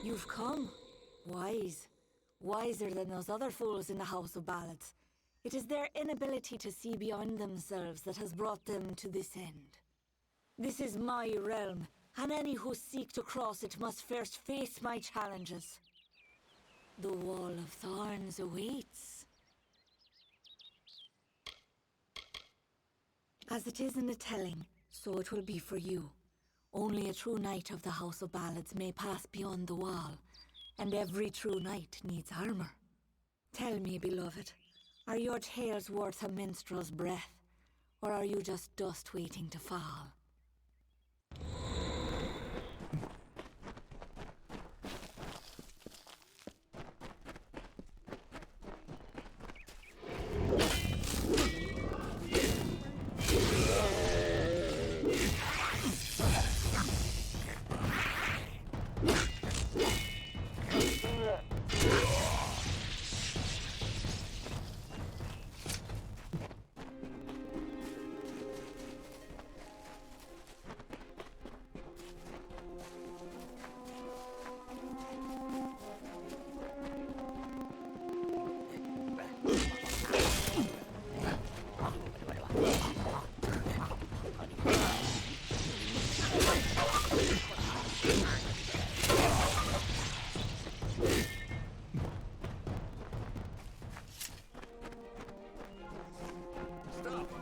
You've come. Wise. Wiser than those other fools in the House of Ballads. It is their inability to see beyond themselves that has brought them to this end. This is my realm, and any who seek to cross it must first face my challenges. The Wall of Thorns awaits. As it is in the telling, so it will be for you. Only a true knight of the House of Ballads may pass beyond the wall, and every true knight needs armor. Tell me, beloved, are your tales worth a minstrel's breath, or are you just dust waiting to fall?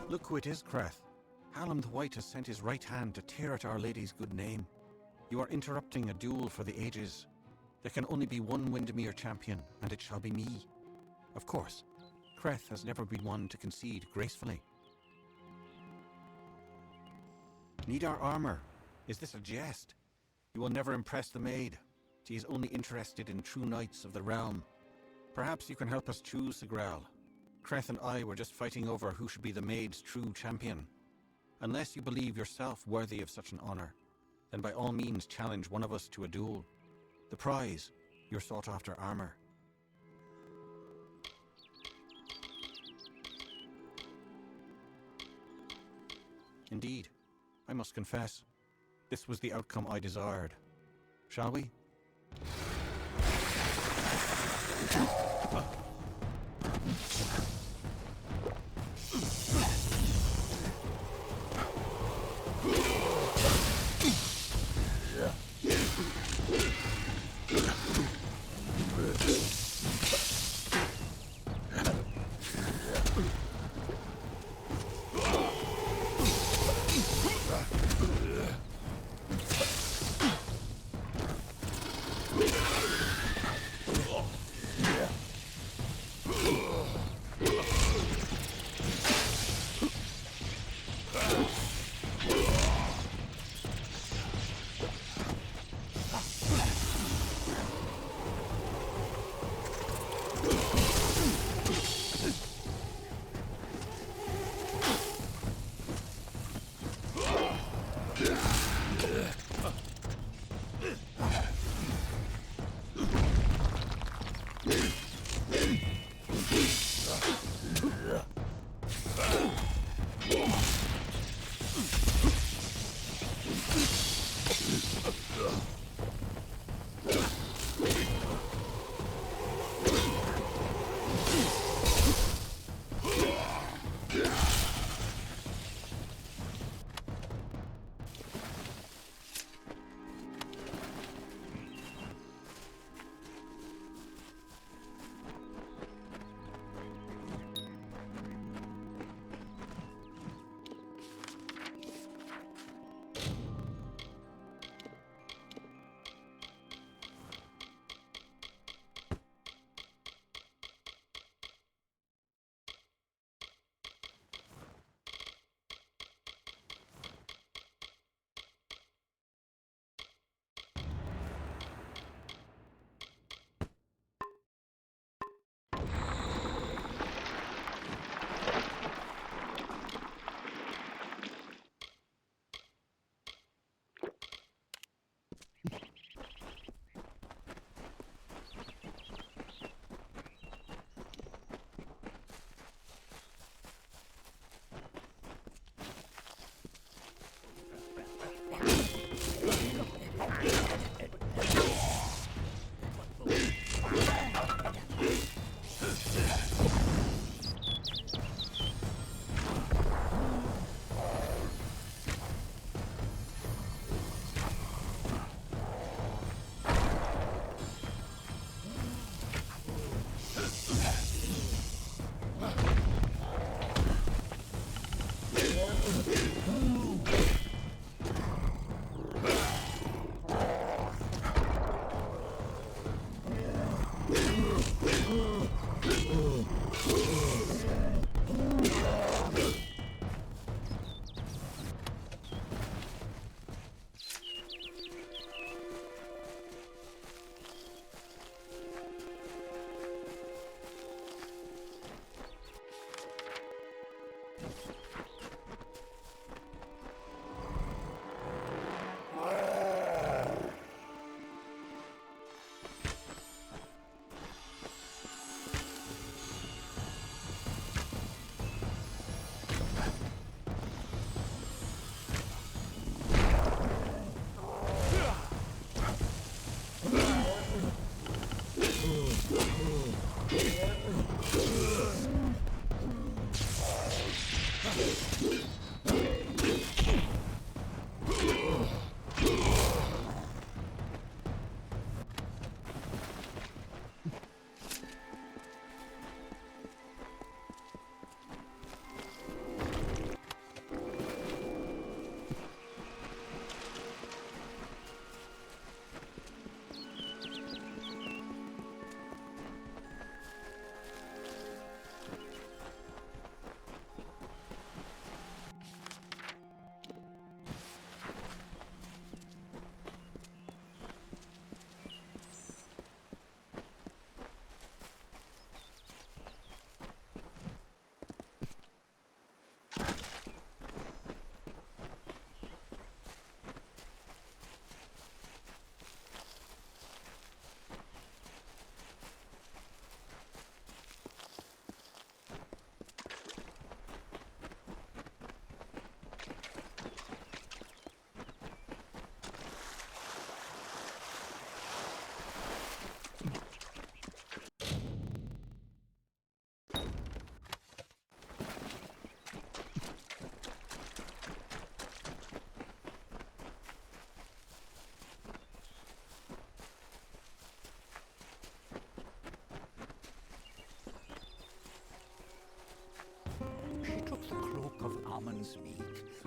Look who it is, Creth. Hallam the White has sent his right hand to tear at Our Lady's good name. You are interrupting a duel for the ages. There can only be one Windermere champion, and it shall be me. Of course, Creth has never been one to concede gracefully. Need our armor? Is this a jest? You will never impress the maid. She is only interested in true knights of the realm. Perhaps you can help us choose, Sigral. Creth and I were just fighting over who should be the maid's true champion. Unless you believe yourself worthy of such an honor, then by all means challenge one of us to a duel. The prize, your sought-after armor. Indeed, I must confess, this was the outcome I desired. Shall we?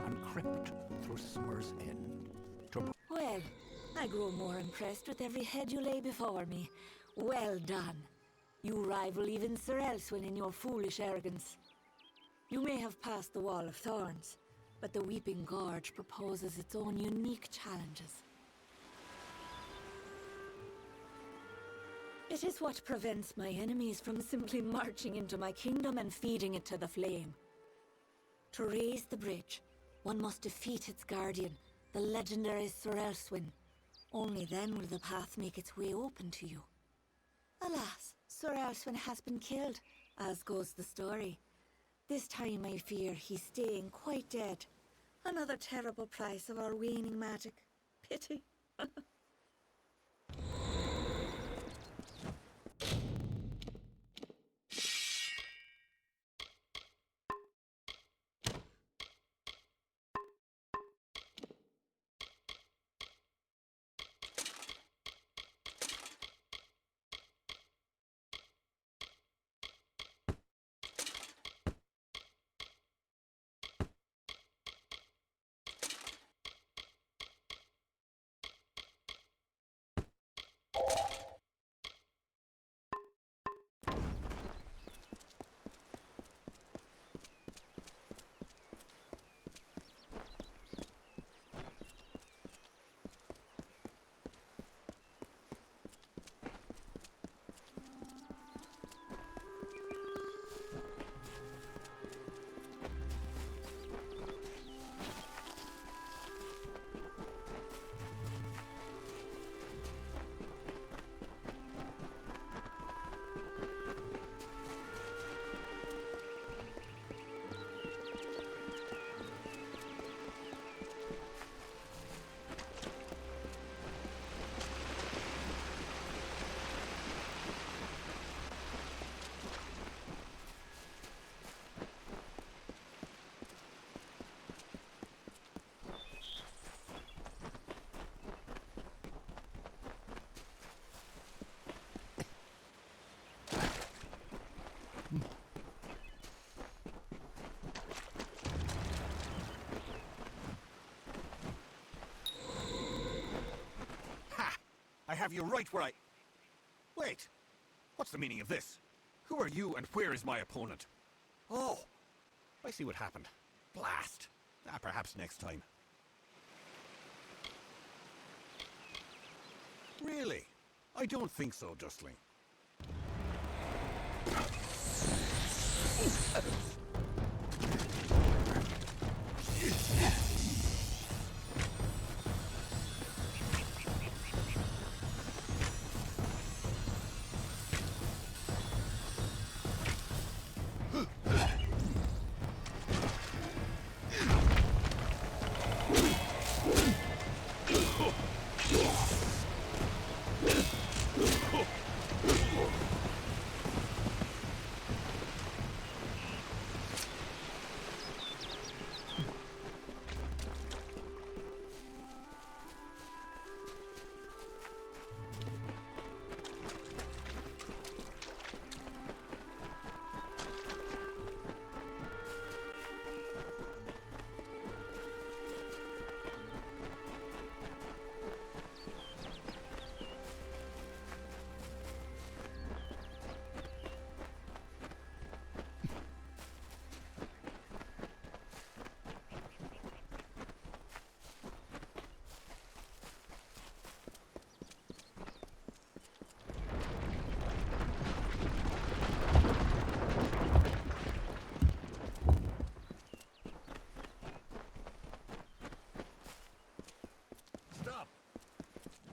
And crept through summer's end to... Well, I grow more impressed with every head you lay before me. Well done. You rival even Sir Elswin in your foolish arrogance. You may have passed the Wall of Thorns, but the Weeping Gorge proposes its own unique challenges. It is what prevents my enemies from simply marching into my kingdom and feeding it to the flame. To raise the bridge, one must defeat its guardian, the legendary Sir Elswin. Only then will the path make its way open to you. Alas, Sir Elswin has been killed, as goes the story. This time I fear he's staying quite dead. Another terrible price of our waning magic. Pity. I have you right where I... Wait! What's the meaning of this? Who are you and where is my opponent? Oh! I see what happened. Blast! Perhaps next time. Really? I don't think so, Dustling.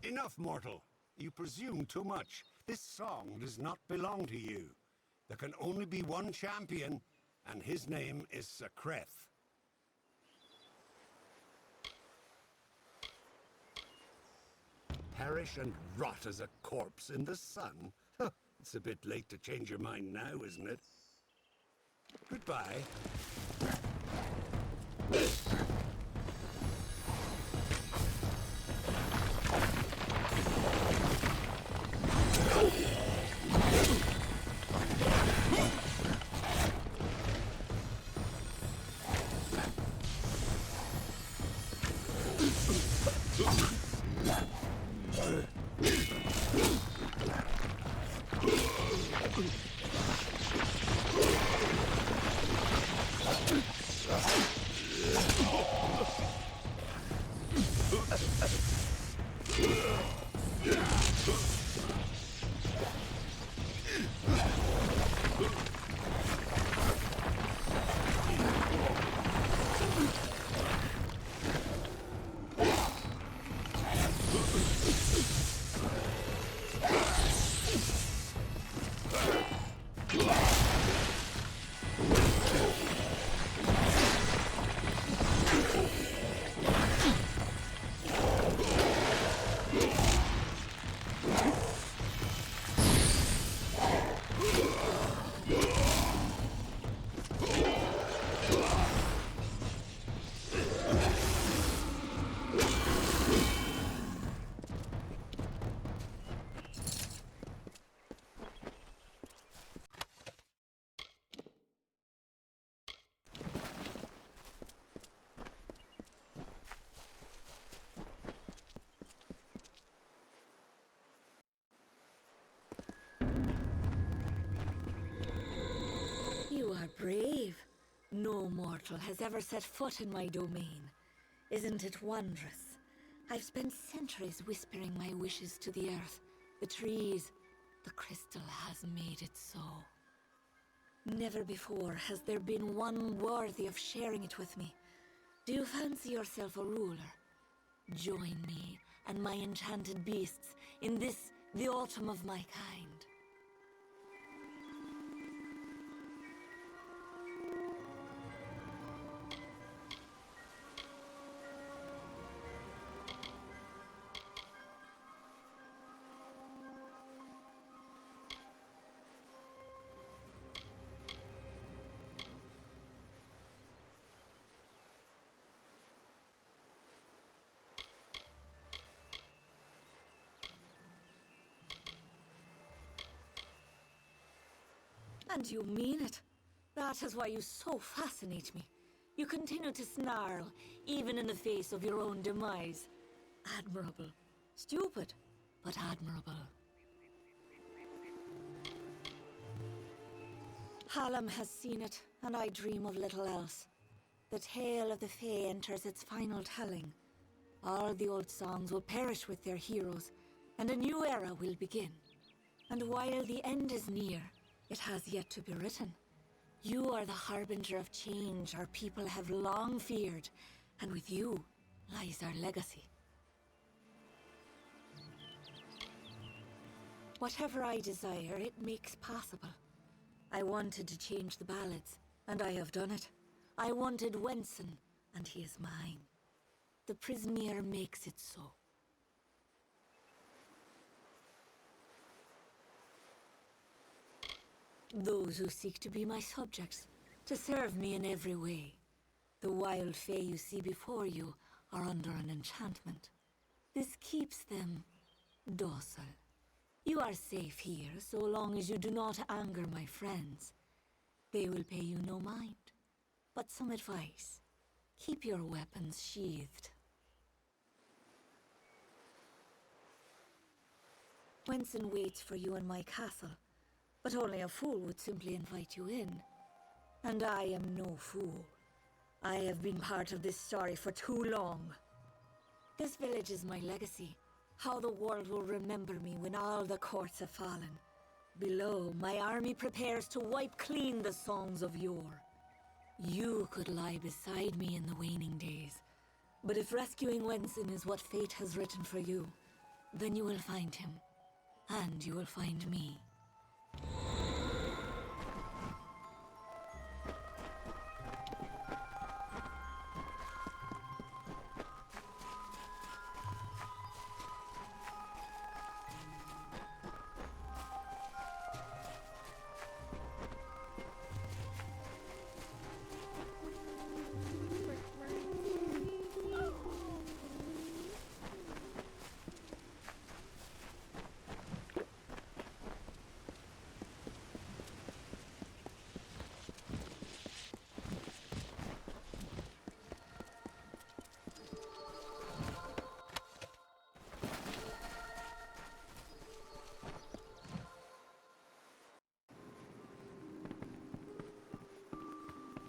Enough, mortal. You presume too much. This song does not belong to you. There can only be one champion, and his name is Sakreth. Perish and rot as a corpse in the sun? It's a bit late to change your mind now, isn't it? Goodbye. You are brave. No mortal has ever set foot in my domain. Isn't it wondrous? I've spent centuries whispering my wishes to the earth, the trees. The crystal has made it so. Never before has there been one worthy of sharing it with me. Do you fancy yourself a ruler? Join me and my enchanted beasts in this, the autumn of my kind. And you mean it. That is why you so fascinate me. You continue to snarl, even in the face of your own demise. Admirable. Stupid, but admirable. Hallam has seen it, and I dream of little else. The tale of the Fae enters its final telling. All the old songs will perish with their heroes, and a new era will begin. And while the end is near, it has yet to be written. You are the harbinger of change our people have long feared, and with you lies our legacy. Whatever I desire, it makes possible. I wanted to change the ballads, and I have done it. I wanted Wenson, and he is mine. The Prismeer makes it so. Those who seek to be my subjects, to serve me in every way. The wild fae you see before you are under an enchantment. This keeps them docile. You are safe here so long as you do not anger my friends. They will pay you no mind. But some advice. Keep your weapons sheathed. Wenson waits for you in my castle. But only a fool would simply invite you in. And I am no fool. I have been part of this story for too long. This village is my legacy. How the world will remember me when all the courts have fallen. Below, my army prepares to wipe clean the songs of yore. You could lie beside me in the waning days. But if rescuing Wenson is what fate has written for you, then you will find him. And you will find me.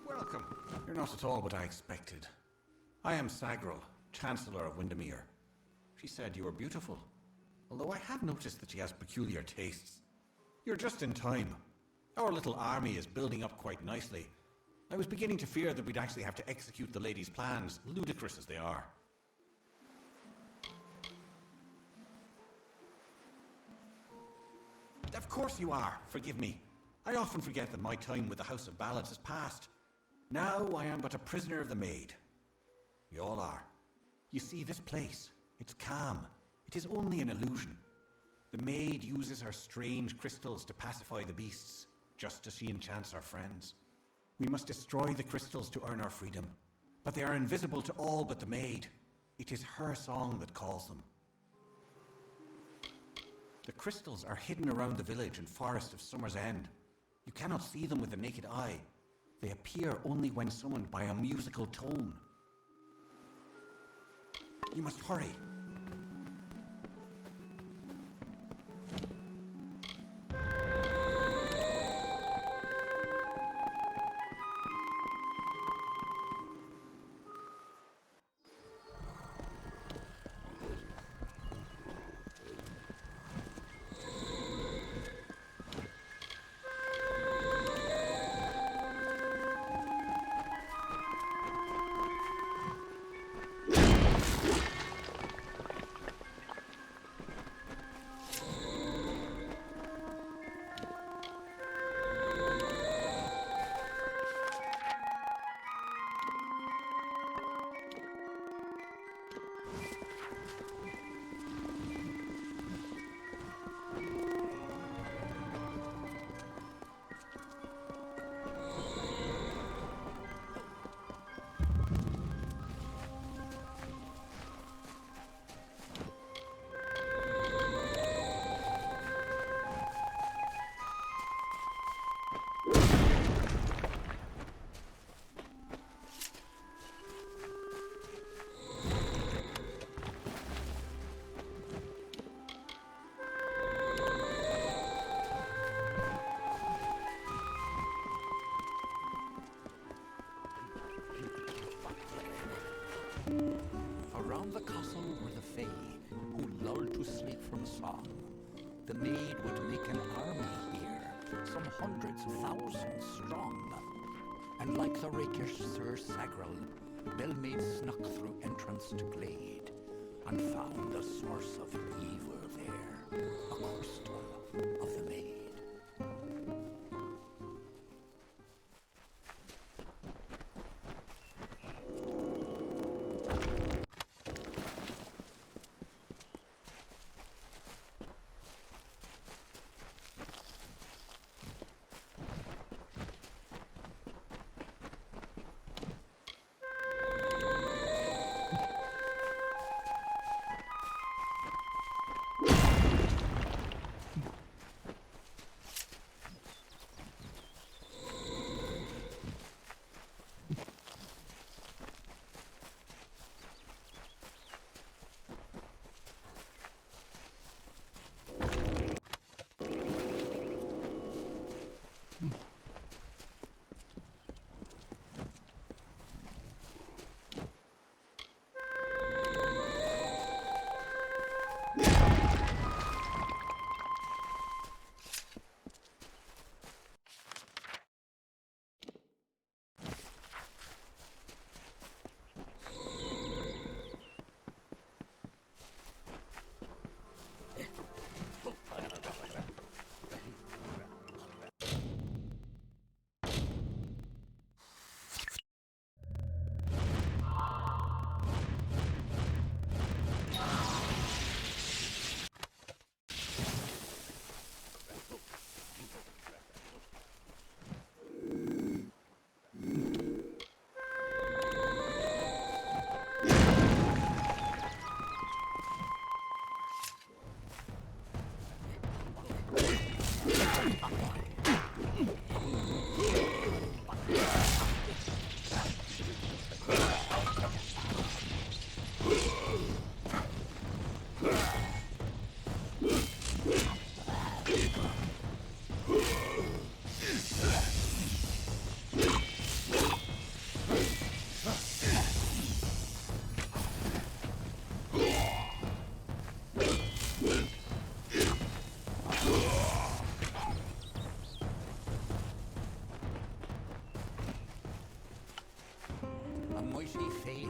Welcome. You're not at all what I expected. I am Sagril, Chancellor of Windermere. She said you were beautiful, although I have noticed that she has peculiar tastes. You're just in time. Our little army is building up quite nicely. I was beginning to fear that we'd actually have to execute the lady's plans, ludicrous as they are. Of course you are. Forgive me. I often forget that my time with the House of Ballads is past. Now I am but a prisoner of the maid. You all are. You see, this place, it's calm. It is only an illusion. The maid uses her strange crystals to pacify the beasts, just as she enchants our friends. We must destroy the crystals to earn our freedom, but they are invisible to all but the maid. It is her song that calls them. The crystals are hidden around the village and forest of Summer's End. You cannot see them with the naked eye. They appear only when summoned by a musical tone. You must hurry. Around the castle were the Fae, who lulled to sleep from song. The maid would make an army here, some hundreds of thousands strong. And like the rakish Sir Sagrel, Bellmaid snuck through entrance to glade, and found the source of evil there, a crystal of the maid.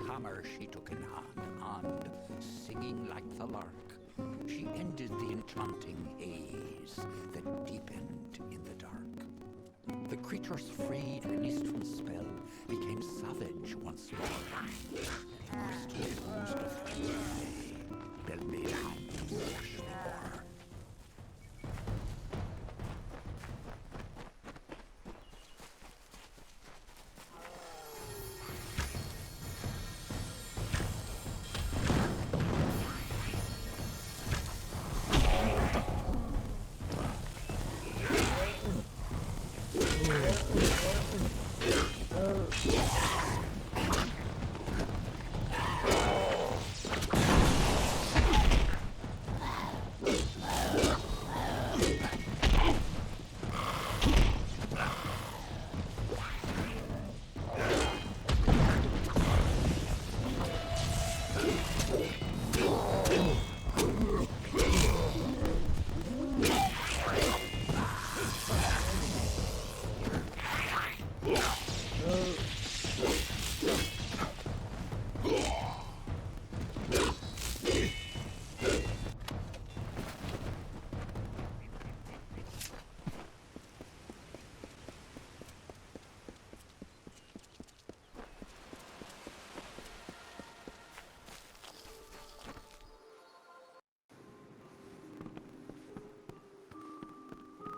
Hammer she took in hand, and, singing like the lark, she ended the enchanting haze that deepened in the dark. creatures freed, released from spell, became savage once more. First to lose the friends of Fae, then made out to wash the war.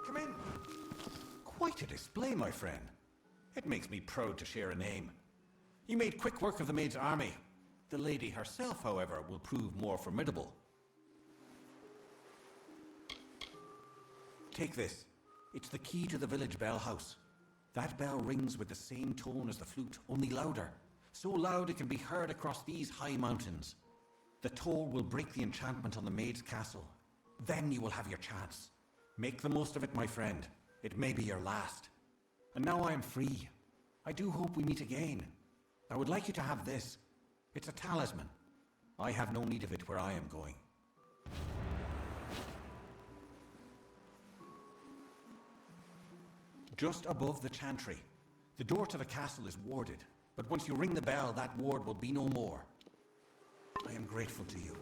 Come in. Quite a display, my friend. It makes me proud to share a name. You made quick work of the maid's army. The lady herself, however, will prove more formidable. Take this. It's the key to the village bell house. That bell rings with the same tone as the flute, only louder. So loud it can be heard across these high mountains. The toll will break the enchantment on the maid's castle. Then you will have your chance. Make the most of it, my friend. It may be your last. And now I am free. I do hope we meet again. I would like you to have this. It's a talisman. I have no need of it where I am going. Just above the chantry. The door to the castle is warded, but once you ring the bell, that ward will be no more. I am grateful to you.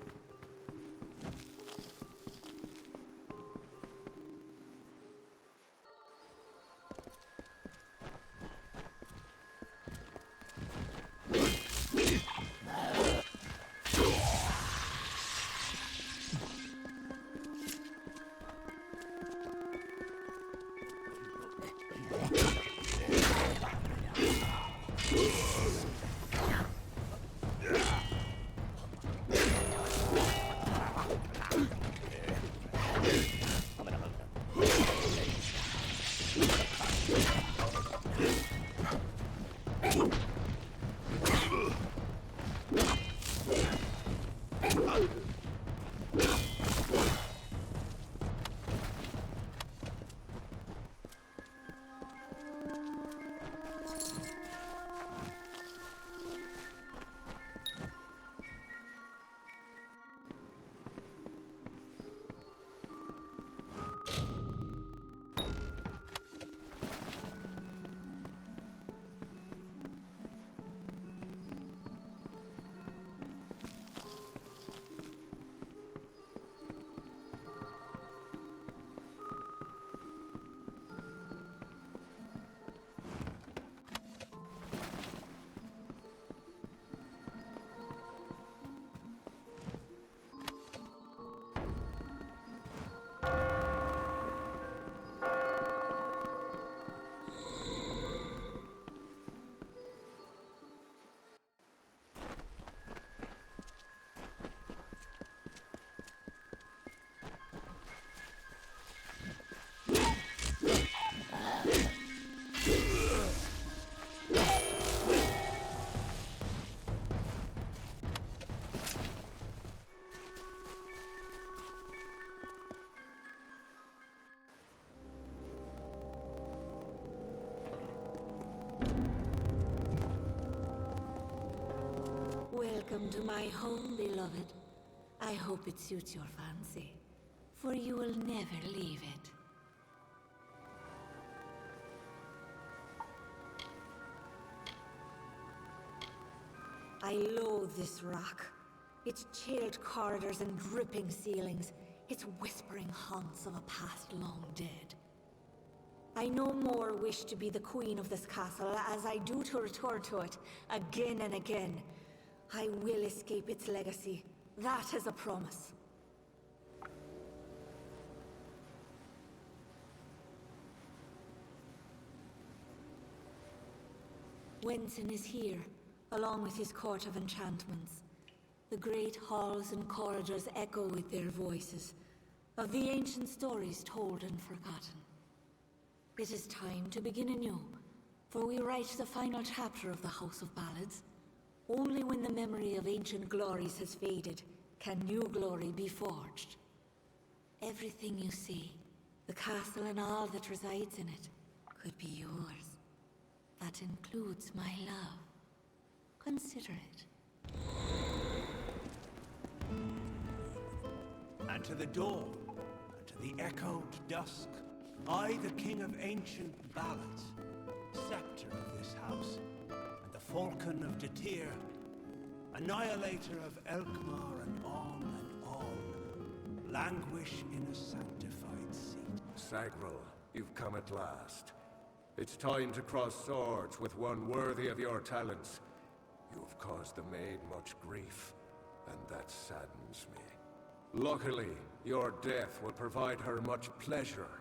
Welcome to my home, beloved. I hope it suits your fancy, for you will never leave it. I loathe this rock. Its chilled corridors and dripping ceilings. Its whispering haunts of a past long dead. I no more wish to be the queen of this castle as I do to return to it again and again. I will escape its legacy. That is a promise. Wenson is here, along with his court of enchantments. The great halls and corridors echo with their voices, of the ancient stories told and forgotten. It is time to begin anew, for we write the final chapter of the House of Ballads. Only when the memory of ancient glories has faded can new glory be forged. Everything you see, the castle and all that resides in it, could be yours. That includes my love. Consider it. And to the dawn, and to the echoed dusk, I, the king of ancient ballads, scepter of this house, and the falcon of Detir, annihilator of Elkmar and on, languish in a sanctified seat. Sagril, you've come at last. It's time to cross swords with one worthy of your talents. You have caused the maid much grief, and that saddens me. Luckily, your death will provide her much pleasure.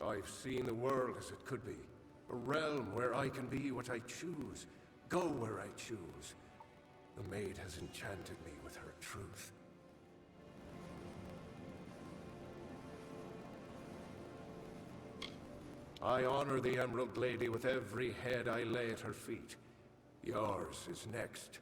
I've seen the world as it could be. A realm where I can be what I choose, go where I choose. The maid has enchanted me with her truth. I honor the Emerald Lady with every head I lay at her feet. Yours is next.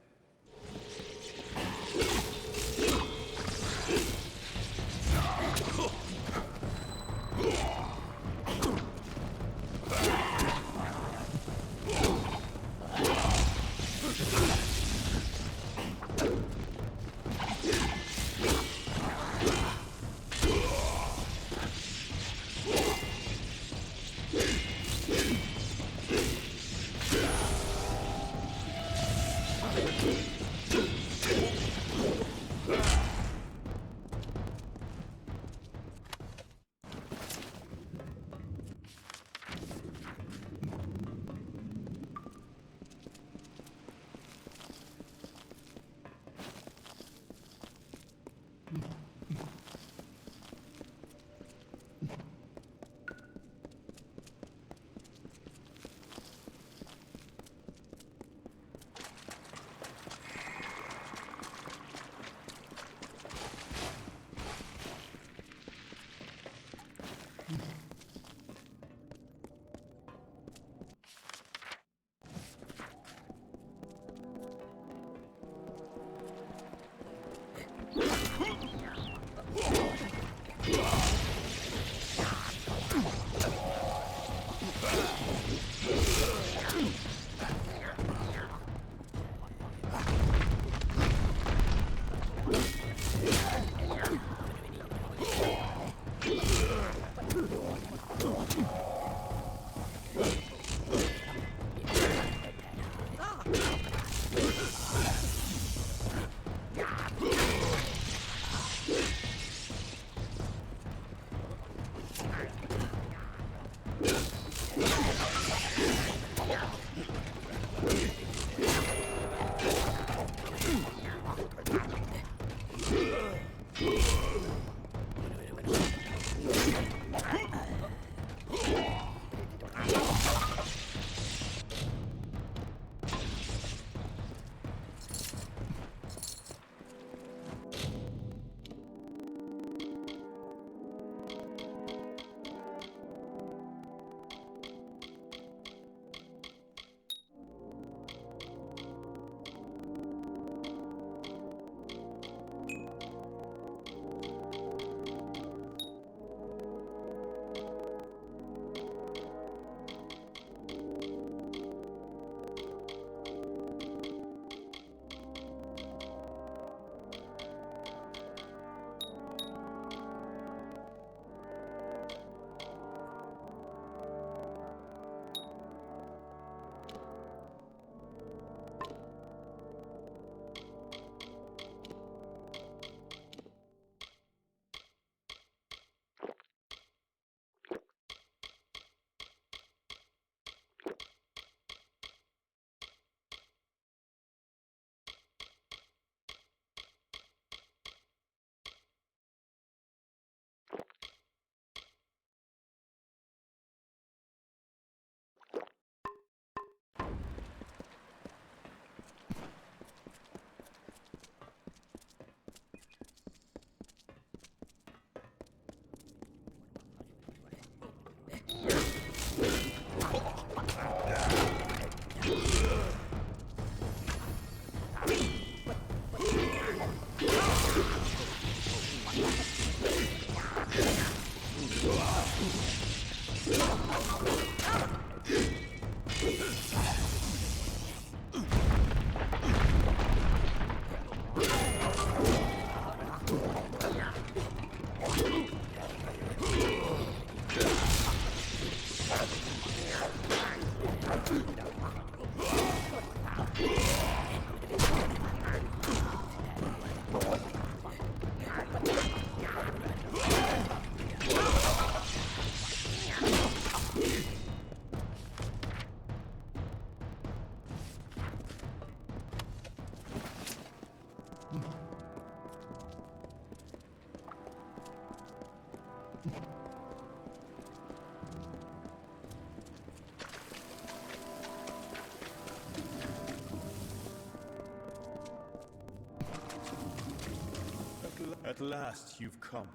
At last you've come.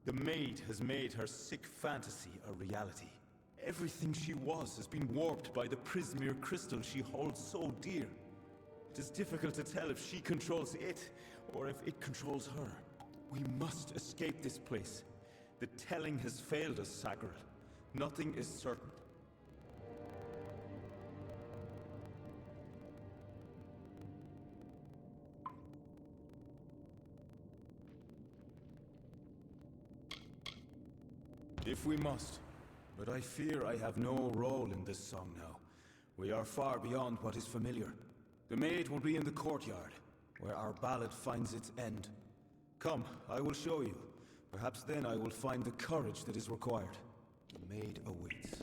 The maid has made her sick fantasy a reality. Everything she was has been warped by the Prismere crystal she holds so dear. It is difficult to tell if she controls it, or if it controls her. We must escape this place. The telling has failed us, Sagril. Nothing is certain. If we must. But I fear I have no role in this song now. We are far beyond what is familiar. The maid will be in the courtyard, where our ballad finds its end. Come, I will show you. Perhaps then I will find the courage that is required. The maid awaits.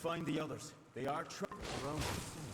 Find the others. They are trapped around somewhere.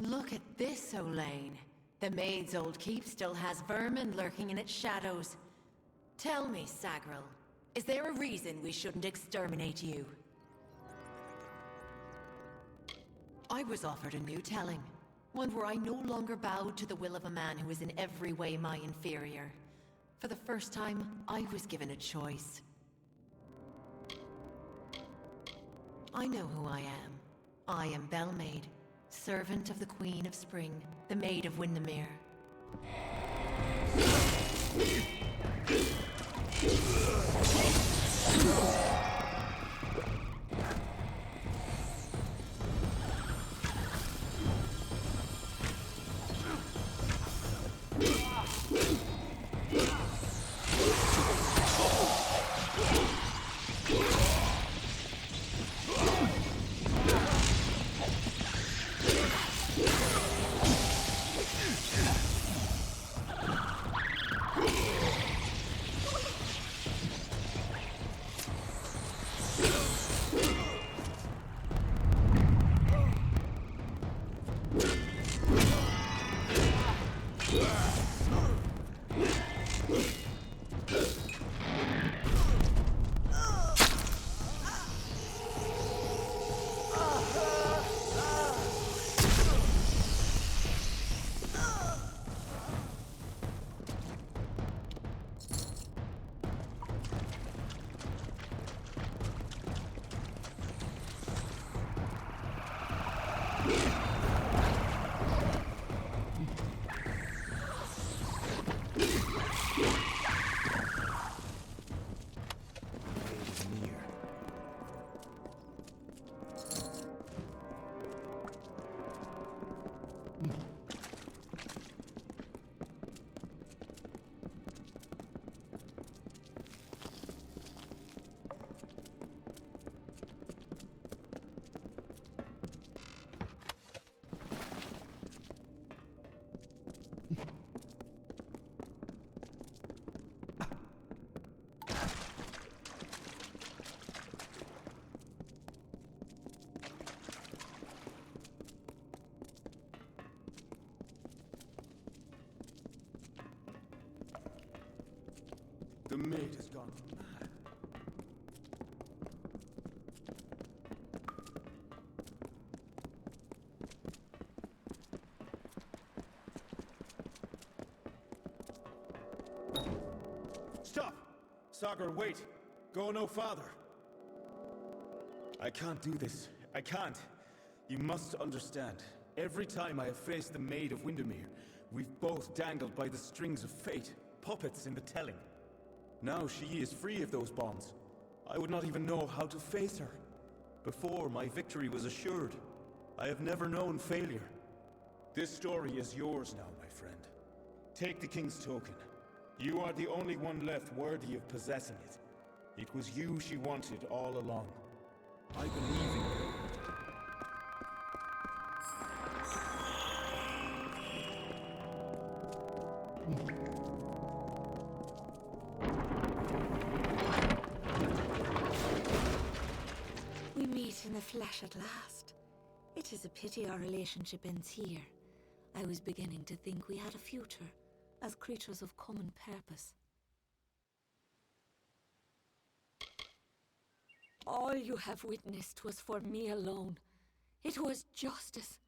Look at this, Olaine. The maid's old keep still has vermin lurking in its shadows. Tell me, Sagril, is there a reason we shouldn't exterminate you? I was offered a new telling. One where I no longer bowed to the will of a man who is in every way my inferior. For the first time, I was given a choice. I know who I am. I am Bellmaid, servant of the Queen of Spring, the Maid of Windermere. The maid has gone mad. Stop! Sagar, wait! Go no farther! I can't do this. I can't. You must understand. Every time I have faced the Maid of Windermere, we've both dangled by the strings of fate, puppets in the telling. Now she is free of those bonds. I would not even know how to face her. Before, my victory was assured. I have never known failure. This story is yours now, my friend. Take the King's token. You are the only one left worthy of possessing it. It was you she wanted all along. I believe in her. We meet in the flesh at last. It is a pity our relationship ends here. I was beginning to think we had a future, as creatures of common purpose. All you have witnessed was for me alone. It was justice.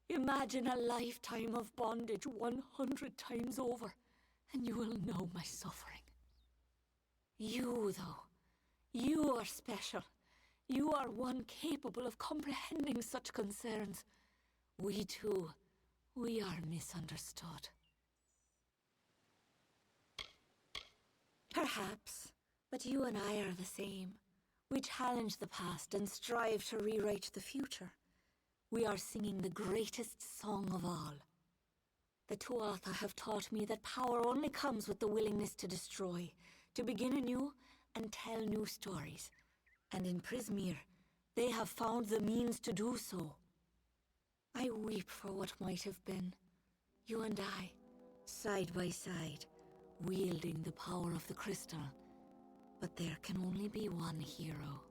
Imagine a lifetime of bondage 100 times over, and you will know my suffering. You, though, you are special. You are one capable of comprehending such concerns. We too, we are misunderstood. Perhaps, but you and I are the same. We challenge the past and strive to rewrite the future. We are singing the greatest song of all. The Tuatha have taught me that power only comes with the willingness to destroy, to begin anew and tell new stories. And in Prismeer, they have found the means to do so. I weep for what might have been. You and I, side by side, wielding the power of the crystal. But there can only be one hero.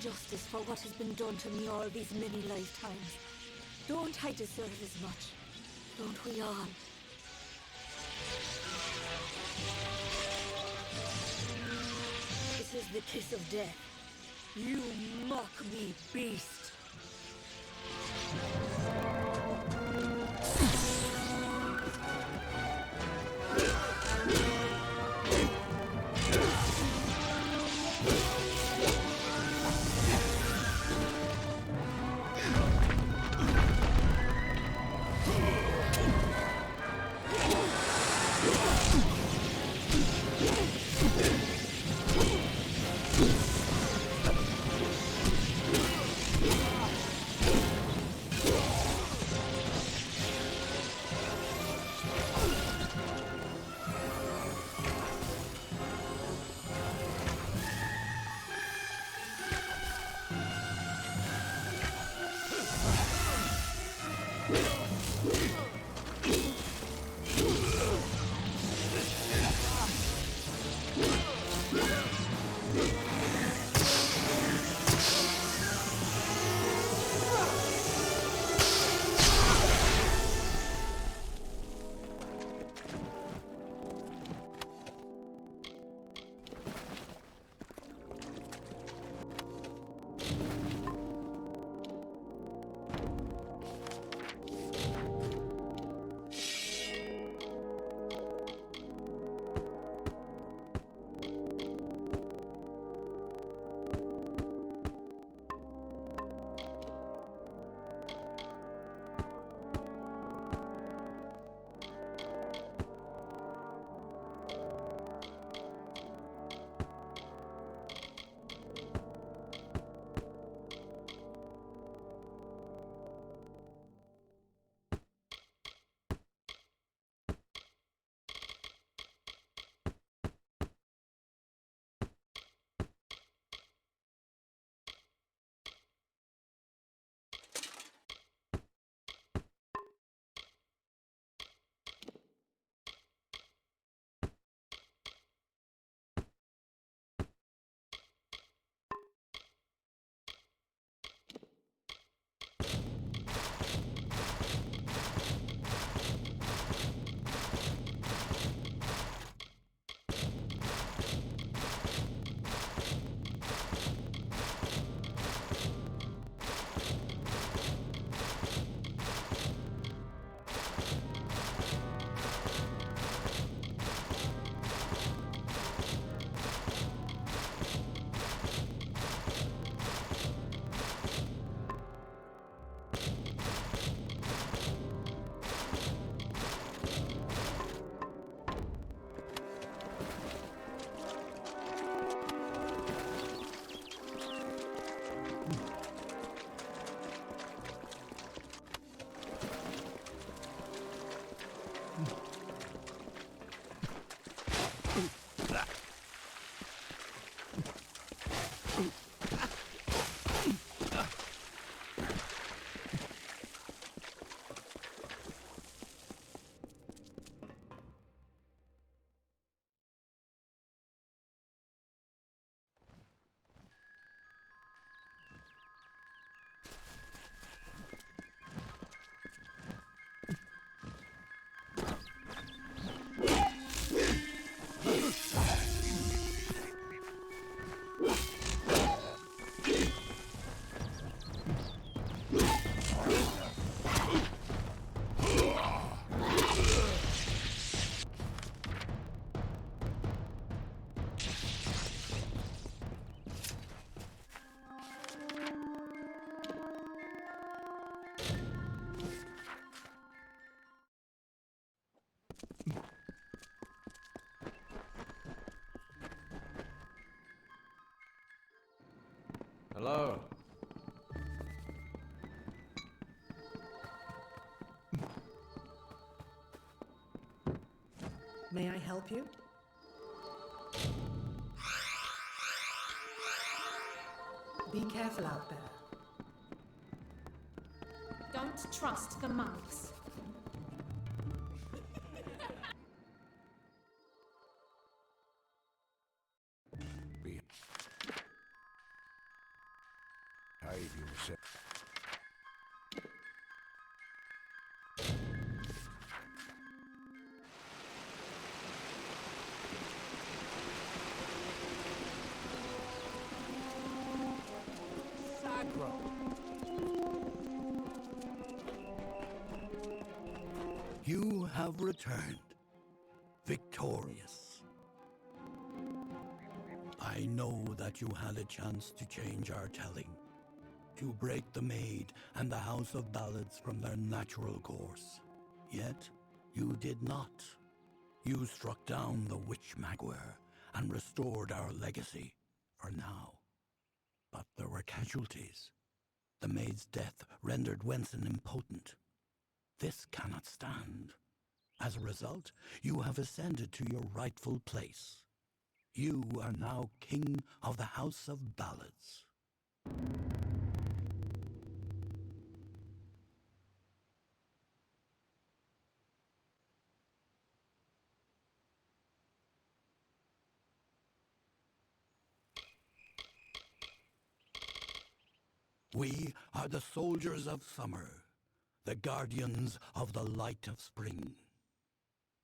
Justice for what has been done to me all these many lifetimes. Don't I deserve as much? Don't we all? This is the kiss of death. You mock me, beast. Hello. May I help you? Be careful out there. Don't trust the monks. Behave yourself. throne. You have returned, victorious. I know that you had a chance to change our telling, to break the Maid and the House of Ballads from their natural course. Yet, you did not. You struck down the Witch Magware and restored our legacy, for now. But there were casualties. The Maid's death rendered Wenson impotent. This cannot stand. As a result, you have ascended to your rightful place. You are now King of the House of Ballads. We are the soldiers of summer, the guardians of the light of spring.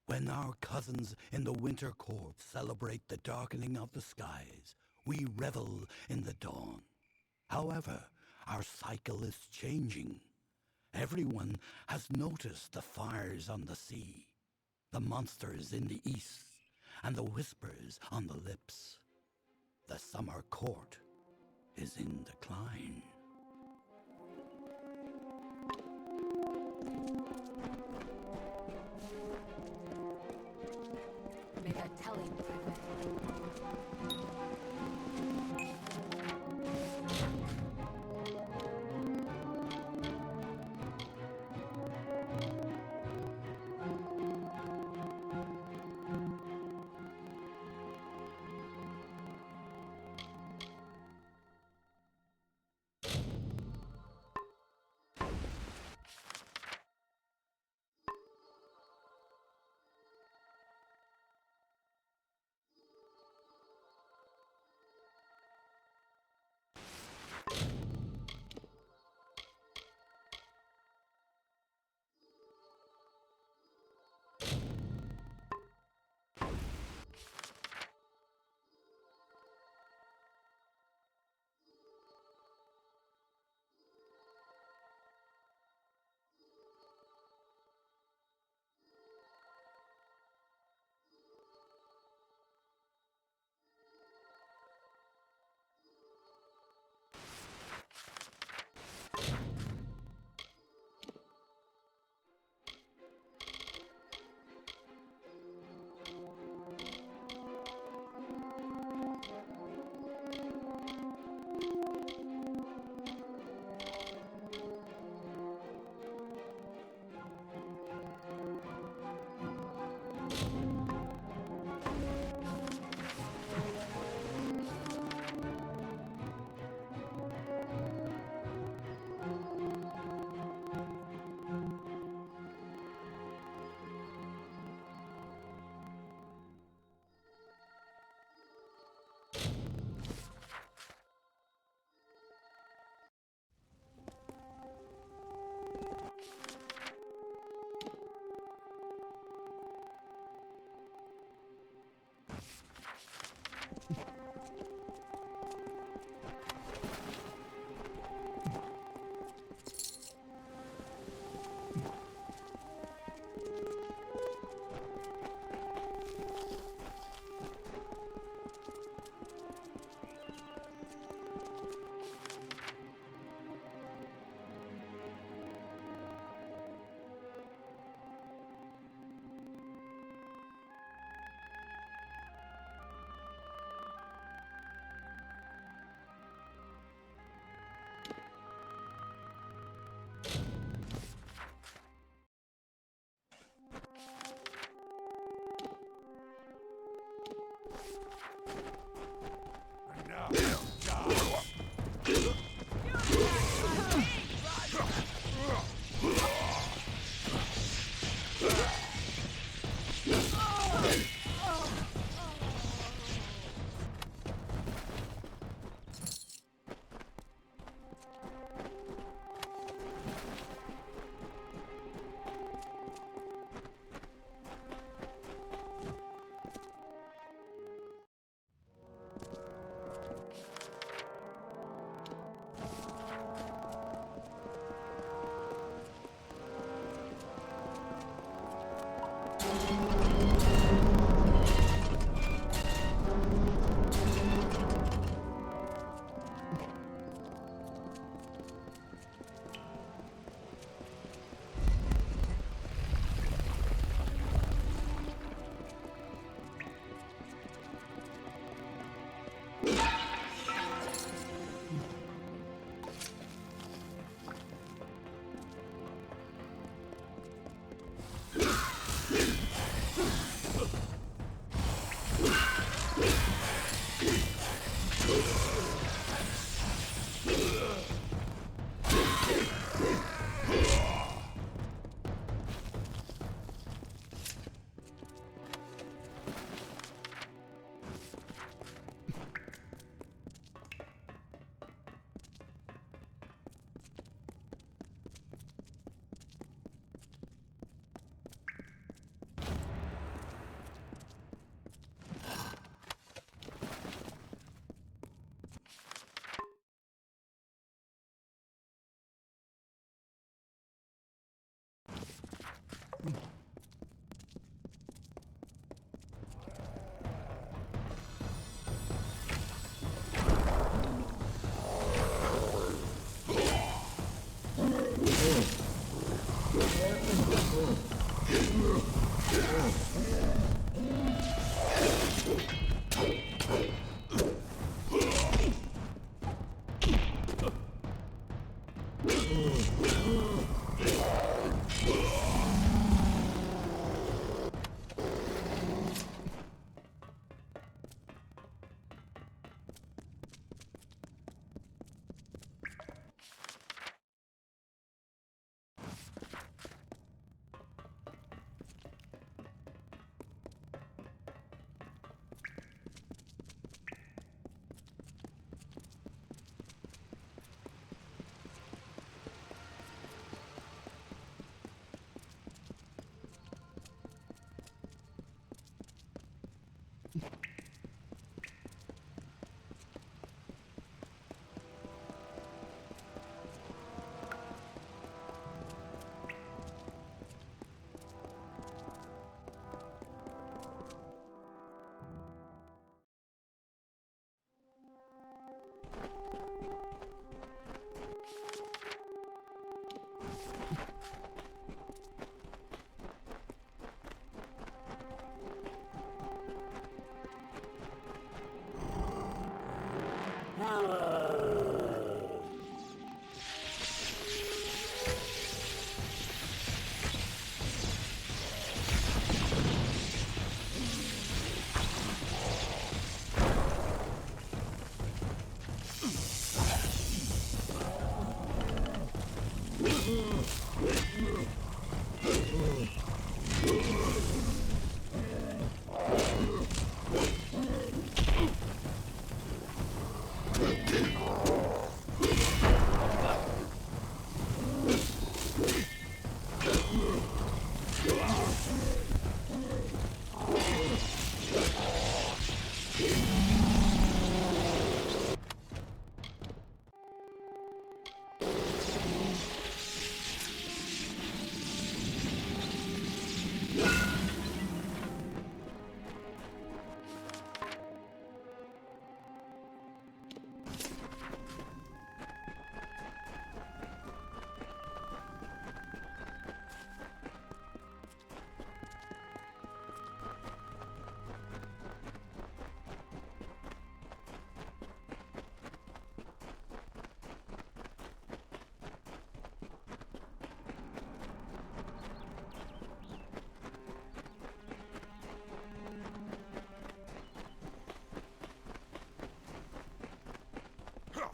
When our cousins in the winter court celebrate the darkening of the skies, we revel in the dawn. However, our cycle is changing. Everyone has noticed the fires on the sea, the monsters in the east, and the whispers on the lips. The summer court is in decline. Make a telling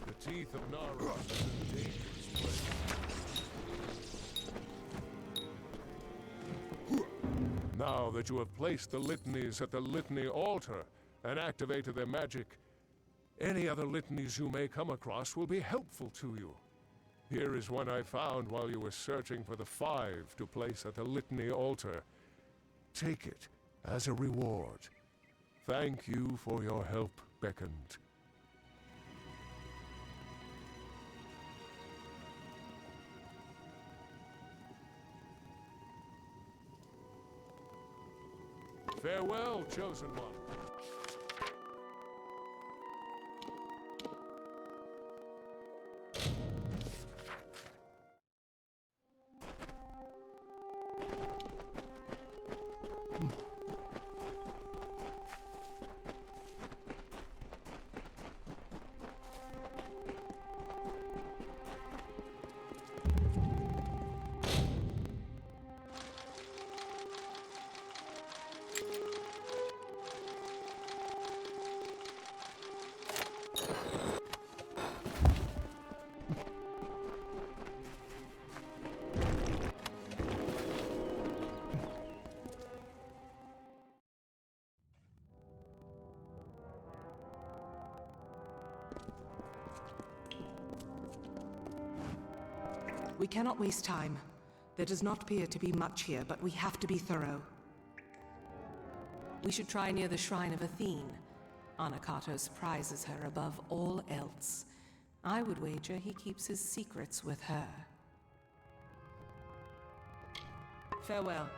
The teeth of Nara is a dangerous place. Now that you have placed the litanies at the litany altar and activated their magic, any other litanies you may come across will be helpful to you. Here is one I found while you were searching for the 5 to place at the litany altar. Take it as a reward. Thank you for your help, Beckoned. Farewell, chosen one. We cannot waste time. There does not appear to be much here, but we have to be thorough. We should try near the shrine of Athene. Anakatos prizes her above all else. I would wager he keeps his secrets with her. Farewell.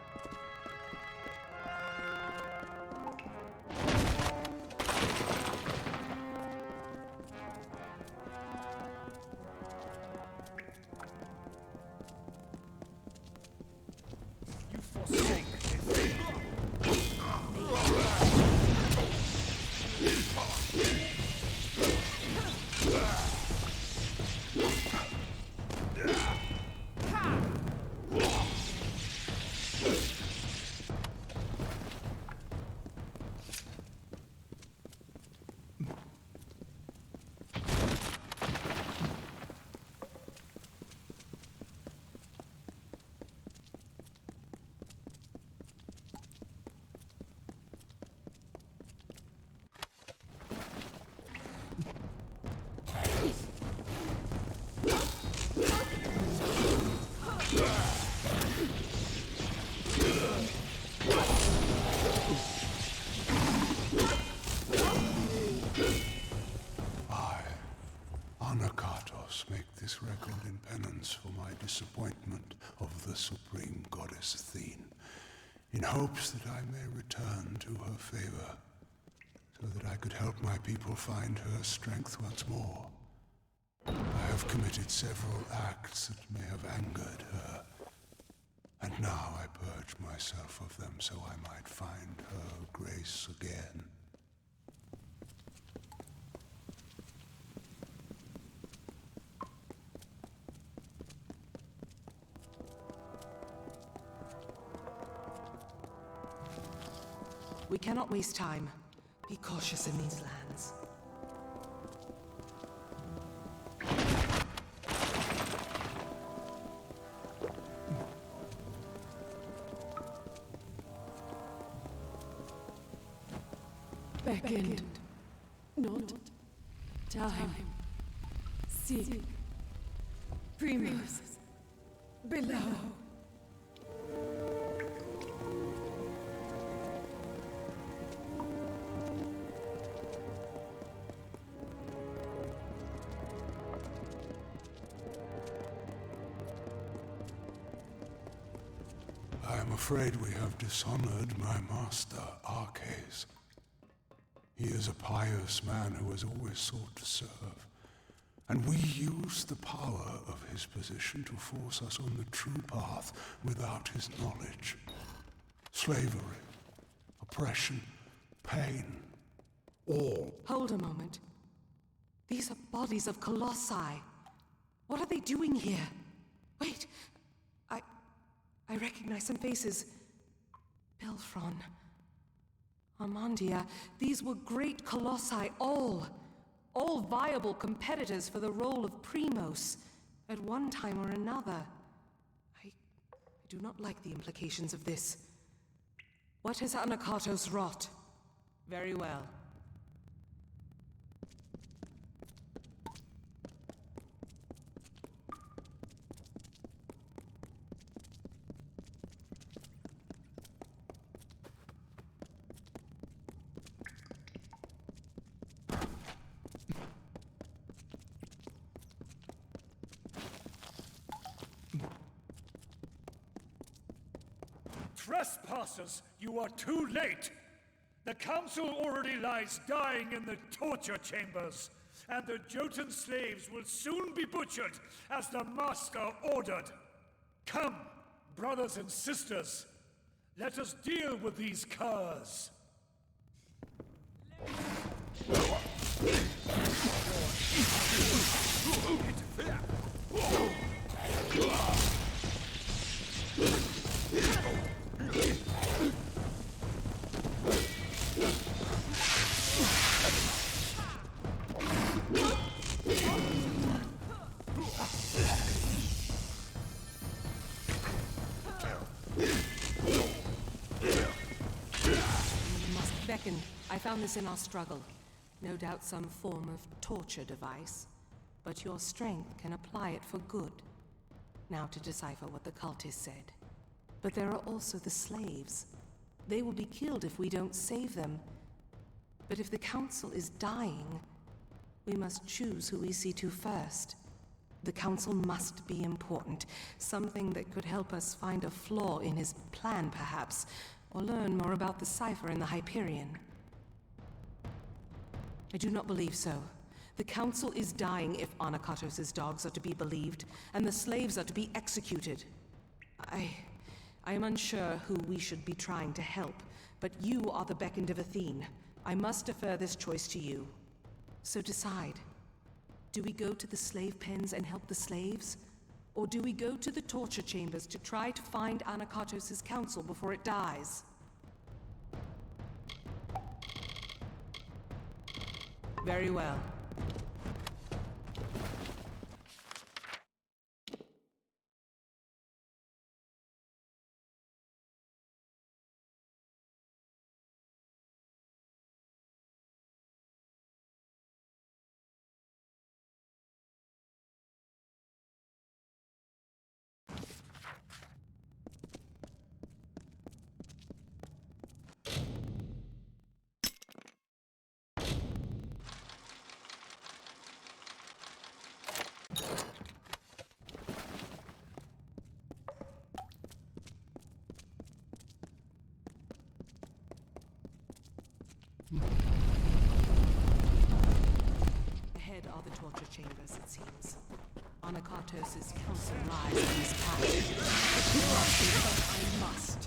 Record in penance for my disappointment of the supreme goddess Athene, in hopes that I may return to her favor, so that I could help my people find her strength once more. I have committed several acts that may have angered her, and now I purge myself of them so I might find her grace again. We cannot waste time. Be cautious in these lands. beckoned, not time. Seek Primus below. I am afraid we have dishonored my master, Arcades. He is a pious man who has always sought to serve, and we use the power of his position to force us on the true path without his knowledge. Slavery, oppression, pain, all. Hold a moment. These are bodies of colossi. What are they doing here? Wait, I recognize some faces. Belfron, Amandia, these were great colossi, all viable competitors for the role of Primos at one time or another. I do not like the implications of this. What has Anakatos wrought? Very well. Trespassers, you are too late! The council already lies dying in the torture chambers, and the Jotun slaves will soon be butchered as the master ordered. Come, brothers and sisters, let us deal with these curs. I found this in our struggle. No doubt some form of torture device. But your strength can apply it for good. Now to decipher what the cultist said. But there are also the slaves. They will be killed if we don't save them. But if the council is dying, we must choose who we see to first. The council must be important. Something that could help us find a flaw in his plan, perhaps. Or learn more about the cipher in the Hyperion. I do not believe so. The council is dying if Anakatos' dogs are to be believed, and the slaves are to be executed. I am unsure who we should be trying to help, but you are the beckoned of Athene. I must defer this choice to you. So decide. Do we go to the slave pens and help the slaves? Or do we go to the torture chambers to try to find Anakatos' council before it dies? Very well. Ahead are the torture chambers, it seems. Anakatos' council lies in his path. But I must.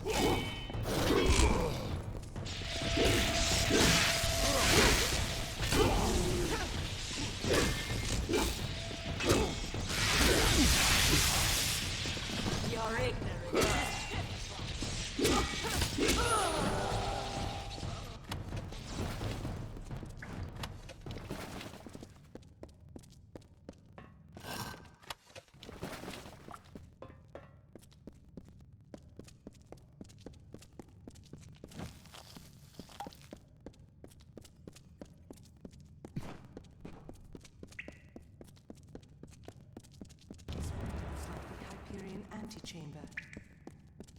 You're ignorant. antechamber.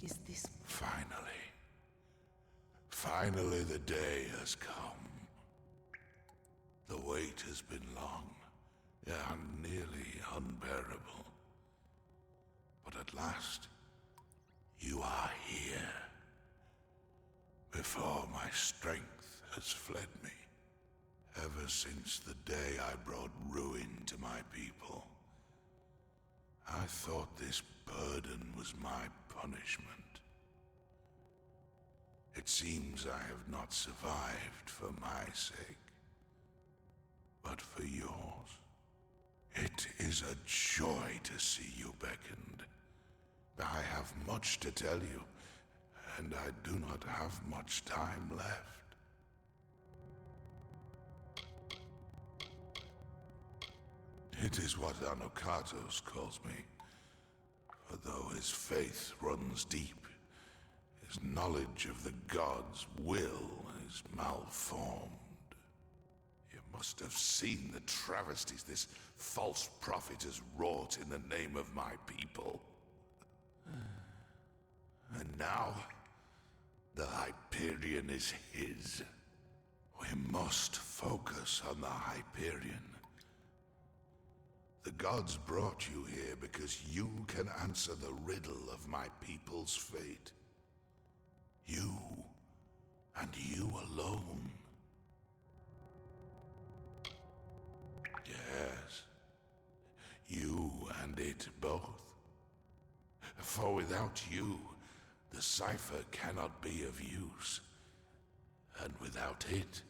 Is this... Finally the day has come. The wait has been long, and nearly unbearable. But at last, you are here. Before my strength has fled me. Ever since the day I brought ruin to my people. I thought this burden was my punishment. It seems I have not survived for my sake, but for yours. It is a joy to see you beckoned. I have much to tell you, and I do not have much time left. It is what Anokatos calls me, for though his faith runs deep, his knowledge of the gods' will is malformed. You must have seen the travesties this false prophet has wrought in the name of my people. And now, the Hyperion is his. We must focus on the Hyperion. The gods brought you here because you can answer the riddle of my people's fate. You, and you alone. Yes, you and it both. For without you, the cipher cannot be of use. And without it,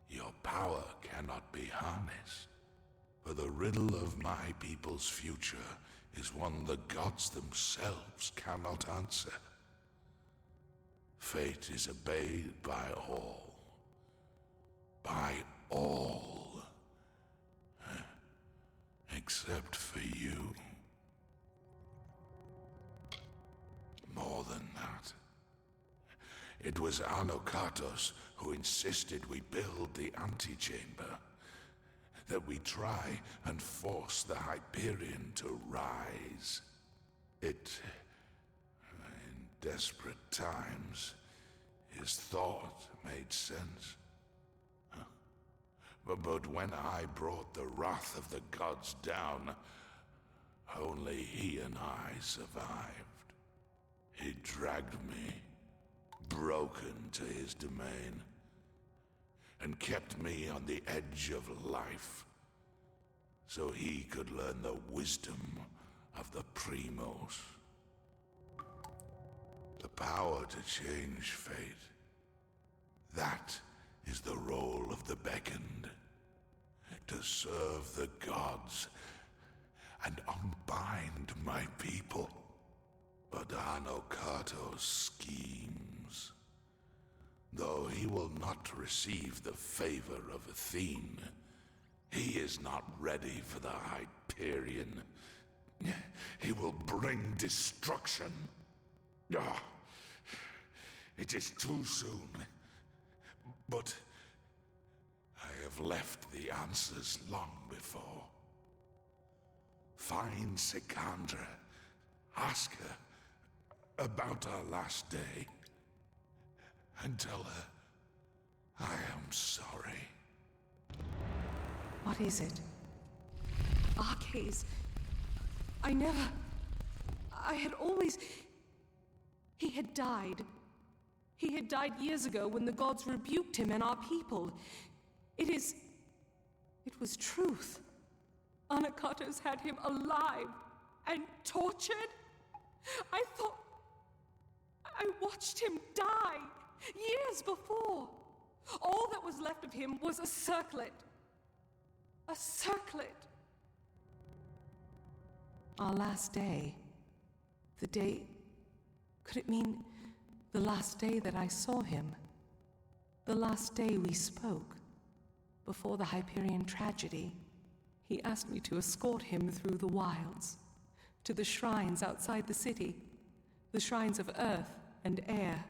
your power cannot be harnessed. For the riddle of my people's future is one the gods themselves cannot answer. Fate is obeyed by all. By all. Except for you. More than that. It was Anokatos who insisted we build the antechamber. That we try and force the Hyperion to rise. It... in desperate times, his thought made sense. But when I brought the wrath of the gods down, only he and I survived. He dragged me, broken to his domain, and kept me on the edge of life, so he could learn the wisdom of the Primos. The power to change fate. That is the role of the beckoned. To serve the gods and unbind my people. But Anokatos schemes. Though he will not receive the favor of Athene, he is not ready for the Hyperion. He will bring destruction. Ah, it is too soon. But I have left the answers long before. Find Sikandra. Ask her about our last day. And tell her I am sorry. What is it? Arcades. I had always... He had died. He had died years ago when the gods rebuked him and our people. It was truth. Anokatos had him alive and tortured. I watched him die years before. All that was left of him was a circlet. A circlet. Our last day. The day... Could it mean the last day that I saw him? The last day we spoke? Before the Hyperion tragedy, he asked me to escort him through the wilds, to the shrines outside the city, the shrines of earth and air.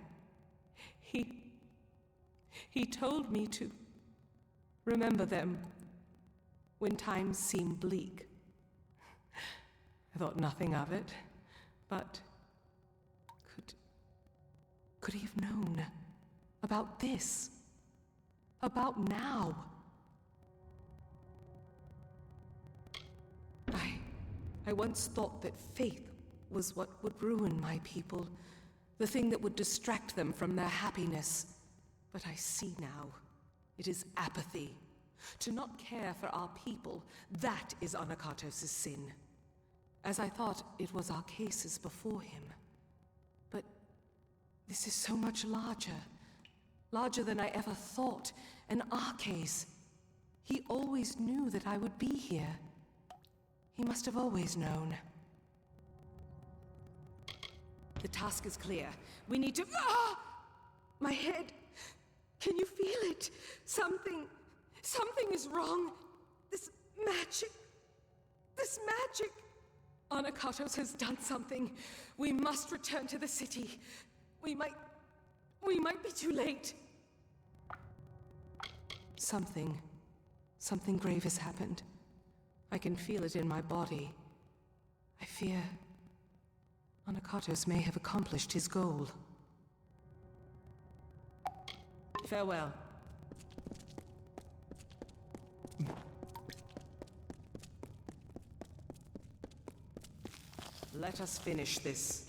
He told me to remember them when times seem bleak. I thought nothing of it, But could he have known about this? About now? I once thought that faith was what would ruin my people, the thing that would distract them from their happiness. But I see now, it is apathy. To not care for our people, that is Anakatos' sin. As I thought it was our cases before him. But this is so much larger. Larger than I ever thought. And our case. He always knew that I would be here. He must have always known. The task is clear. We need to... Ah! My head! Can you feel it? Something is wrong. This magic... Anakatos has done something. We must return to the city. We might be too late. Something grave has happened. I can feel it in my body. I fear Anakatos may have accomplished his goal. Farewell. Let us finish this.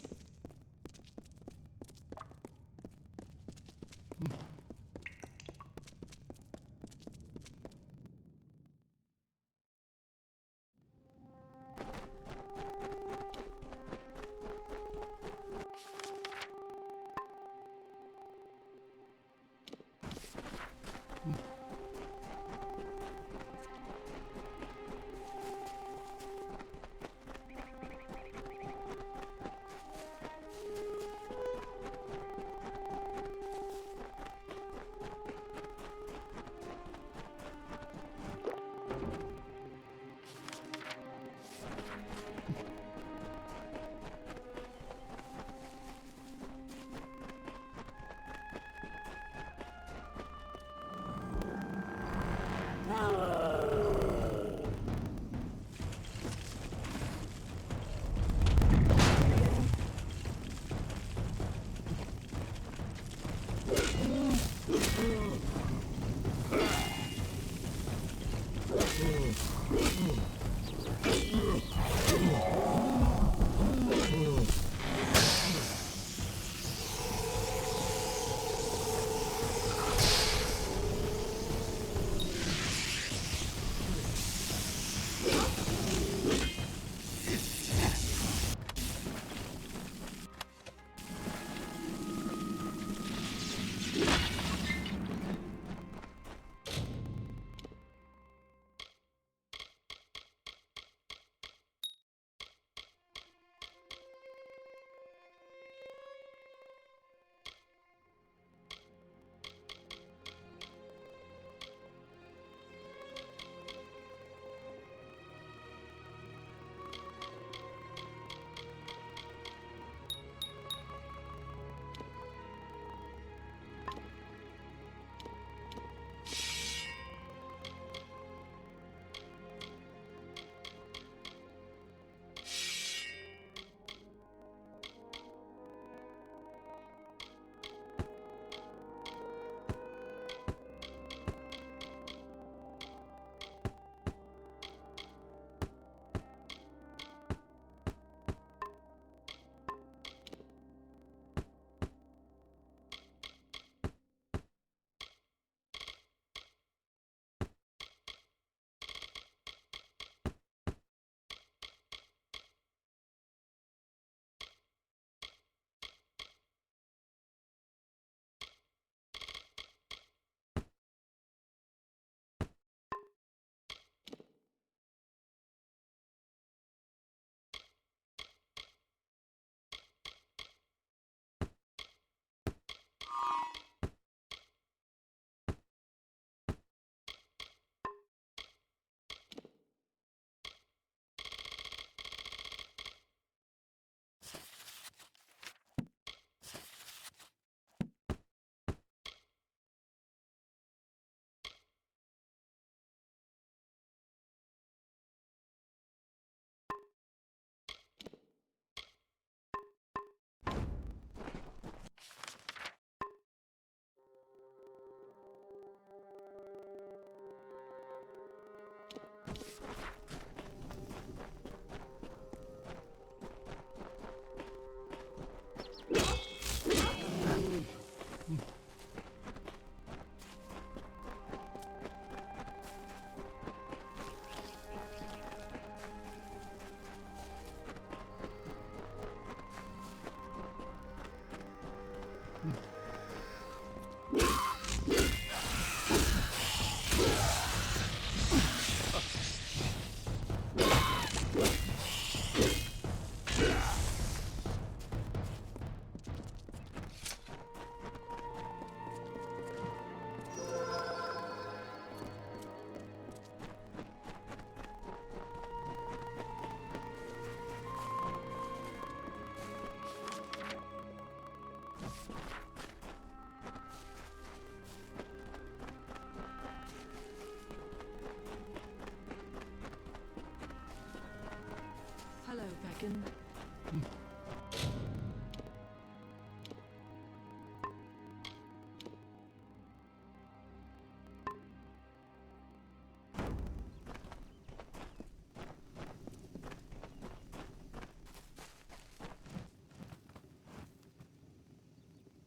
Hello, Beacon.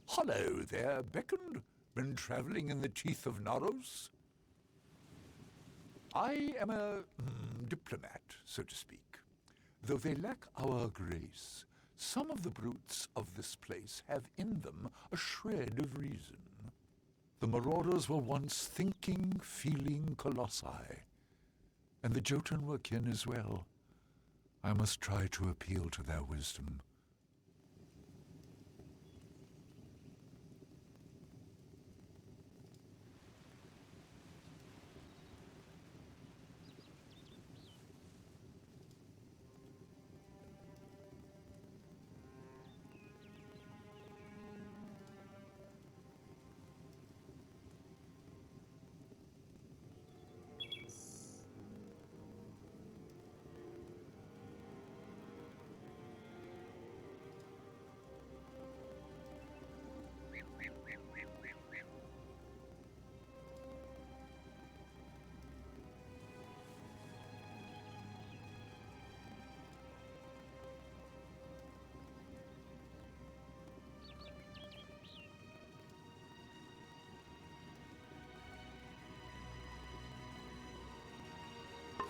Hello there, Beacon. Been travelling in the teeth of Narrows? I am a diplomat, so to speak. Though they lack our grace, some of the brutes of this place have in them a shred of reason. The marauders were once thinking, feeling colossi, and the Jotun were kin as well. I must try to appeal to their wisdom.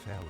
Farewell.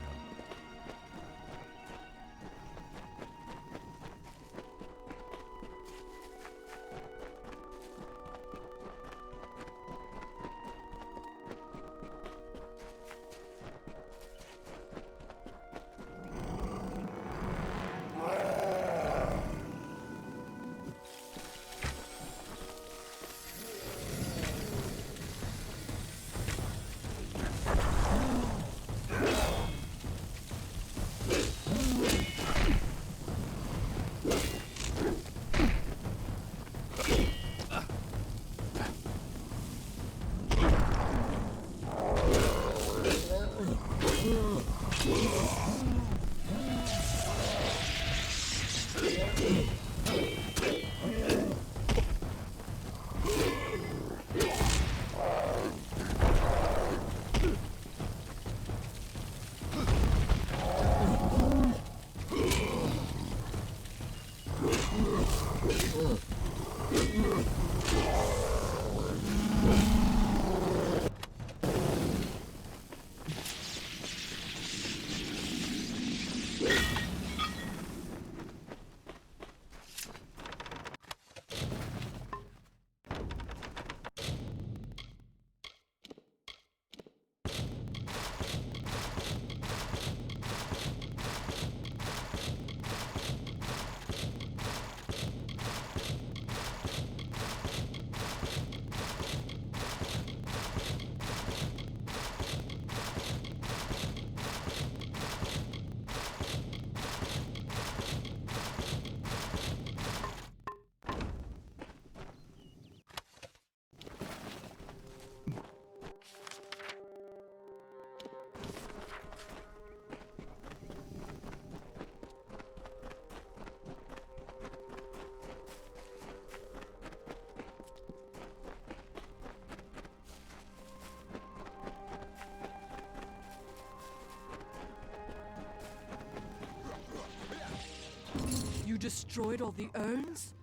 destroyed all the urns?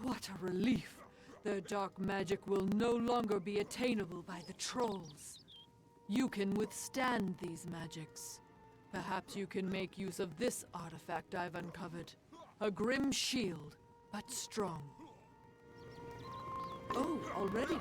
What a relief! Their dark magic will no longer be attainable by the trolls. You can withstand these magics. Perhaps you can make use of this artifact I've uncovered. A grim shield, but strong. Oh, already?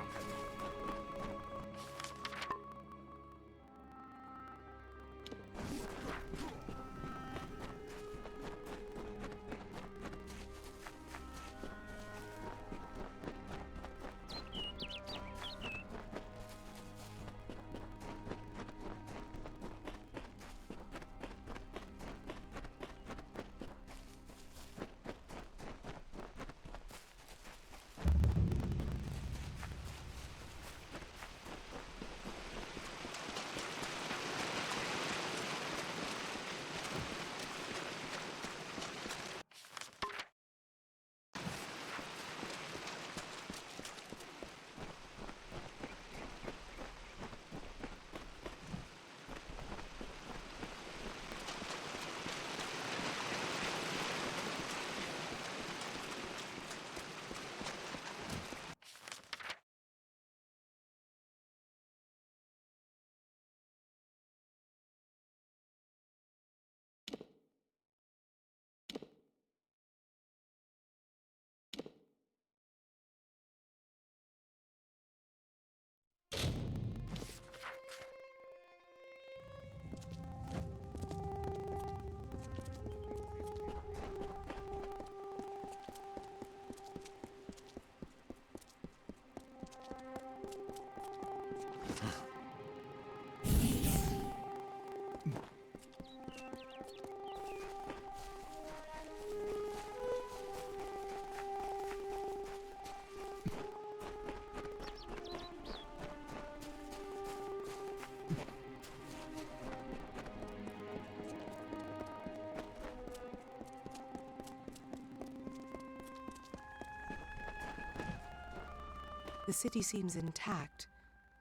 The city seems intact,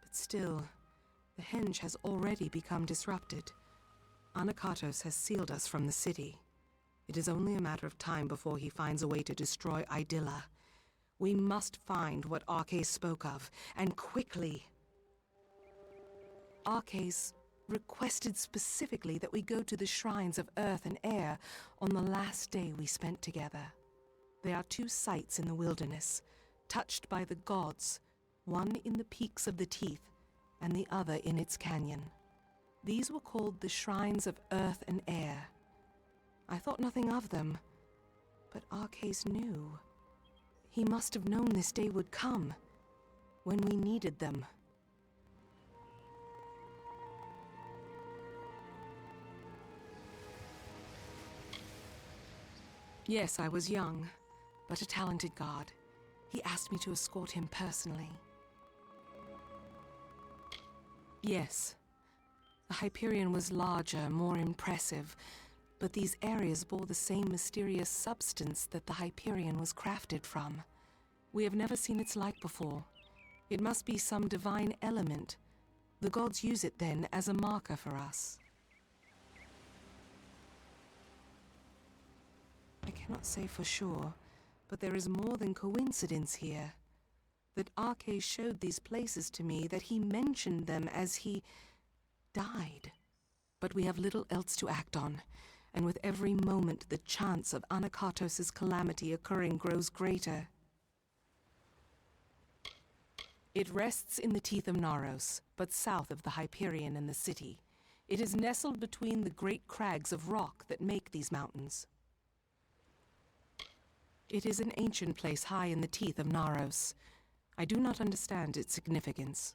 but still, the henge has already become disrupted. Anakatos has sealed us from the city. It is only a matter of time before he finds a way to destroy Idylla. We must find what Arcais spoke of, and quickly. Arcais requested specifically that we go to the shrines of earth and air on the last day we spent together. There are 2 sites in the wilderness, touched by the gods, one in the peaks of the Teeth, and the other in its canyon. These were called the Shrines of Earth and Air. I thought nothing of them, but Arcais knew. He must have known this day would come, when we needed them. Yes, I was young, but a talented god. He asked me to escort him personally. Yes. The Hyperion was larger, more impressive, but these areas bore the same mysterious substance that the Hyperion was crafted from. We have never seen its like before. It must be some divine element. The gods use it then as a marker for us. I cannot say for sure, but there is more than coincidence here. That Arcais showed these places to me, that he mentioned them as he died. But we have little else to act on, and with every moment the chance of Anakatos' calamity occurring grows greater. It rests in the teeth of Naros, but south of the Hyperion and the city. It is nestled between the great crags of rock that make these mountains. It is an ancient place high in the teeth of Naros. I do not understand its significance,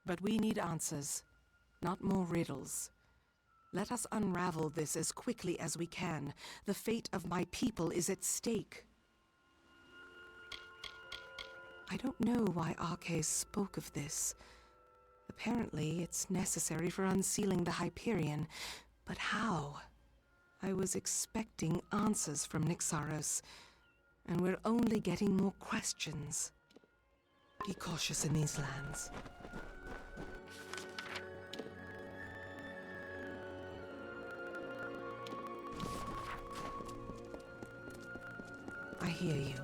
but we need answers, not more riddles. Let us unravel this as quickly as we can. The fate of my people is at stake. I don't know why Arcais spoke of this. Apparently, it's necessary for unsealing the Hyperion, but how? I was expecting answers from Nyxaros, and we're only getting more questions. Be cautious in these lands. hear you.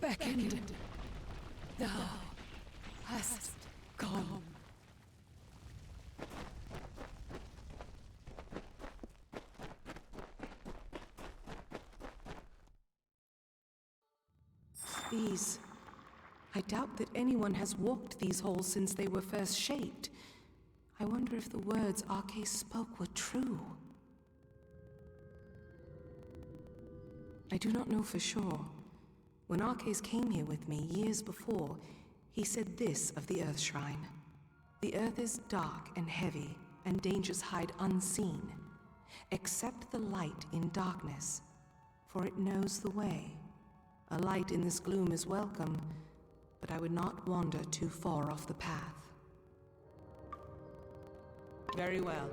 Beckoned, thou hast come. These... I doubt that anyone has walked these halls since they were first shaped. I wonder if the words Arke spoke were true. I do not know for sure. When Arcas came here with me years before, he said this of the Earth Shrine. The Earth is dark and heavy, and dangers hide unseen. Accept the light in darkness, for it knows the way. A light in this gloom is welcome, but I would not wander too far off the path. Very well.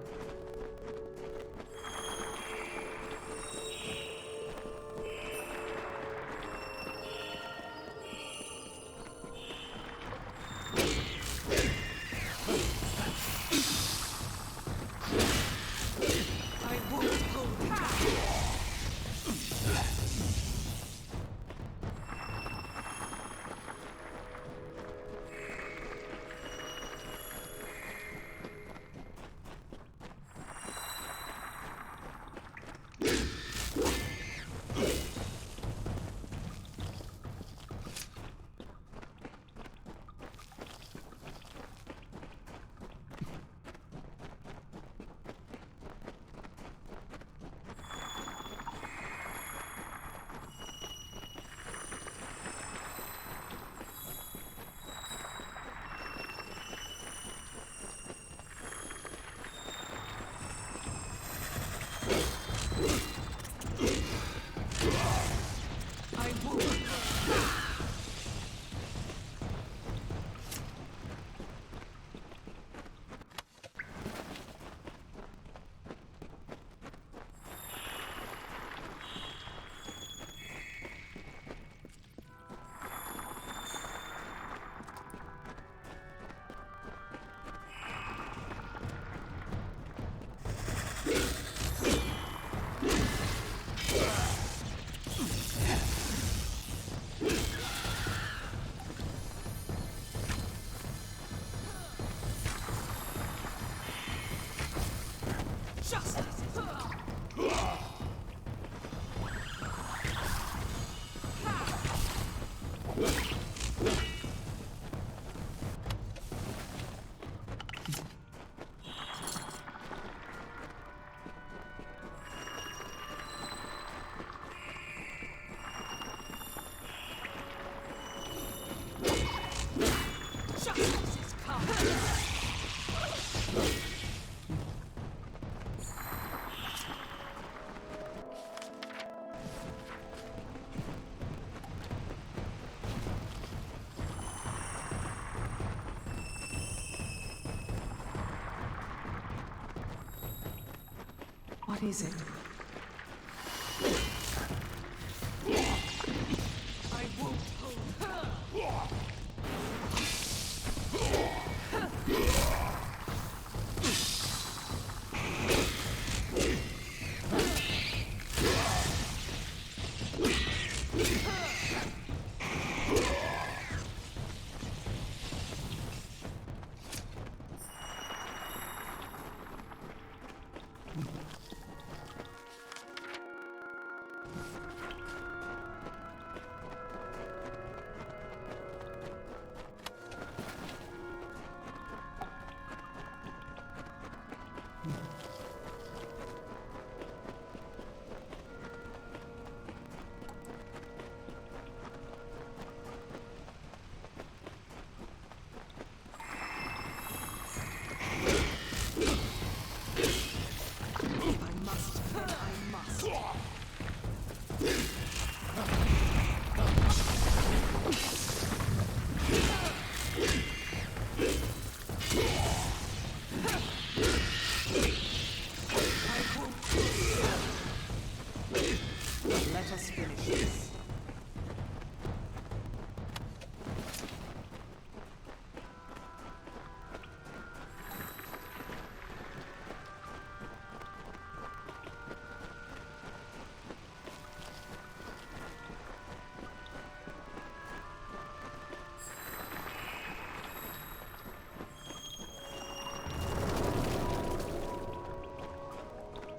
What is it? I won't hold her!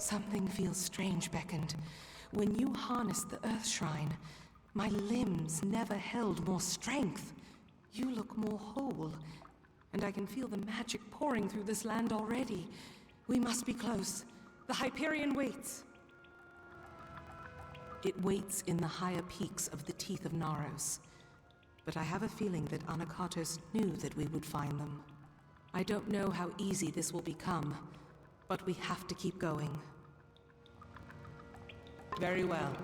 Something feels strange, Beckoned. When you harnessed the Earth Shrine, my limbs never held more strength. You look more whole, and I can feel the magic pouring through this land already. We must be close. The Hyperion waits. It waits in the higher peaks of the Teeth of Naros. But I have a feeling that Anakatos knew that we would find them. I don't know how easy this will become, but we have to keep going. Very well.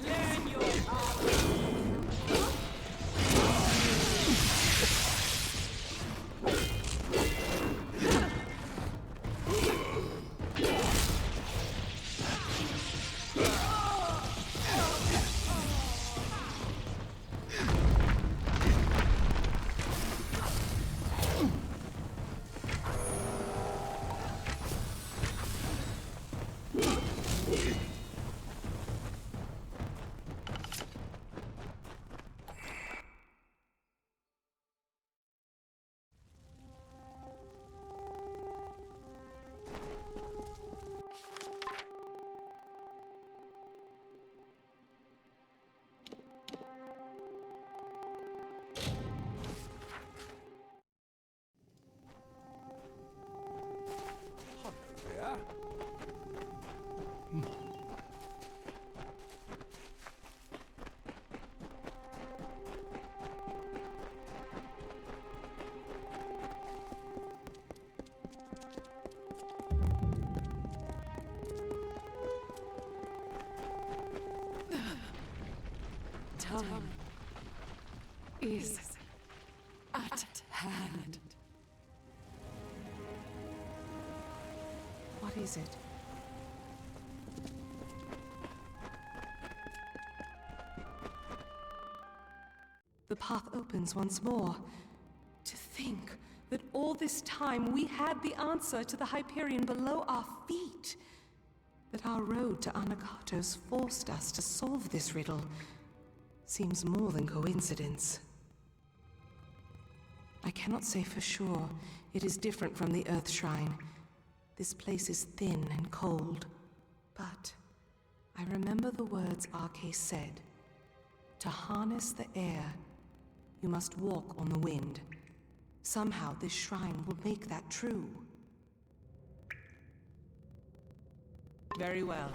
Learn your Time is at hand. What is it? The path opens once more. To think that all this time we had the answer to the Hyperion below our feet. That our road to Anakatos forced us to solve this riddle seems more than coincidence. I cannot say for sure. It is different from the Earth Shrine. This place is thin and cold. But I remember the words Arcé said. To harness the air, you must walk on the wind. Somehow this shrine will make that true. Very well.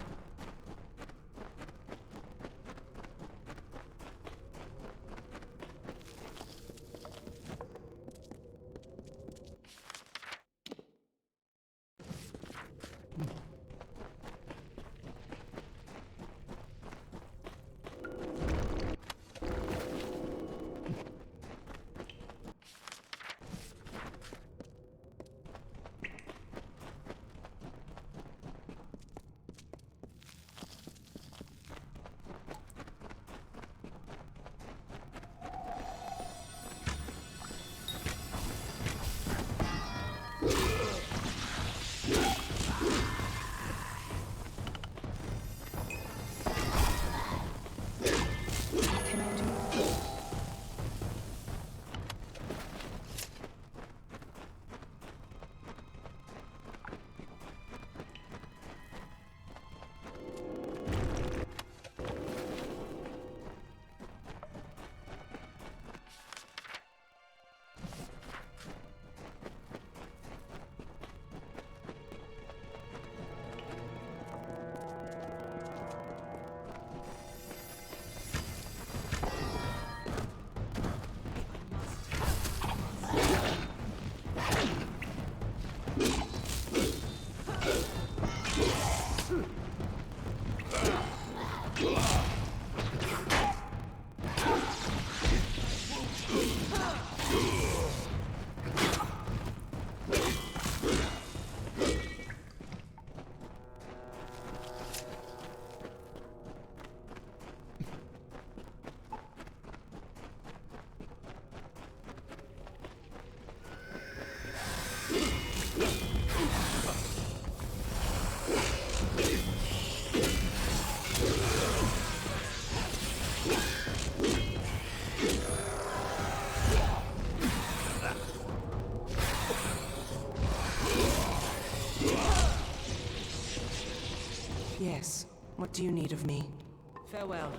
Yes. What do you need of me? Farewell.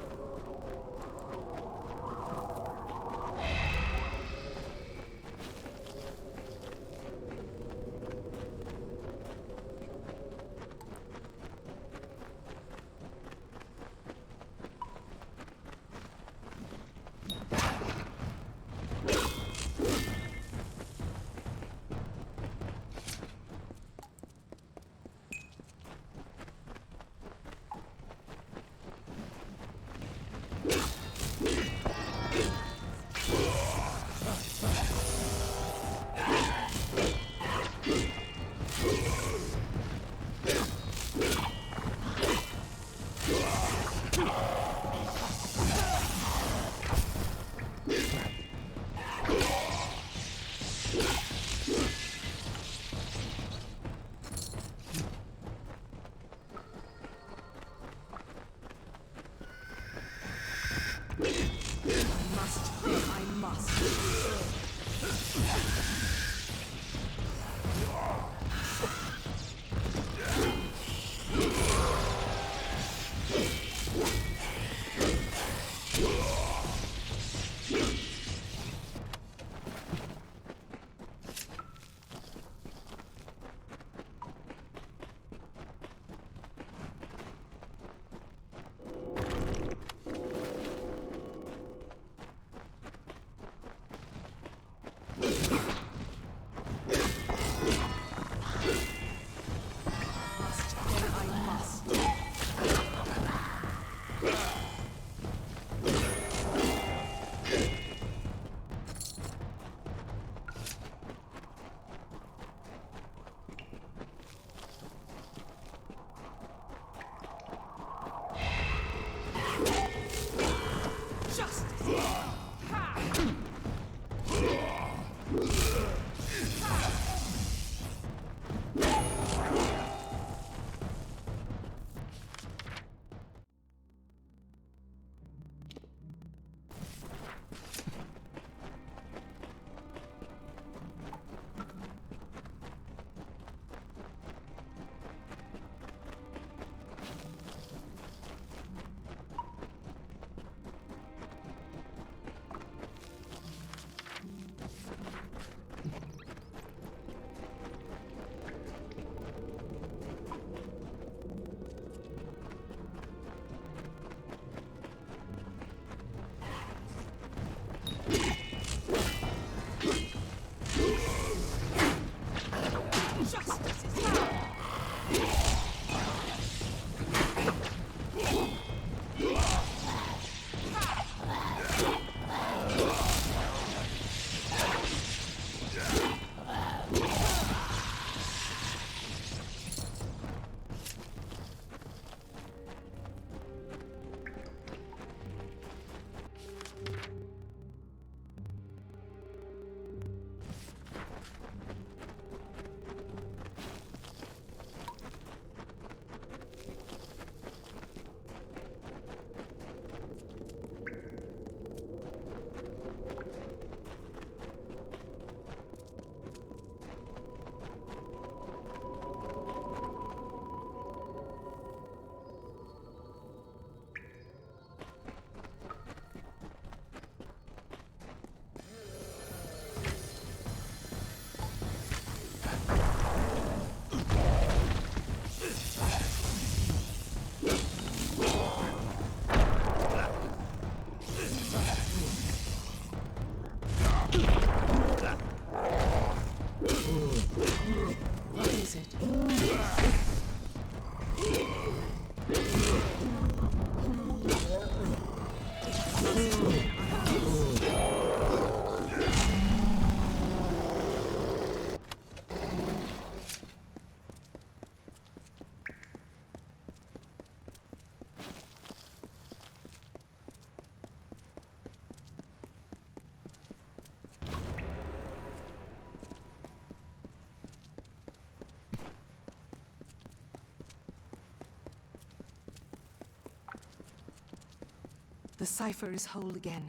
The cipher is whole again.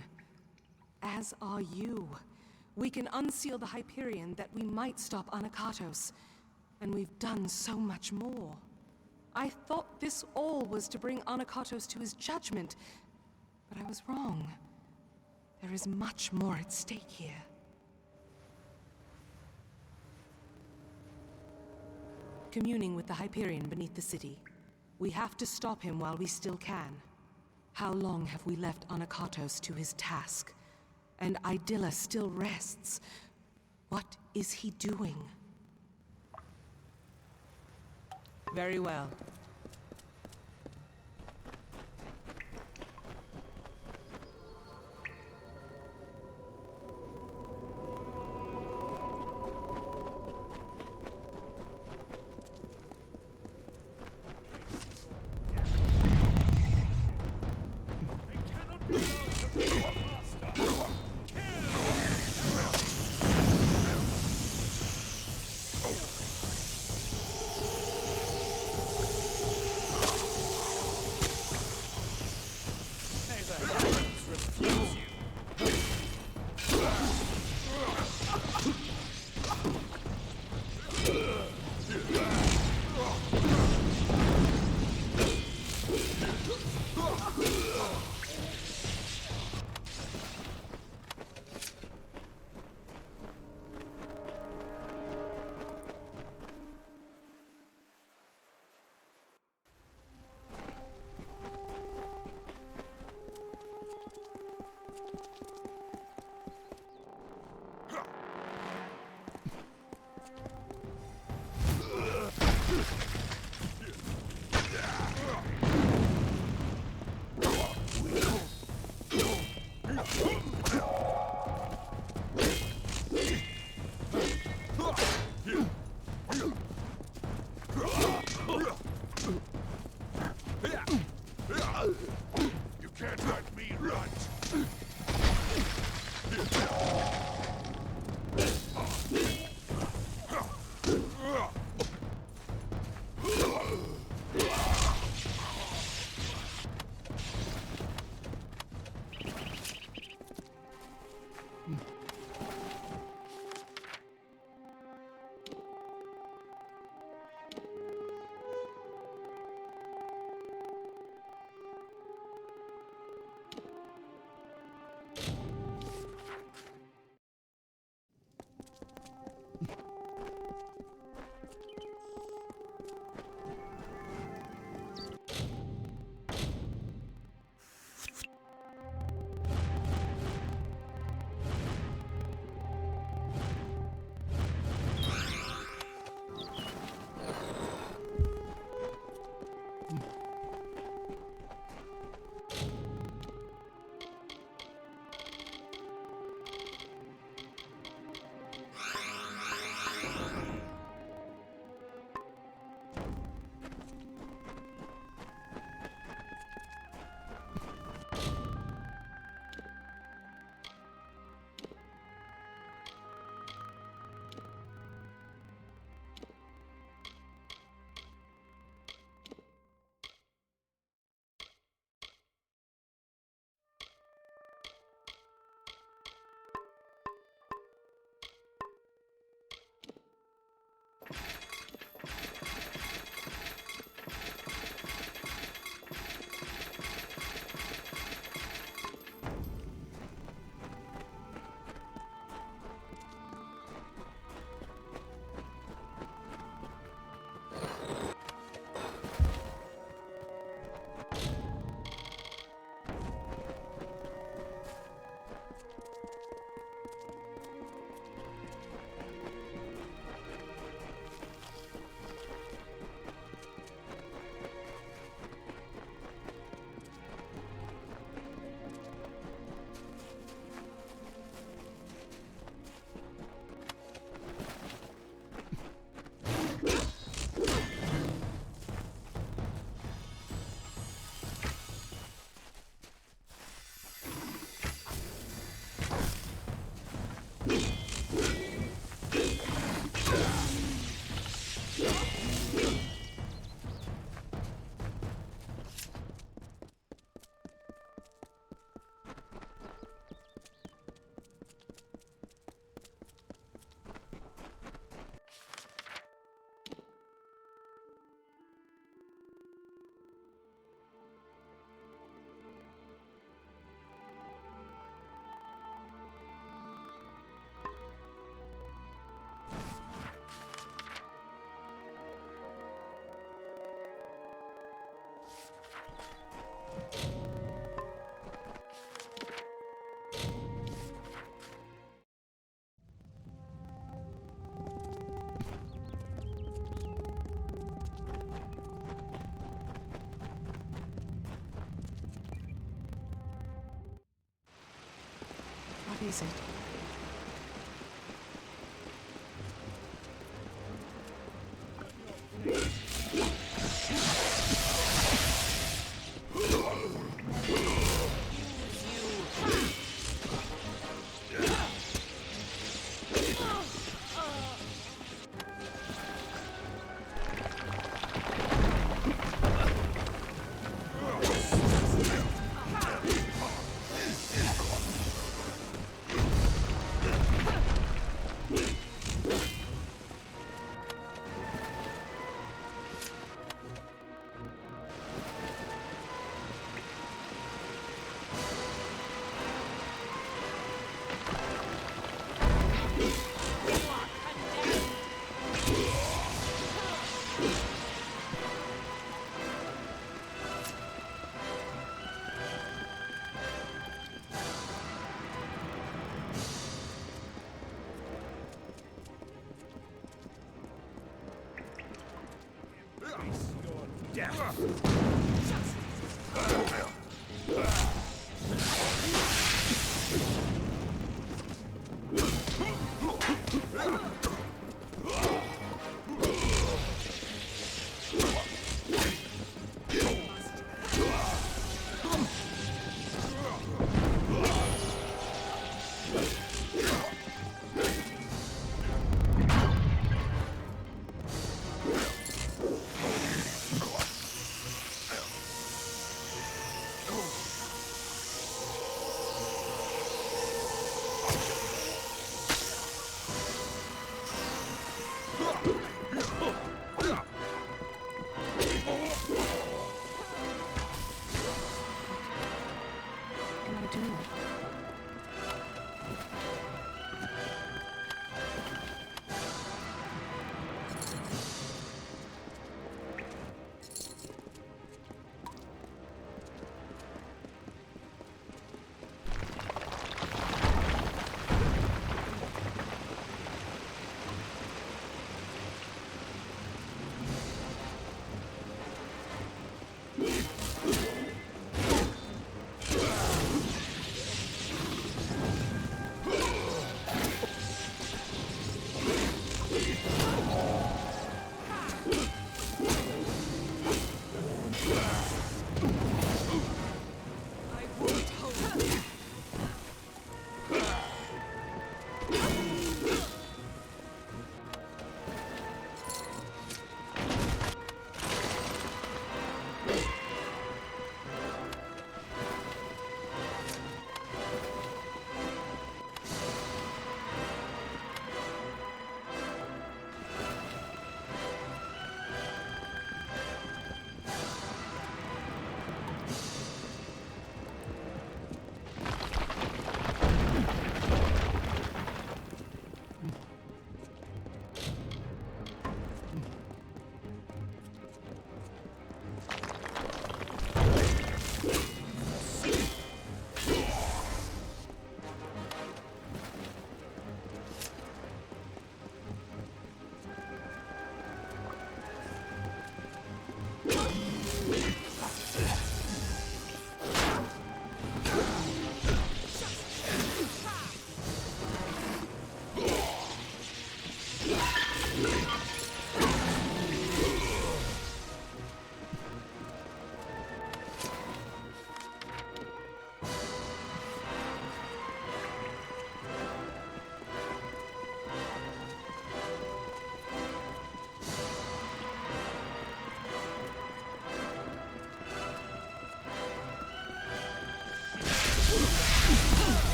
As are you. We can unseal the Hyperion that we might stop Anakatos. And we've done so much more. I thought this all was to bring Anakatos to his judgment, but I was wrong. There is much more at stake here. Communing with the Hyperion beneath the city. We have to stop him while we still can. How long have we left Anakatos to his task? And Idylla still rests. What is he doing? Very well. is it?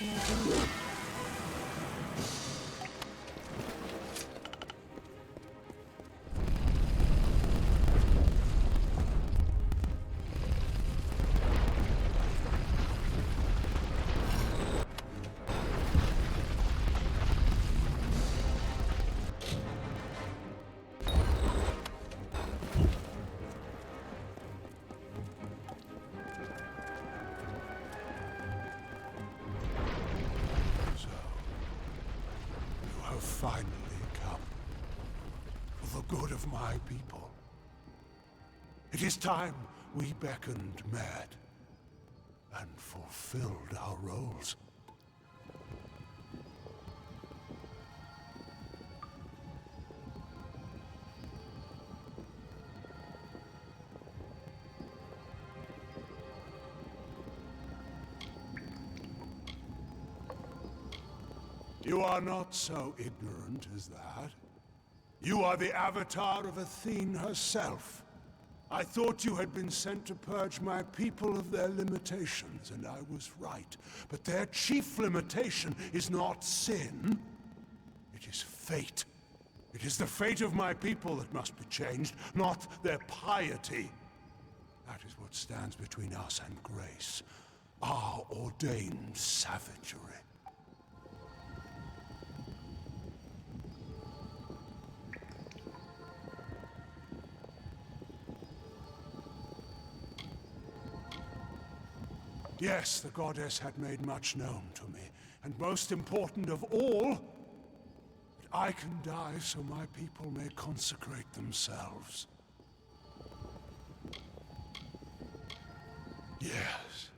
can I do? Finally come for the good of my people. It is time we beckoned mad and fulfilled our roles. You are not so ignorant as that. You are the avatar of Athene herself. I thought you had been sent to purge my people of their limitations, and I was right. But their chief limitation is not sin. It is fate. It is the fate of my people that must be changed, not their piety. That is what stands between us and grace. Our ordained savagery. Yes, the goddess had made much known to me, and most important of all, that I can die so my people may consecrate themselves. Yes,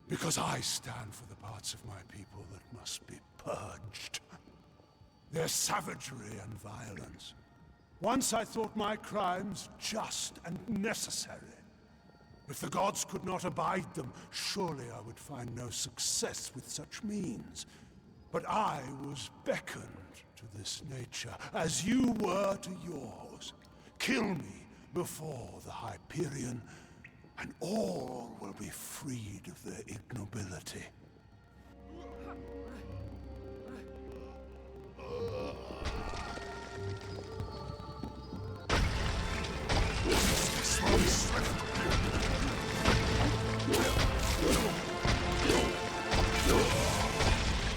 because I stand for the parts of my people that must be purged. Their savagery and violence. Once I thought my crimes just and necessary. If the gods could not abide them, surely I would find no success with such means. But I was beckoned to this nature, as you were to yours. Kill me before the Hyperion, and all will be freed of their ignobility.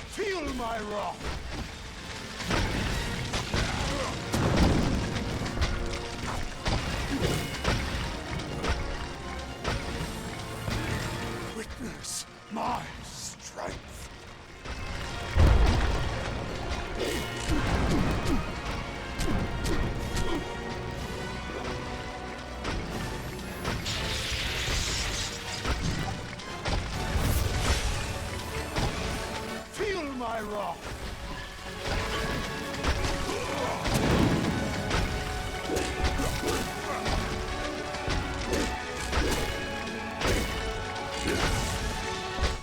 Feel my wrath! Witness my strength! My wrath.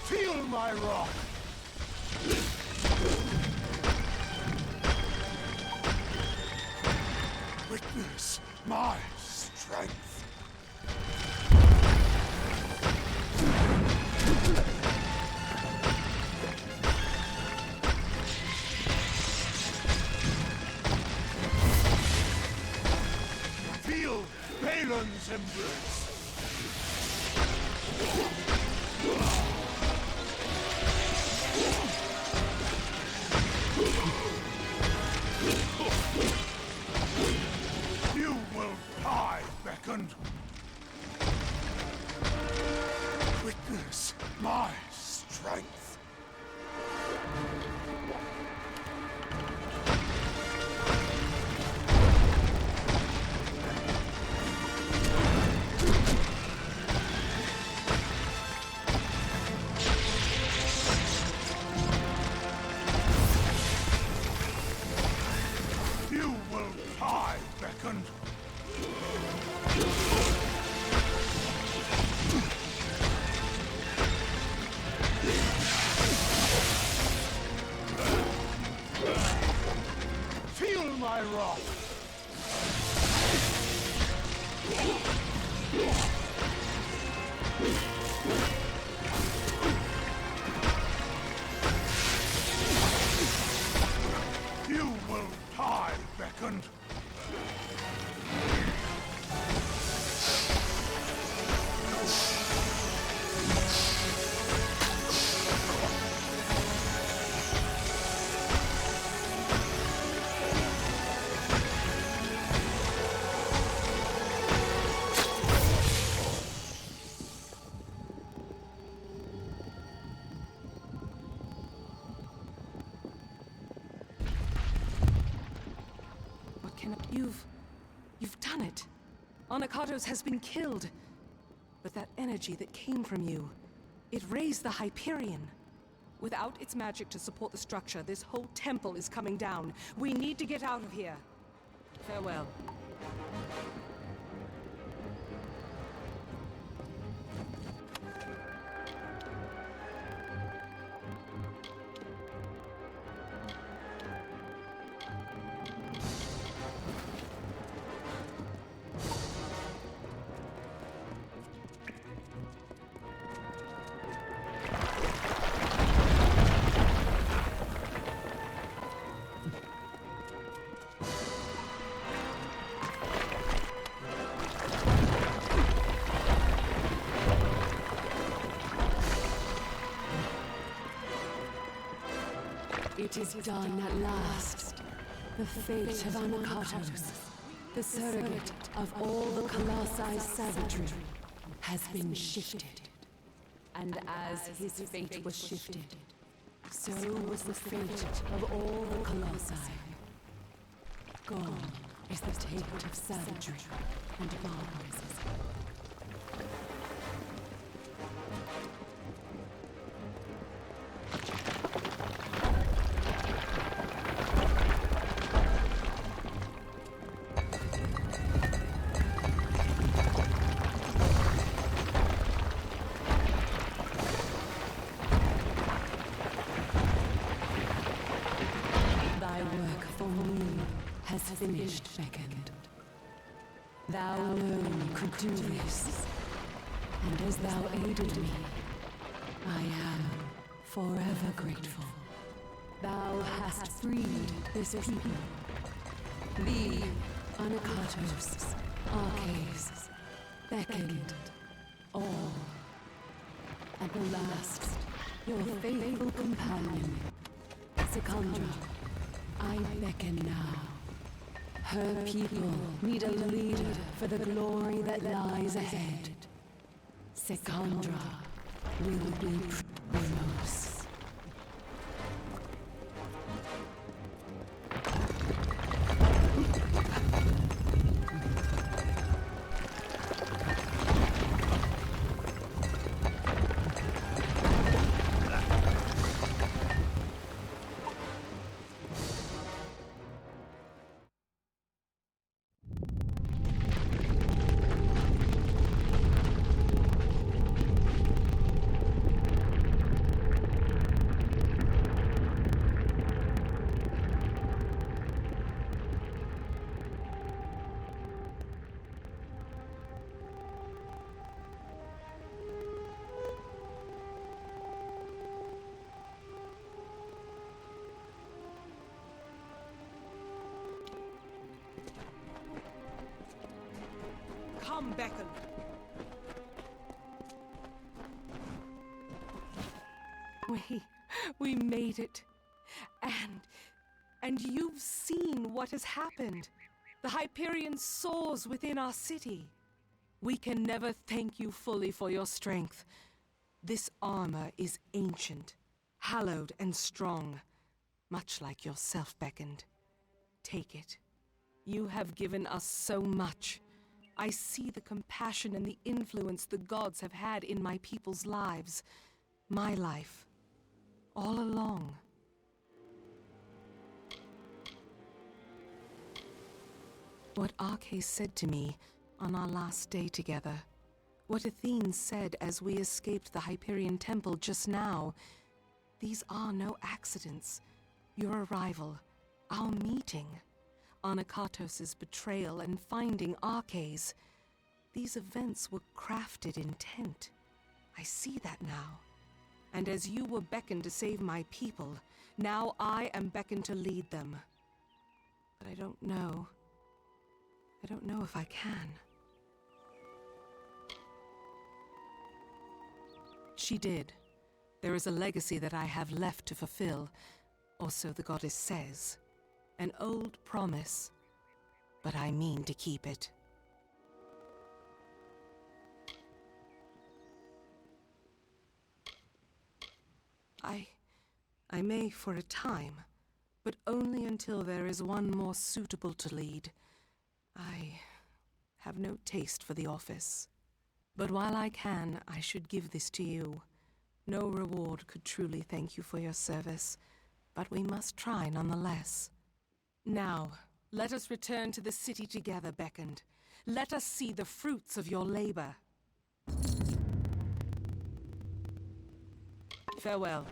Feel my wrath. Witness my strength. Balin's embrace. You will die, beckoned. Witness my strength. You've done it. Anakatos has been killed. But that energy that came from you, it raised the Hyperion. Without its magic to support the structure, this whole temple is coming down. We need to get out of here. Farewell. It is done at last. The fate of Anakatos, the surrogate of all the Colossi savagery, has been shifted. And as his fate was shifted, so was the fate of all the Colossi. Gone is the taint of savagery and barbarism. Finished, beckoned. Thou alone could do this, and as thou aided me, I am forever grateful. Thou hast freed this people. Thee, Anakatos, Arches, beckoned, all. At the last, your faithful companion, Secondra, I beckon now. Her people need a leader for the glory that lies ahead. Secondra will be Primos. Come, beckon. We made it. And you've seen what has happened. The Hyperion soars within our city. We can never thank you fully for your strength. This armor is ancient, hallowed and strong, much like yourself, beckoned. Take it. You have given us so much. I see the compassion and the influence the gods have had in my people's lives. My life. All along. What Arches said to me on our last day together. What Athene said as we escaped the Hyperion Temple just now. These are no accidents. Your arrival, our meeting. Anakatos' betrayal and finding Arches. These events were crafted intent. I see that now. And as you were beckoned to save my people, now I am beckoned to lead them. But I don't know. I don't know if I can. She did. There is a legacy that I have left to fulfill, or so the goddess says. An old promise, but I mean to keep it. I may for a time, but only until there is one more suitable to lead. I have no taste for the office. But while I can, I should give this to you. No reward could truly thank you for your service, but we must try nonetheless. Now, let us return to the city together, Beckoned. Let us see the fruits of your labor. Farewell.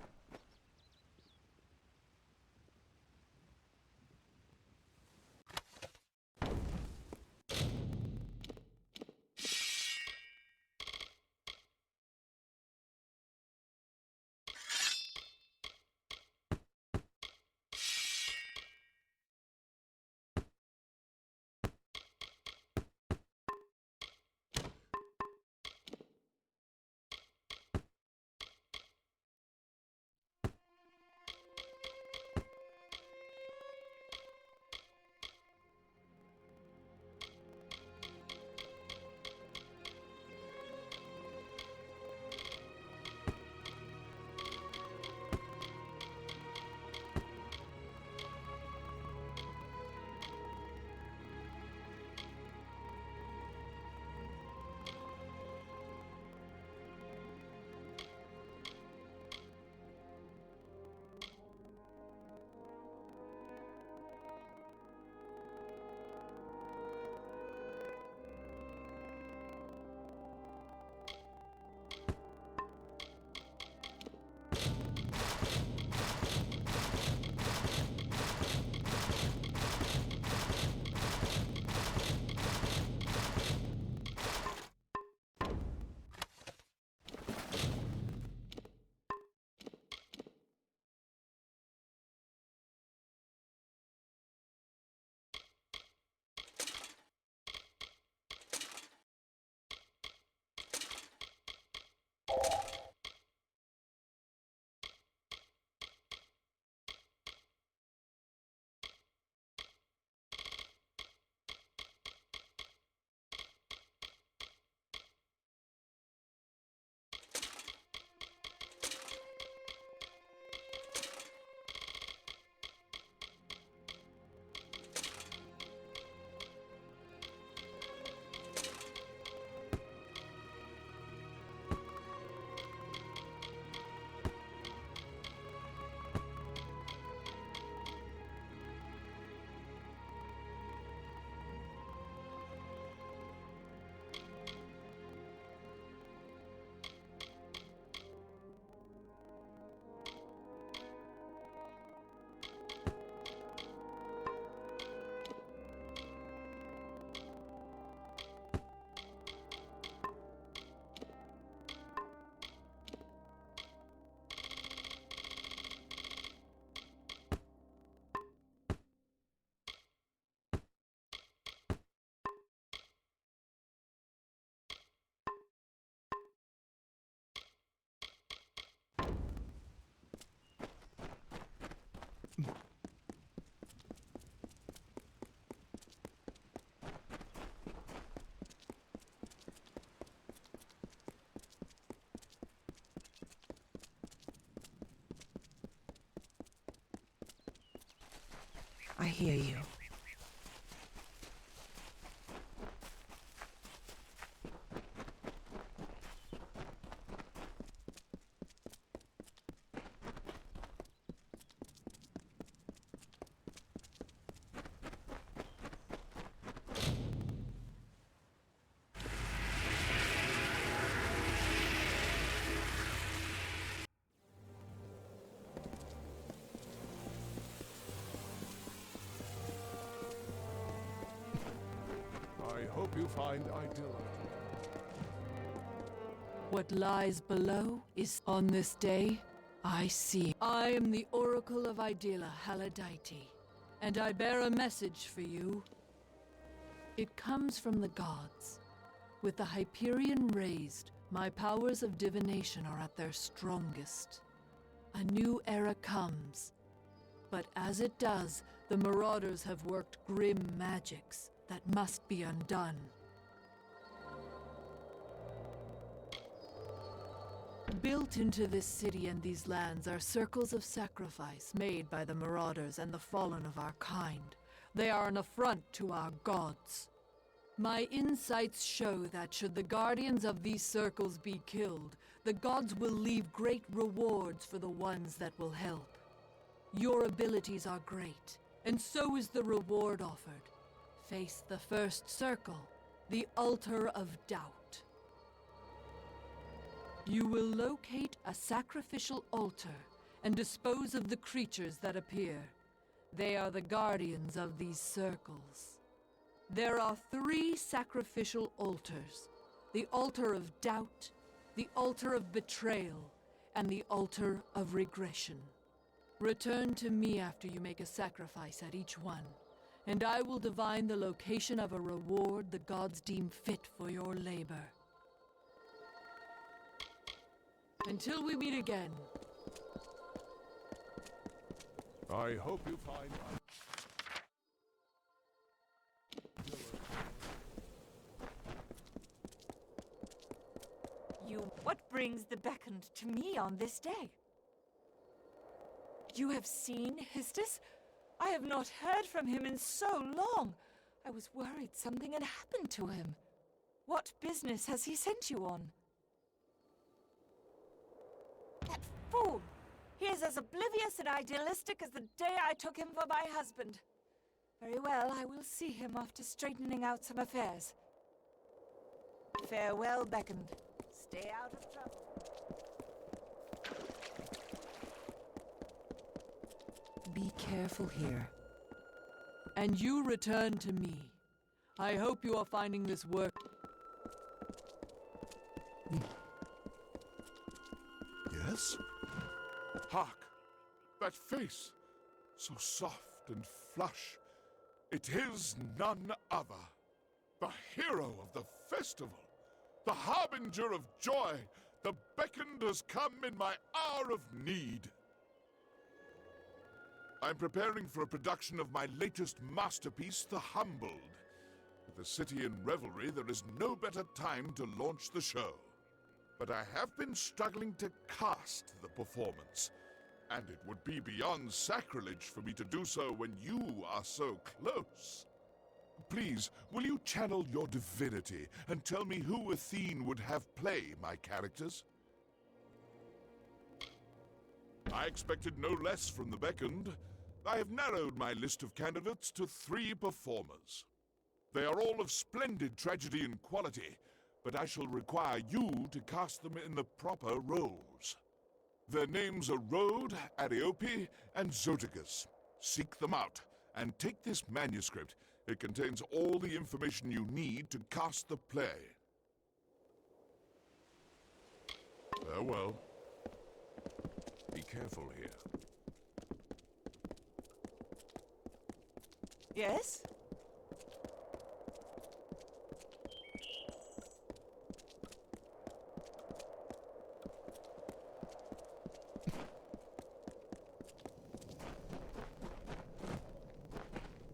I hear you. I hope you find Idilla. What lies below is on this day, I see. I am the Oracle of Idilla Haladite, and I bear a message for you. It comes from the gods. With the Hyperion raised, my powers of divination are at their strongest. A new era comes. But as it does, the Marauders have worked grim magics that must be undone. Built into this city and these lands are circles of sacrifice made by the marauders and the fallen of our kind. They are an affront to our gods. My insights show that should the guardians of these circles be killed, the gods will leave great rewards for the ones that will help. Your abilities are great, and so is the reward offered. Face the first circle, the altar of doubt. You will locate a sacrificial altar and dispose of the creatures that appear. They are the guardians of these circles. There are 3 sacrificial altars: the altar of doubt, the altar of betrayal, and the altar of regression. Return to me after you make a sacrifice at each one, and I will divine the location of a reward the gods deem fit for your labor. Until we meet again. I hope you find... What brings the beckoned to me on this day? You have seen Histus? I have not heard from him in so long. I was worried something had happened to him. What business has he sent you on? That fool! He is as oblivious and idealistic as the day I took him for my husband. Very well, I will see him after straightening out some affairs. Farewell, beckoned. Stay out of trouble. Be careful here. And you return to me. I hope you are finding this work. Yes? Hark! That face! So soft and flush. It is none other. The hero of the festival. The harbinger of joy. The beckoned has come in my hour of need. I'm preparing for a production of my latest masterpiece, The Humbled. With the city in revelry, there is no better time to launch the show. But I have been struggling to cast the performance, and it would be beyond sacrilege for me to do so when you are so close. Please, will you channel your divinity and tell me who Athene would have play my characters? I expected no less from the beckoned. I have narrowed my list of candidates to 3 performers. They are all of splendid tragedy and quality, but I shall require you to cast them in the proper roles. Their names are Rhode, Ariope, and Zoticus. Seek them out, and take this manuscript. It contains all the information you need to cast the play. Farewell. Be careful here. Yes?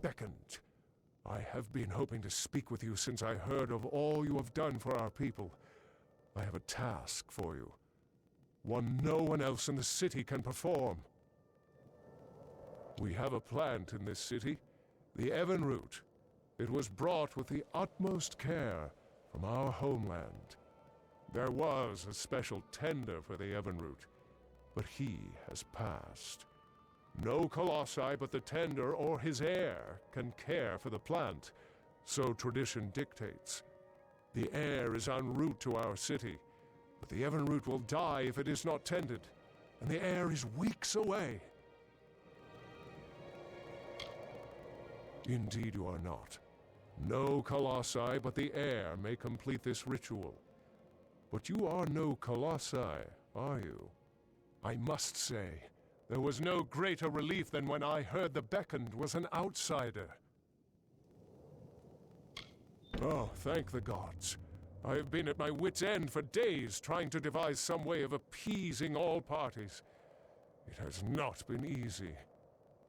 Beckoned. I have been hoping to speak with you since I heard of all you have done for our people. I have a task for you. One no one else in the city can perform. We have a plant in this city, the Evanroot. It was brought with the utmost care from our homeland. There was a special tender for the Evanroot, but he has passed. No colossi but the tender or his heir can care for the plant, so tradition dictates. The heir is en route to our city, but the Evanroot will die if it is not tended, and the heir is weeks away. Indeed you are not. No colossi but the heir may complete this ritual. But you are no colossi, are you? I must say, there was no greater relief than when I heard the beckoned was an outsider. Oh, thank the gods. I have been at my wit's end for days trying to devise some way of appeasing all parties. It has not been easy.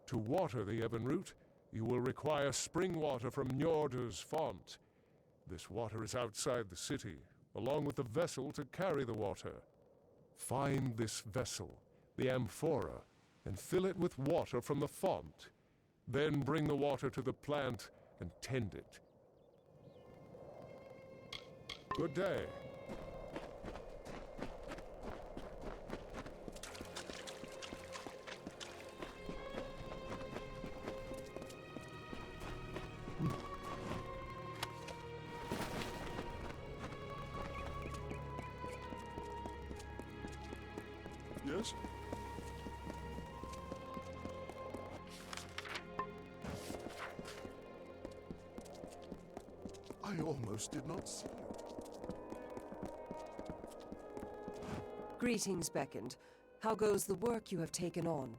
To water the Evanroot, you will require spring water from Njordu's font. This water is outside the city, along with the vessel to carry the water. Find this vessel, the amphora, and fill it with water from the font. Then bring the water to the plant and tend it. Good day. Yes? I almost did not see you. Greetings, Beckoned. How goes the work you have taken on?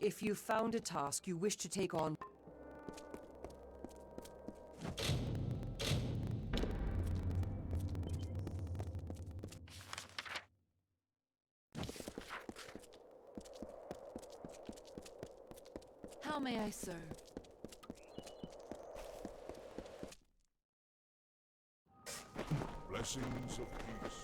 If you found a task you wish to take on... How may I serve? Blessings of peace.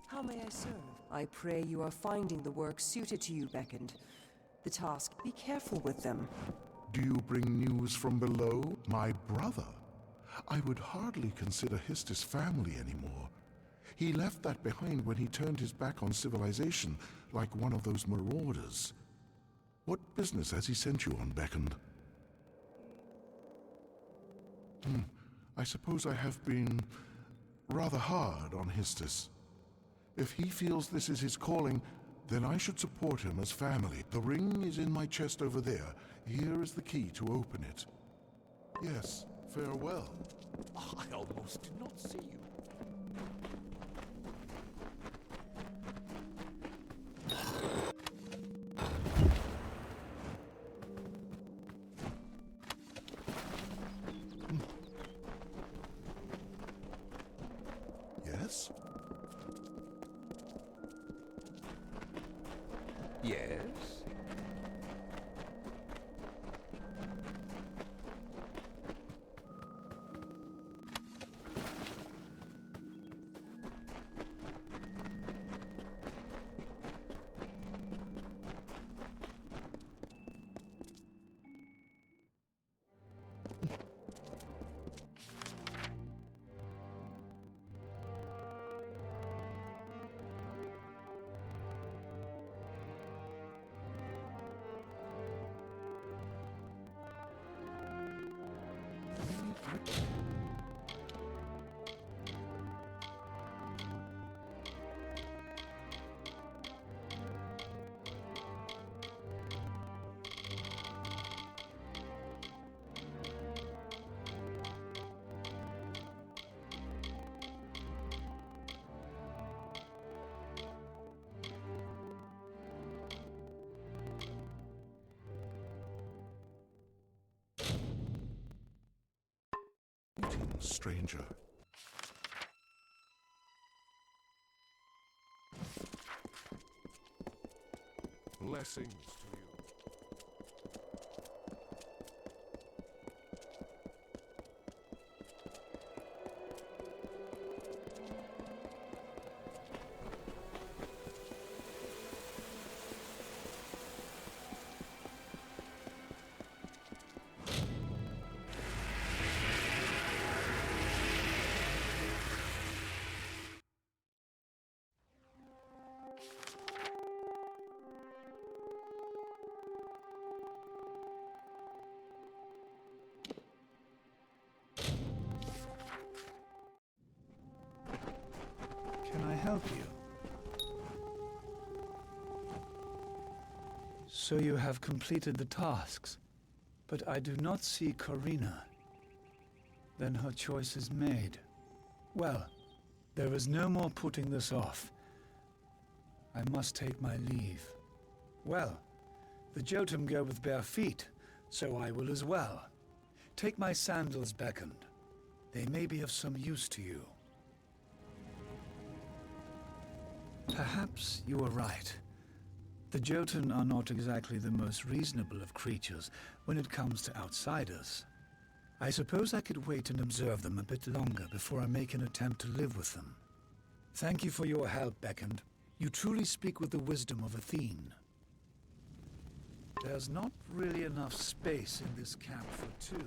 How may I serve? I pray you are finding the work suited to you, Beckoned. The task, be careful with them. Do you bring news from below? My brother? I would hardly consider Histus family anymore. He left that behind when he turned his back on civilization, like one of those marauders. What business has he sent you on, Beckoned? I suppose I have been rather hard on Histus. If he feels this is his calling, then I should support him as family. The ring is in my chest over there. Here is the key to open it. Yes, farewell. I almost did not see you. Yes? Yes? Stranger. Blessings to you. Can I help you? So you have completed the tasks, but I do not see Corina. Then her choice is made. Well, there is no more putting this off. I must take my leave. Well, the Jotun go with bare feet, so I will as well. Take my sandals, Beckoned. They may be of some use to you. Perhaps you are right. The Jotun are not exactly the most reasonable of creatures when it comes to outsiders. I suppose I could wait and observe them a bit longer before I make an attempt to live with them. Thank you for your help, Beckend. You truly speak with the wisdom of Athene. There's not really enough space in this camp for two.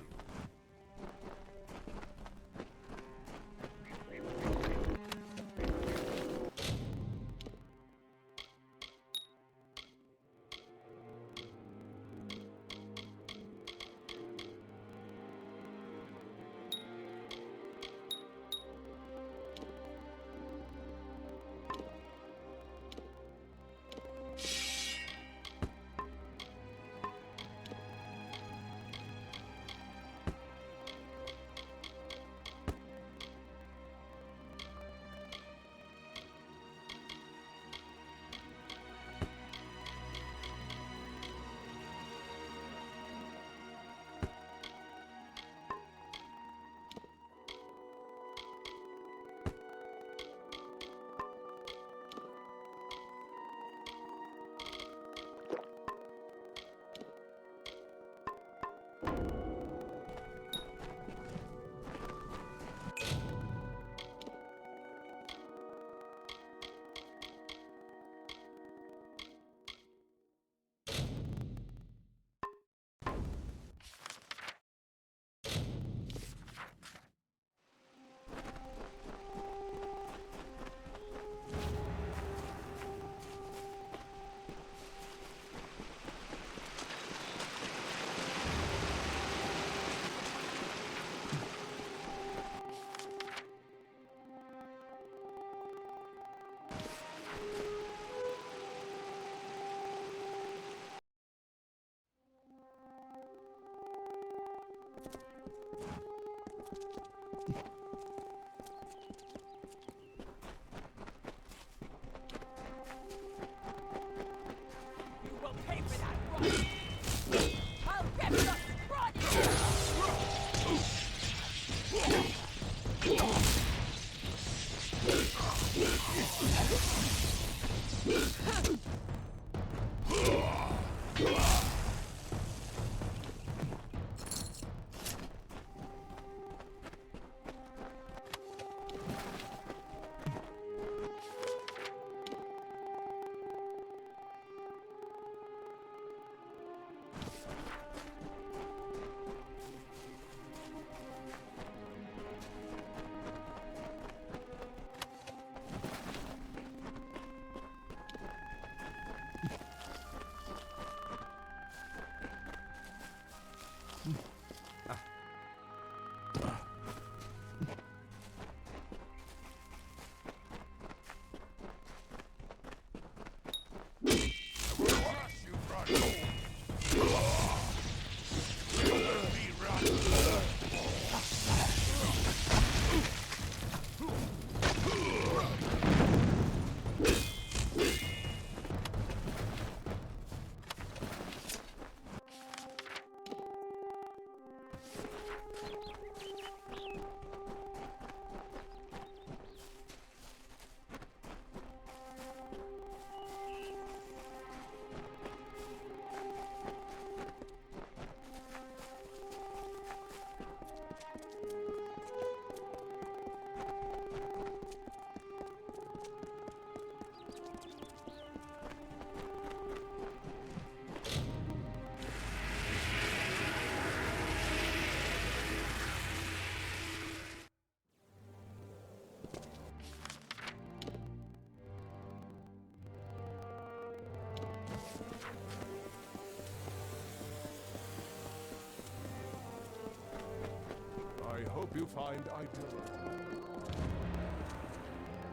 I hope you find ideal.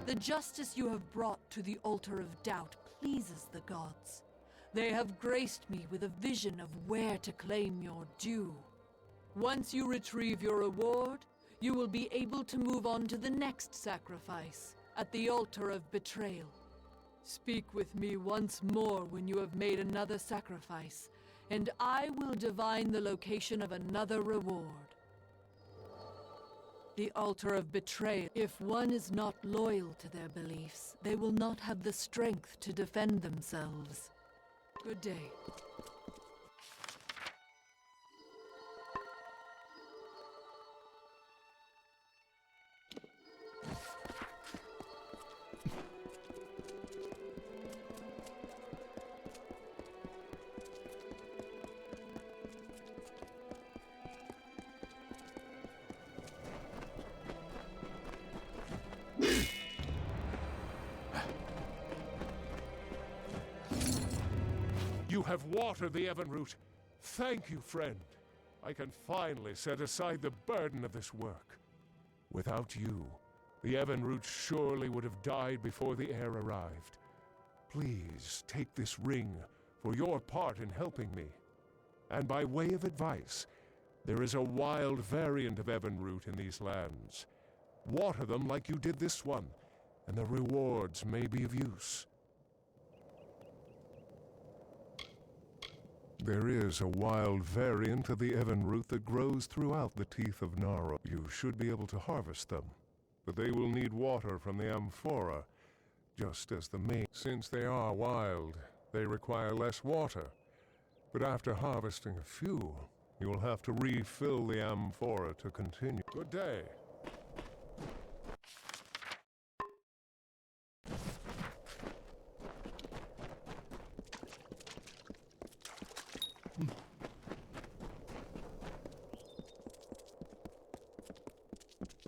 The justice you have brought to the altar of doubt pleases the gods. They have graced me with a vision of where to claim your due. Once you retrieve your reward, you will be able to move on to the next sacrifice, at the altar of betrayal. Speak with me once more when you have made another sacrifice, and I will divine the location of another reward. The altar of betrayal. If one is not loyal to their beliefs, they will not have the strength to defend themselves. Good day. You have watered the Evenroot. Thank you, friend. I can finally set aside the burden of this work. Without you, the Evenroot surely would have died before the heir arrived. Please take this ring for your part in helping me. And by way of advice, there is a wild variant of Evenroot in these lands. Water them like you did this one, and the rewards may be of use. There is a wild variant of the Evenroot that grows throughout the teeth of Naro. You should be able to harvest them, but they will need water from the amphora, just as the main. Since they are wild, they require less water. But after harvesting a few, you will have to refill the amphora to continue. Good day.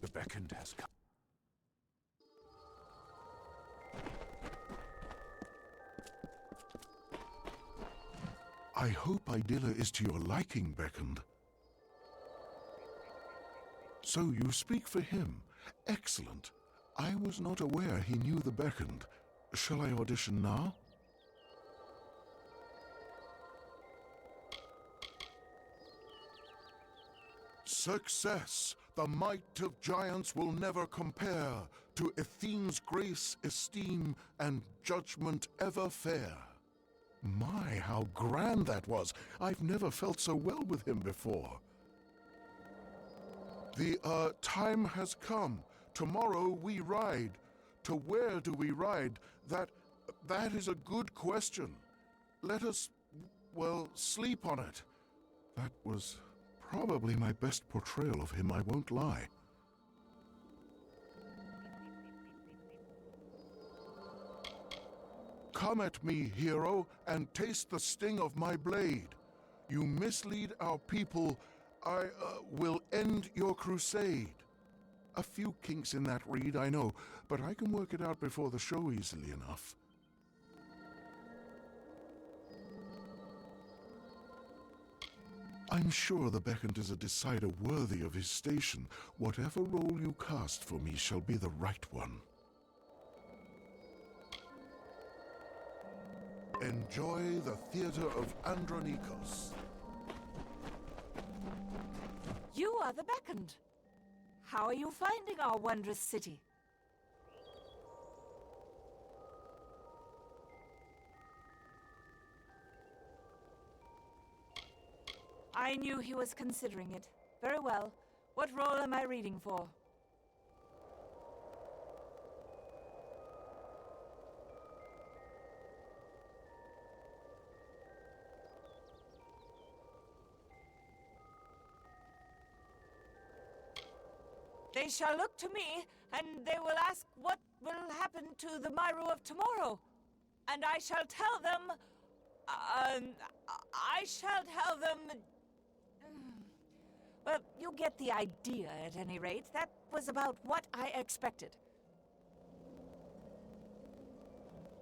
The beckoned has come. I hope Idilla is to your liking, Beckoned. So you speak for him. Excellent. I was not aware he knew the Beckoned. Shall I audition now? Success! The might of giants will never compare to Athene's grace, esteem, and judgment ever fair. My, how grand that was! I've never felt so well with him before. The, time has come. Tomorrow we ride. To where do we ride? That is a good question. Let us, well, sleep on it. That was probably my best portrayal of him, I won't lie. Come at me, hero, and taste the sting of my blade. You mislead our people, I will end your crusade. A few kinks in that reed, I know, but I can work it out before the show easily enough. I'm sure the Beckoned is a decider worthy of his station. Whatever role you cast for me shall be the right one. Enjoy the theater of Andronikos. You are the Beckoned. How are you finding our wondrous city? I knew he was considering it. Very well. What role am I reading for? They shall look to me, and they will ask what will happen to the Myru of tomorrow. And I shall tell them... I shall tell them... Well, you get the idea at any rate. That was about what I expected.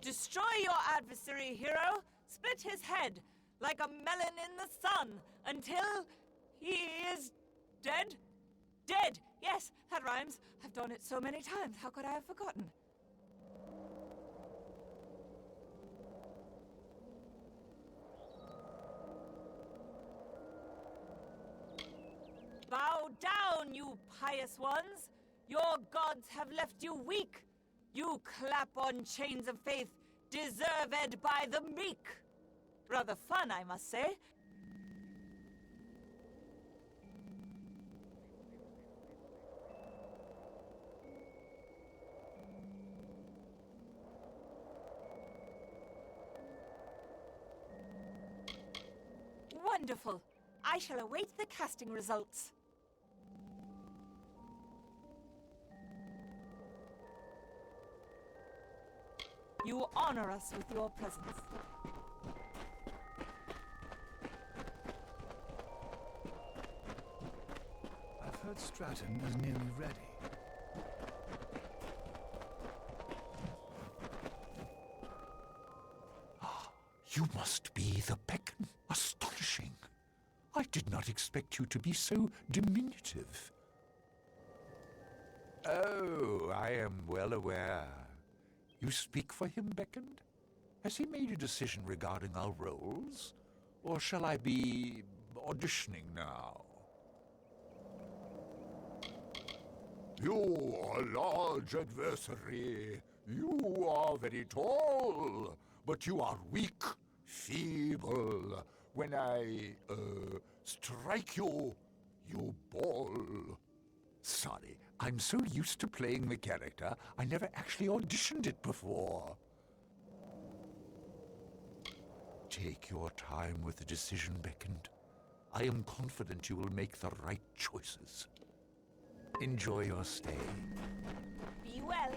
Destroy your adversary, hero. Split his head like a melon in the sun until he is dead. Dead! Yes, that rhymes. I've done it so many times. How could I have forgotten? Bow down, you pious ones! Your gods have left you weak! You clap on chains of faith, deserved by the meek! Rather fun, I must say. Wonderful. I shall await the casting results. You honor us with your presence. I've heard Stratton is nearly ready. You must be the Beckon. Astonishing. I did not expect you to be so diminutive. Oh, I am well aware. You speak for him, Beckon? Has he made a decision regarding our roles? Or shall I be auditioning now? You are a large adversary. You are very tall, but you are weak, feeble. When I, strike you, you bawl. Sorry, I'm so used to playing the character, I never actually auditioned it before. Take your time with the decision, Beckon. I am confident you will make the right choices. Enjoy your stay. Be well.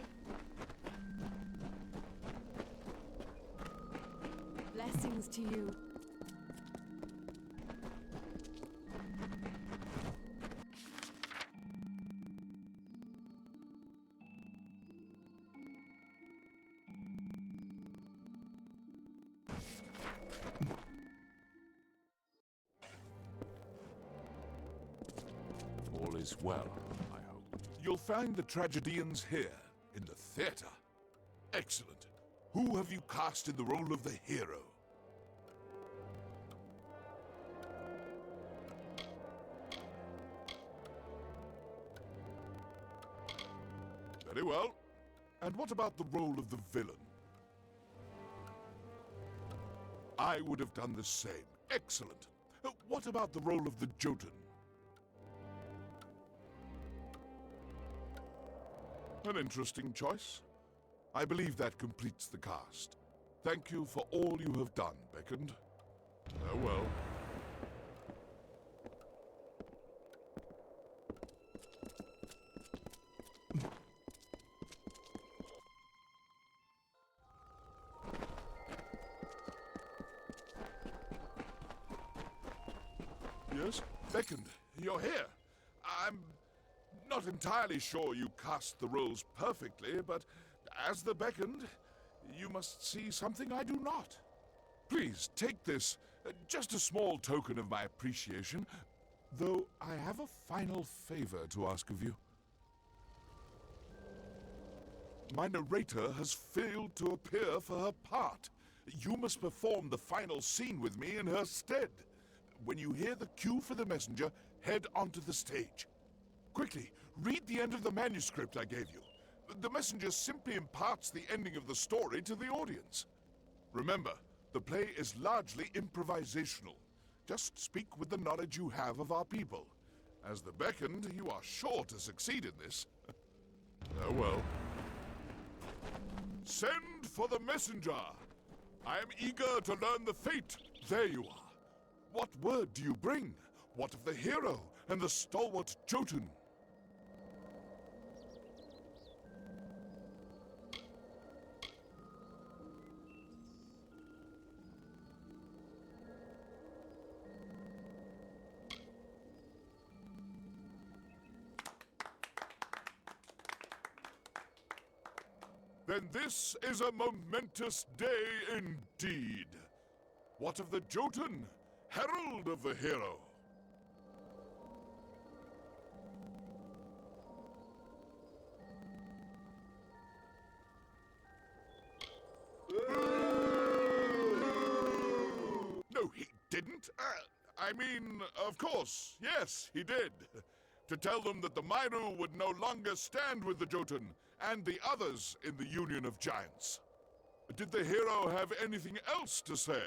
Blessings to you. All is well, I hope. You'll find the tragedians here, in the theater. Excellent. Who have you cast in the role of the hero? Very well. And what about the role of the villain? I would have done the same. Excellent. What about the role of the Jotun? An interesting choice. I believe that completes the cast. Thank you for all you have done, Beckon. Farewell. Yes? Beckon, you're here. I'm not entirely sure you cast the roles perfectly, but as the beckoned, you must see something I do not. Please, take this, just a small token of my appreciation, though I have a final favor to ask of you. My narrator has failed to appear for her part. You must perform the final scene with me in her stead. When you hear the cue for the messenger, head onto the stage. Quickly, read the end of the manuscript I gave you. The messenger simply imparts the ending of the story to the audience. Remember, the play is largely improvisational. Just speak with the knowledge you have of our people. As the beckoned, you are sure to succeed in this. Farewell. Send for the messenger. I am eager to learn the fate. There you are. What word do you bring? What of the hero and the stalwart Jotun? Then this is a momentous day indeed. What of the Jotun, herald of the hero? No, he didn't. I mean, of course, yes, he did. To tell them that the Mairu would no longer stand with the Jotun and the others in the Union of Giants. Did the hero have anything else to say?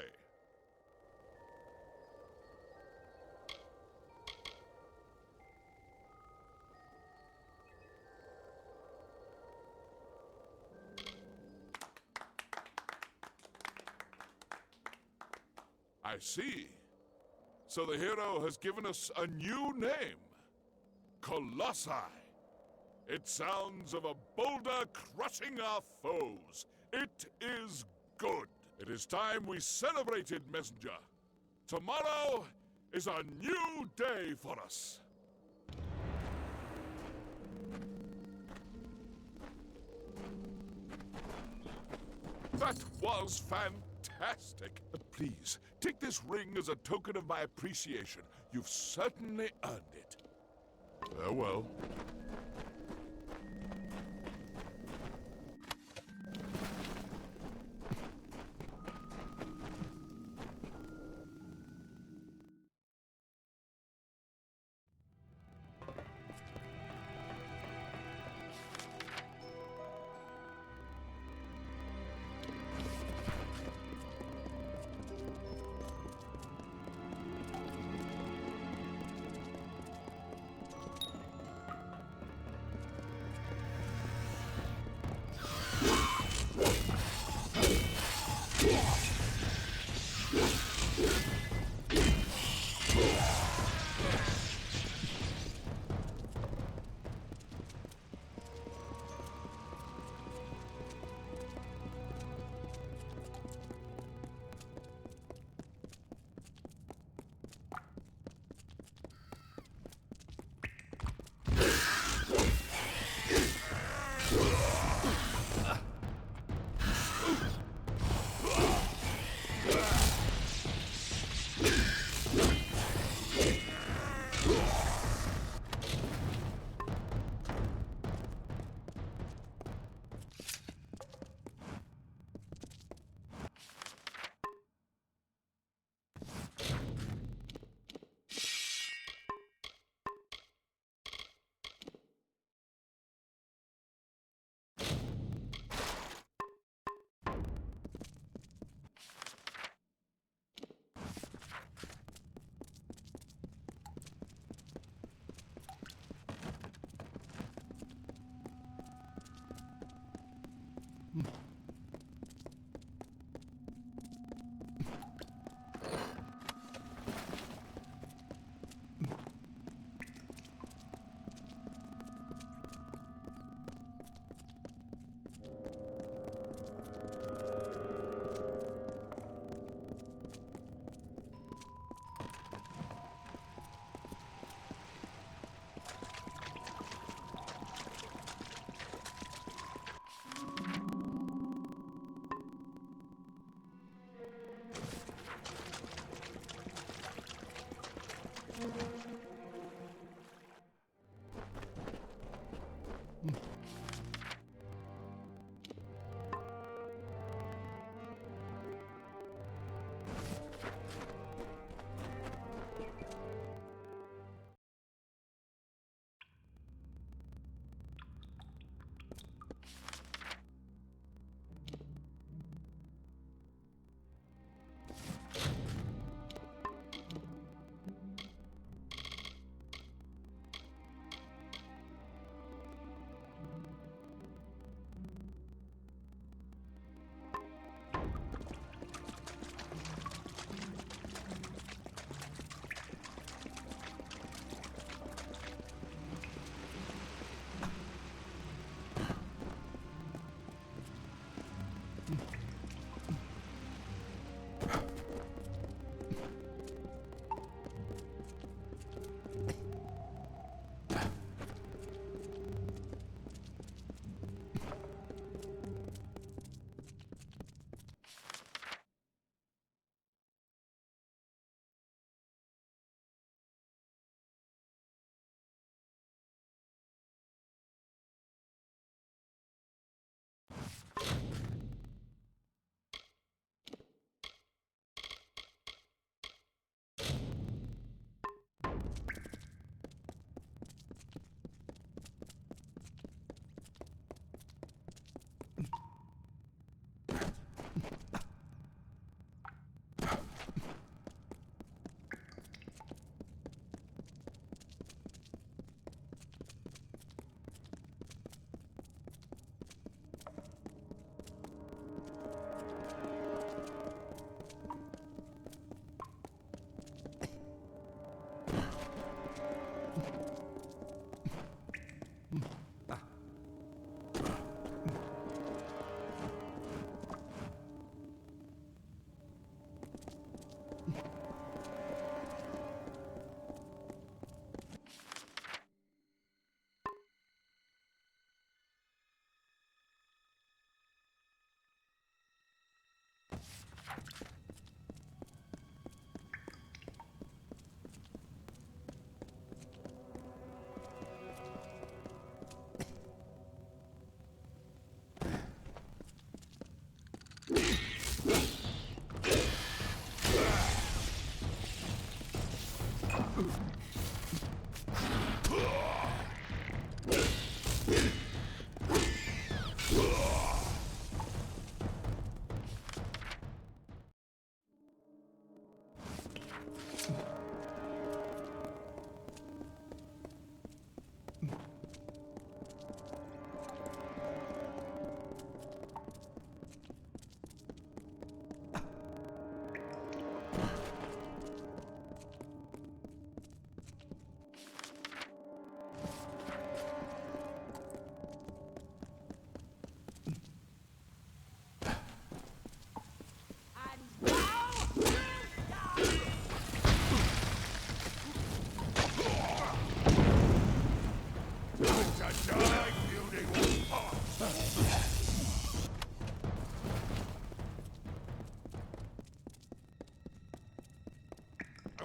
I see. So the hero has given us a new name. Colossi. It sounds of a boulder crushing our foes. It is good. It is time we celebrated, Messenger. Tomorrow is a new day for us. That was fantastic. Please, take this ring as a token of my appreciation. You've certainly earned it. Farewell.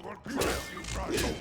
will crush you, brother.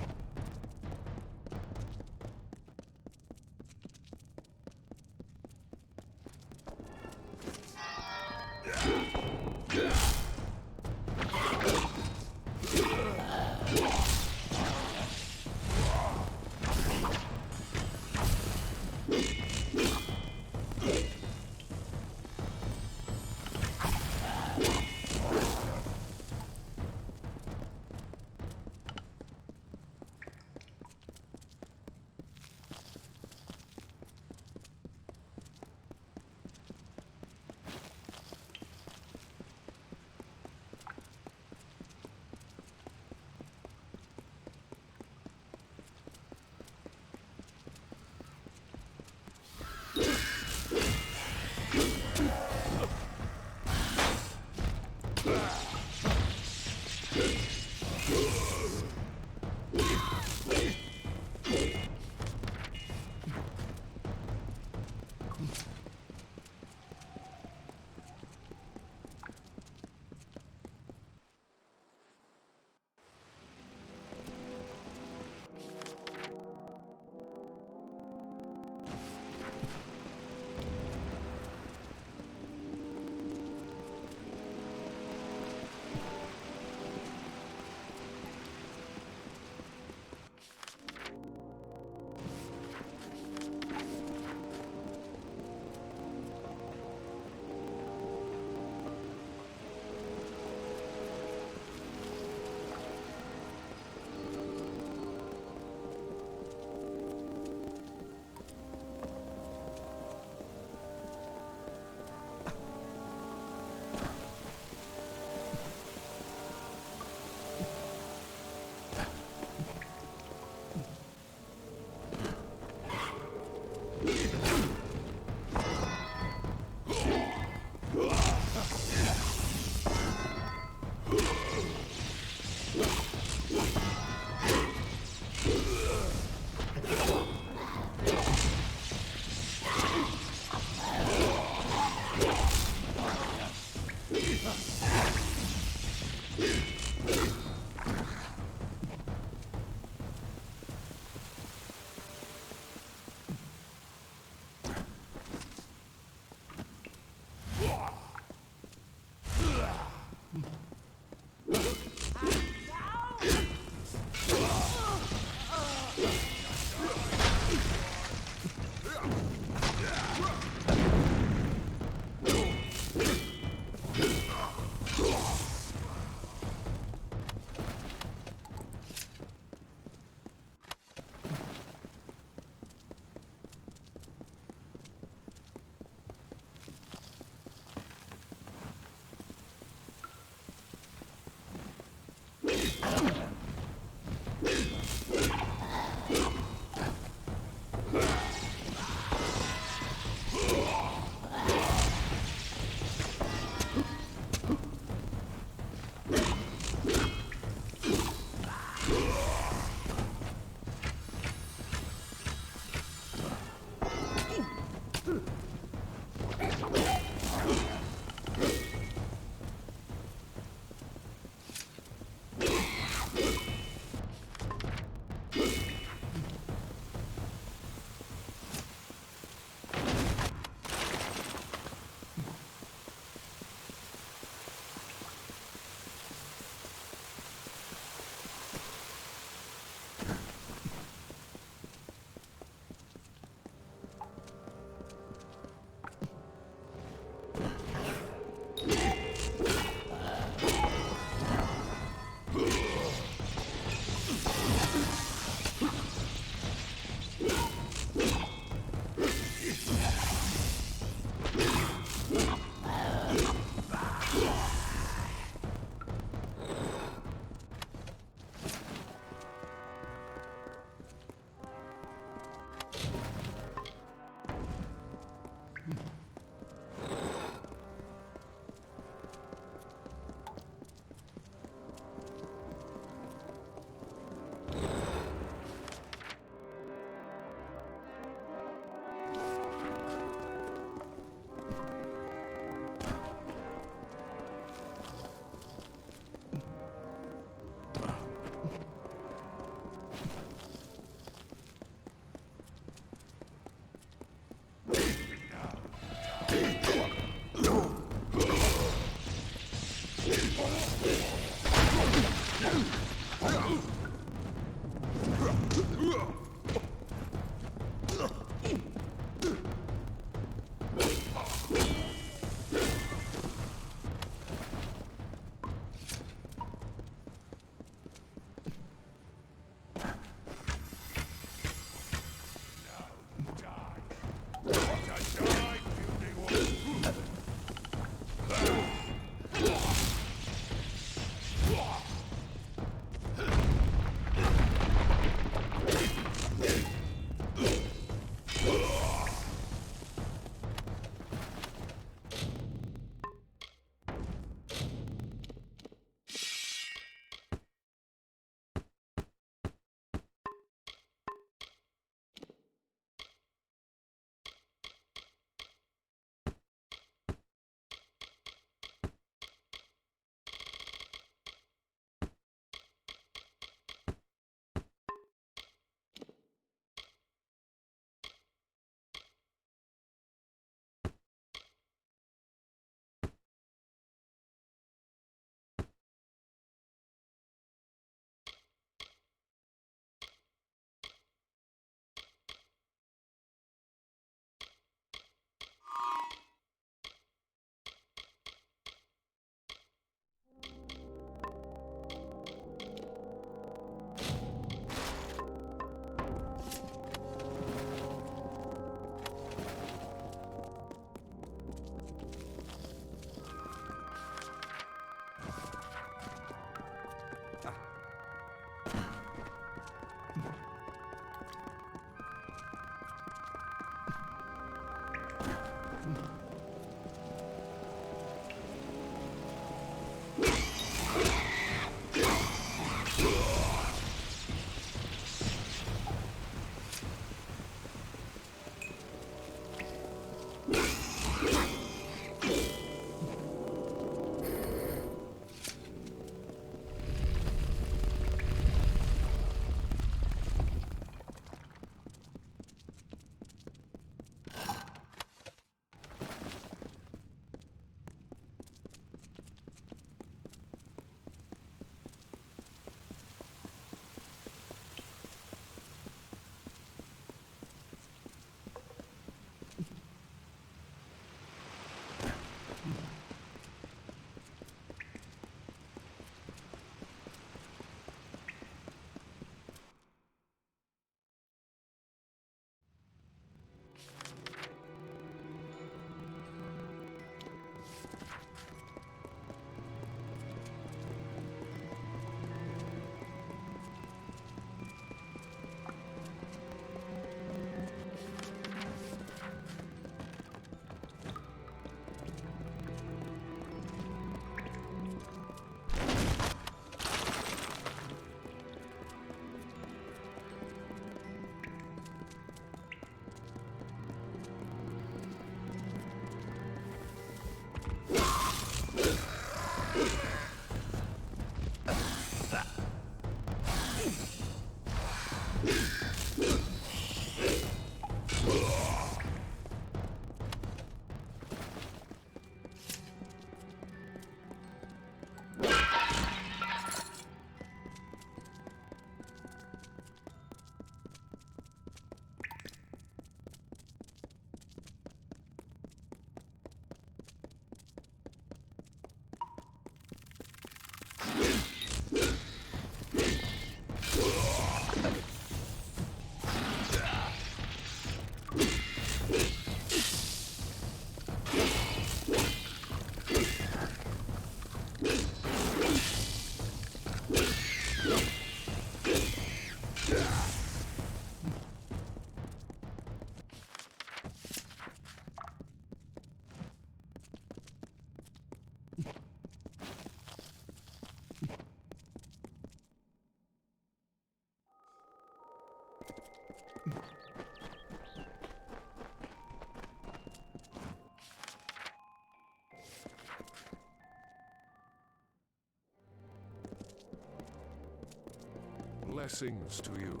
Blessings to you.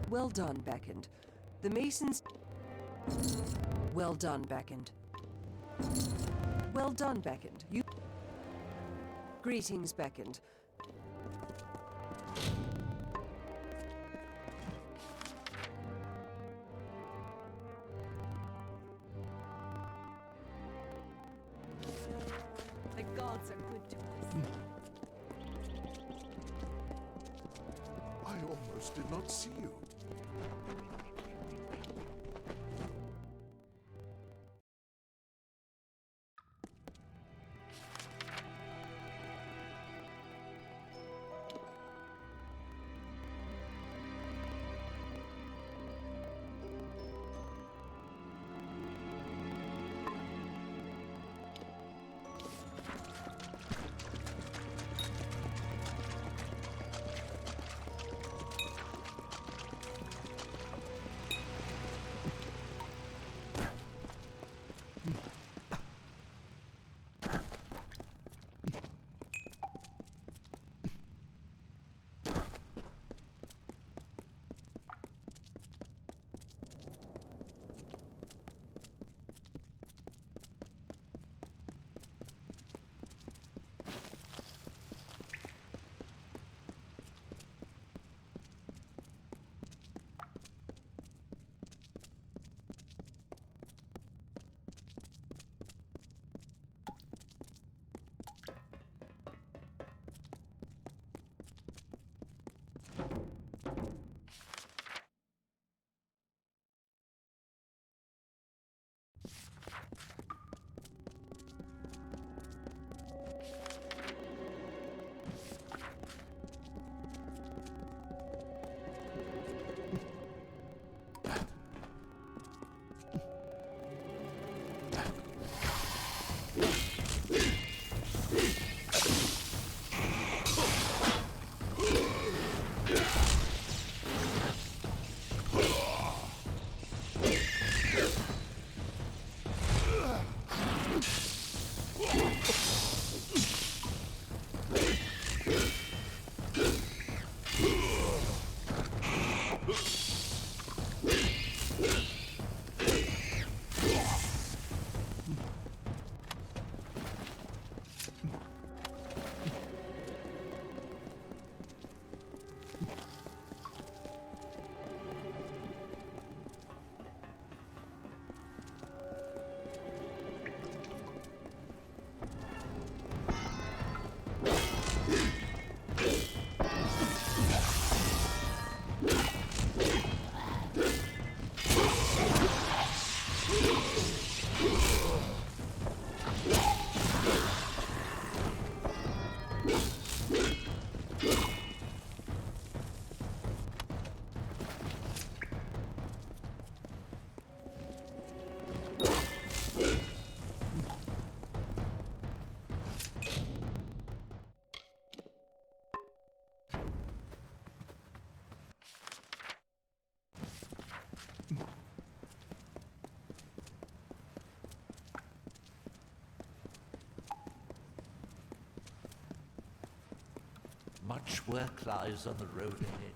Well done, Beckoned. The Masons... Well done, Beckoned. Well done, Beckoned. You... Greetings, Beckoned. The gods are good to us. I almost did not see you. Much work lies on the road ahead.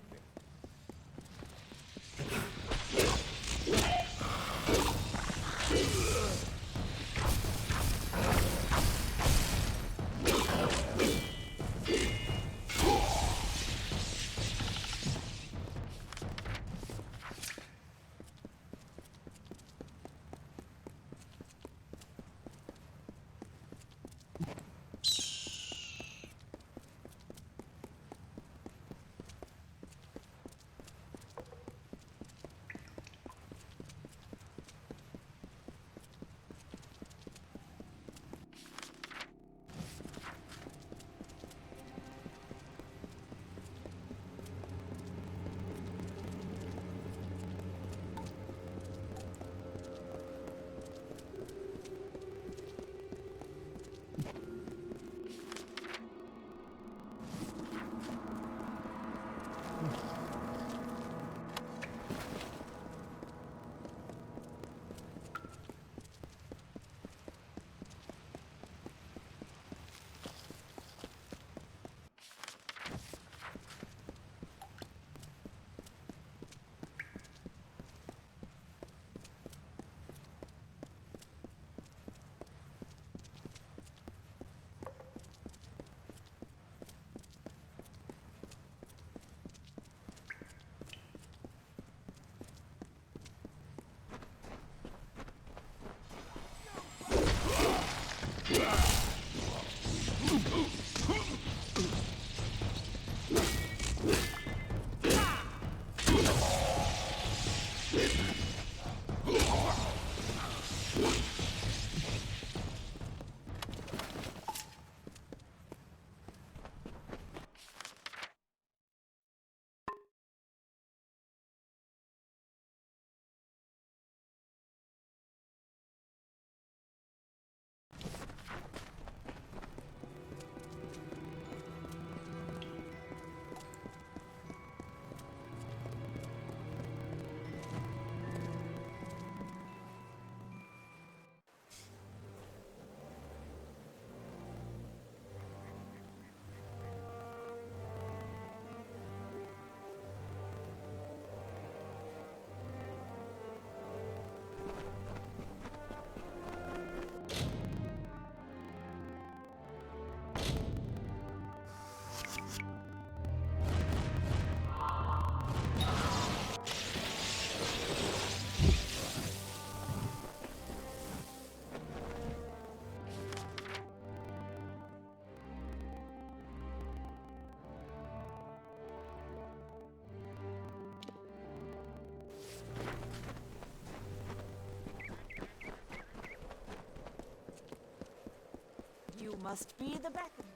You must be the beacon.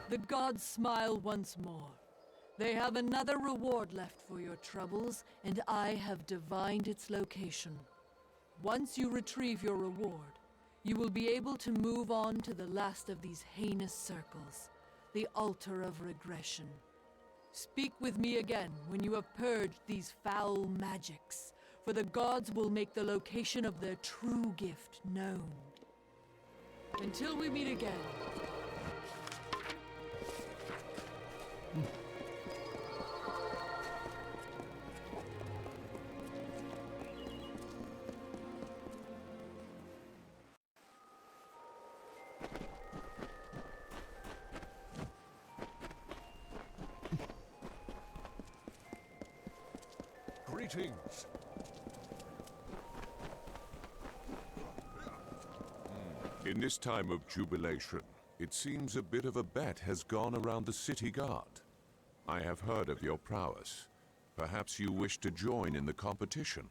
The gods smile once more. They have another reward left for your troubles, and I have divined its location. Once you retrieve your reward, you will be able to move on to the last of these heinous circles, the altar of regression. Speak with me again when you have purged these foul magics, for the gods will make the location of their true gift known. Until we meet again. Greetings. In this time of jubilation, it seems a bit of a bet has gone around the city guard. I have heard of your prowess. Perhaps you wish to join in the competition.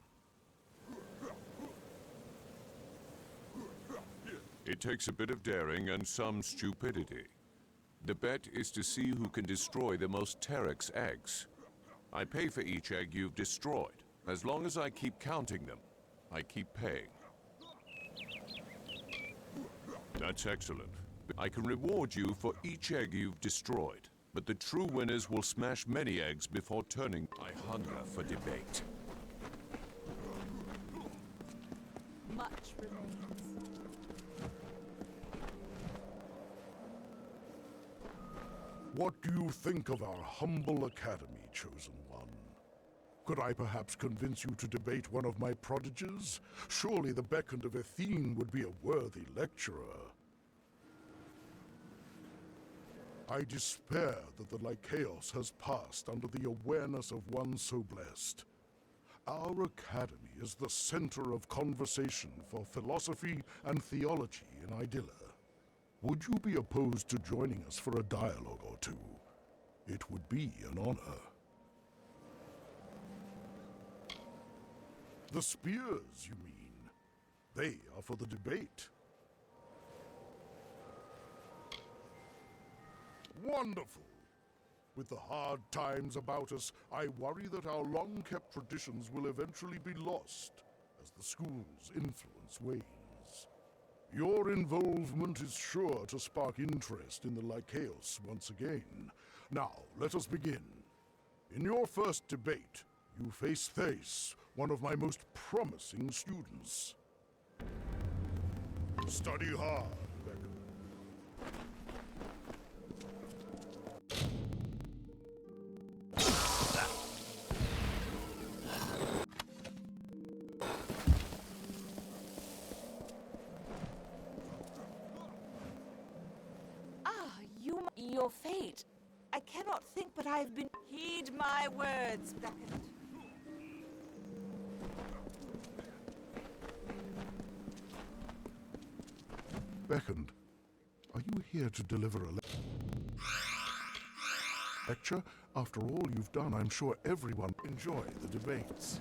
It takes a bit of daring and some stupidity. The bet is to see who can destroy the most Terex eggs. I pay for each egg you've destroyed. As long as I keep counting them, I keep paying. That's excellent. I can reward you for each egg you've destroyed, but the true winners will smash many eggs before turning. I hunger for debate. Much remains. What do you think of our humble academy, Chosen One? Could I perhaps convince you to debate one of my prodigies? Surely the Beckoned of Athene would be a worthy lecturer. I despair that the Lycaeus has passed under the awareness of one so blessed. Our academy is the center of conversation for philosophy and theology in Idylla. Would you be opposed to joining us for a dialogue or two? It would be an honor. The spears, you mean? They are for the debate. Wonderful! With the hard times about us, I worry that our long-kept traditions will eventually be lost as the school's influence wanes. Your involvement is sure to spark interest in the Lycaeus once again. Now, let us begin. In your first debate, you face Thace, one of my most promising students. Study hard, Becca. Your fate. I cannot think, but I've been... Heed my words, Beckoned. Beckoned, are you here to deliver a lecture? After all you've done, I'm sure everyone enjoy the debates.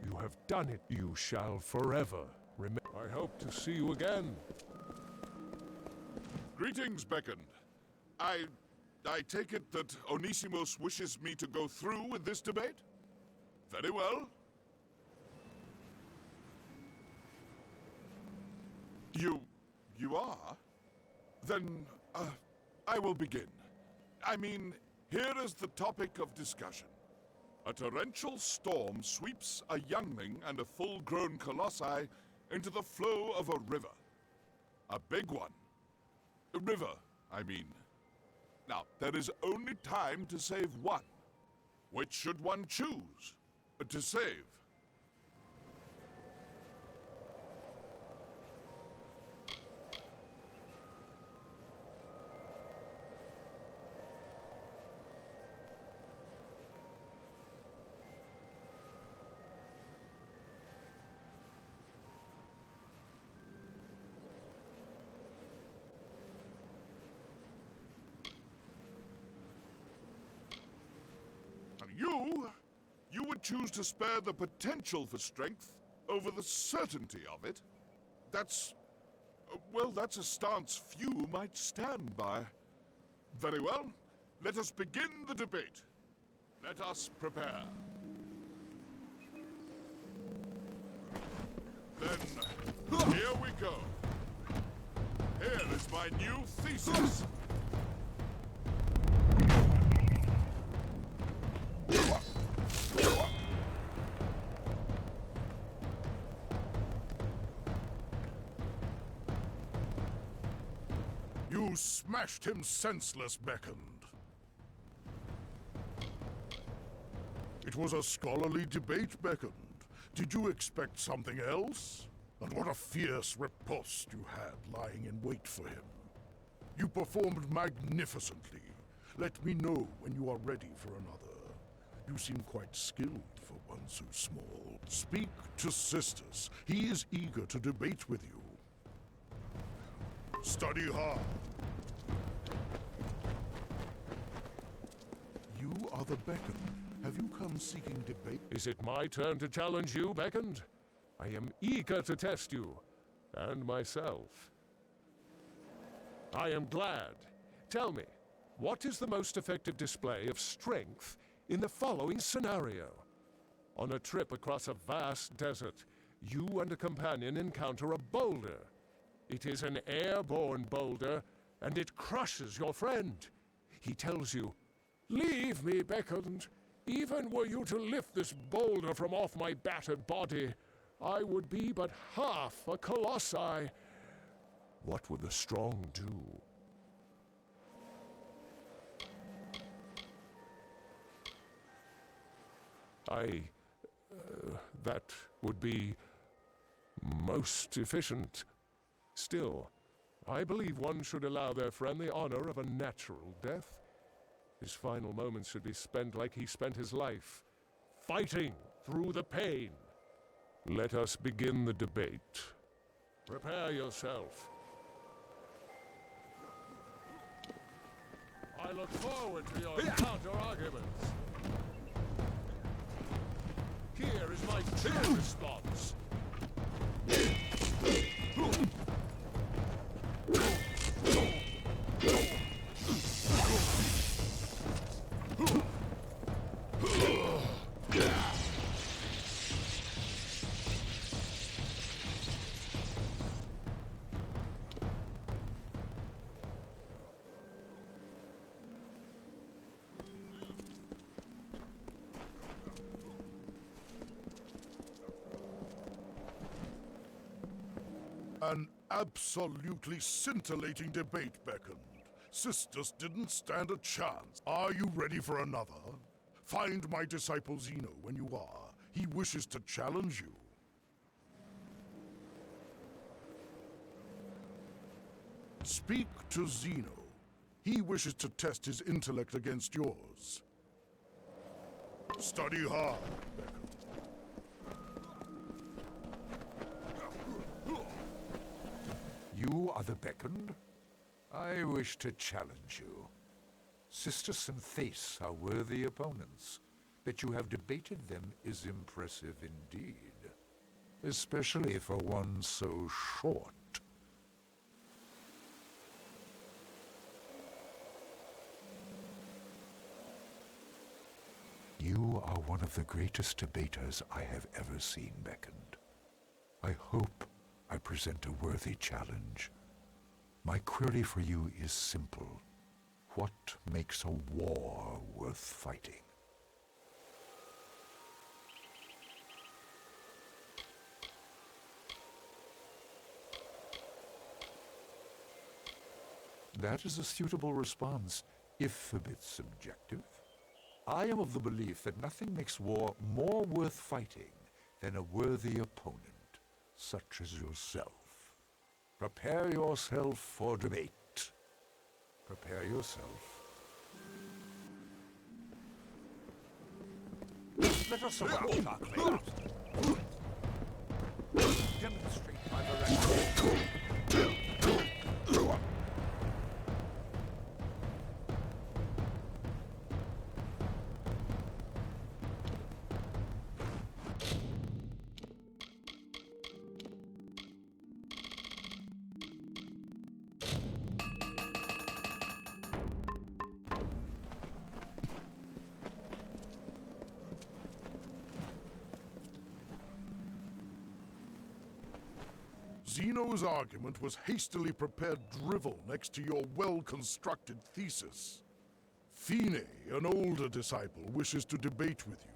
You have done it. You shall forever remember. I hope to see you again. Greetings, Beckoned. I take it that Onisimos wishes me to go through with this debate? Very well. You are? Then, I will begin. I mean, here is the topic of discussion. A torrential storm sweeps a youngling and a full-grown colossi into the flow of a river. A big one. A river, I mean. Now, there is only time to save one. Which should one choose to save? You would choose to spare the potential for strength over the certainty of it? That's a stance few might stand by. Very well, let us begin the debate. Let us prepare. Then, here we go. Here is my new thesis. You smashed him senseless, Beckoned. It was a scholarly debate, Beckoned. Did you expect something else? And what a fierce riposte you had lying in wait for him. You performed magnificently. Let me know when you are ready for another. You seem quite skilled for one so small. Speak to Sisters. He is eager to debate with you. Study hard. You are the Beckoned. Have you come seeking debate? Is it my turn to challenge you, Beckoned? I am eager to test you, and myself. I am glad. Tell me, what is the most effective display of strength in the following scenario? On a trip across a vast desert, you and a companion encounter a boulder. It is an airborne boulder, and it crushes your friend. He tells you, "Leave me, Beckoned. Even were you to lift this boulder from off my battered body, I would be but half a colossi." What would the strong do? That would be most efficient. Still, I believe one should allow their friend the honor of a natural death. His final moments should be spent like he spent his life, fighting through the pain. Let us begin the debate. Prepare yourself. I look forward to your counter-arguments. Here is my true response. An absolutely scintillating debate, Beckoned. Sisters didn't stand a chance. Are you ready for another? Find my disciple Zeno when you are. He wishes to challenge you. Speak to Zeno. He wishes to test his intellect against yours. Study hard, Beckoned. Father Beckoned. I wish to challenge you. Sister Synthase are worthy opponents. That you have debated them is impressive indeed. Especially for one so short. You are one of the greatest debaters I have ever seen, Beckoned. I hope I present a worthy challenge. My query for you is simple. What makes a war worth fighting? That is a suitable response, if a bit subjective. I am of the belief that nothing makes war more worth fighting than a worthy opponent, such as yourself. Prepare yourself for debate. Prepare yourself. Let us support our claims. Demonstrate by the record. Zeno's argument was hastily prepared drivel next to your well-constructed thesis. Fine, an older disciple, wishes to debate with you.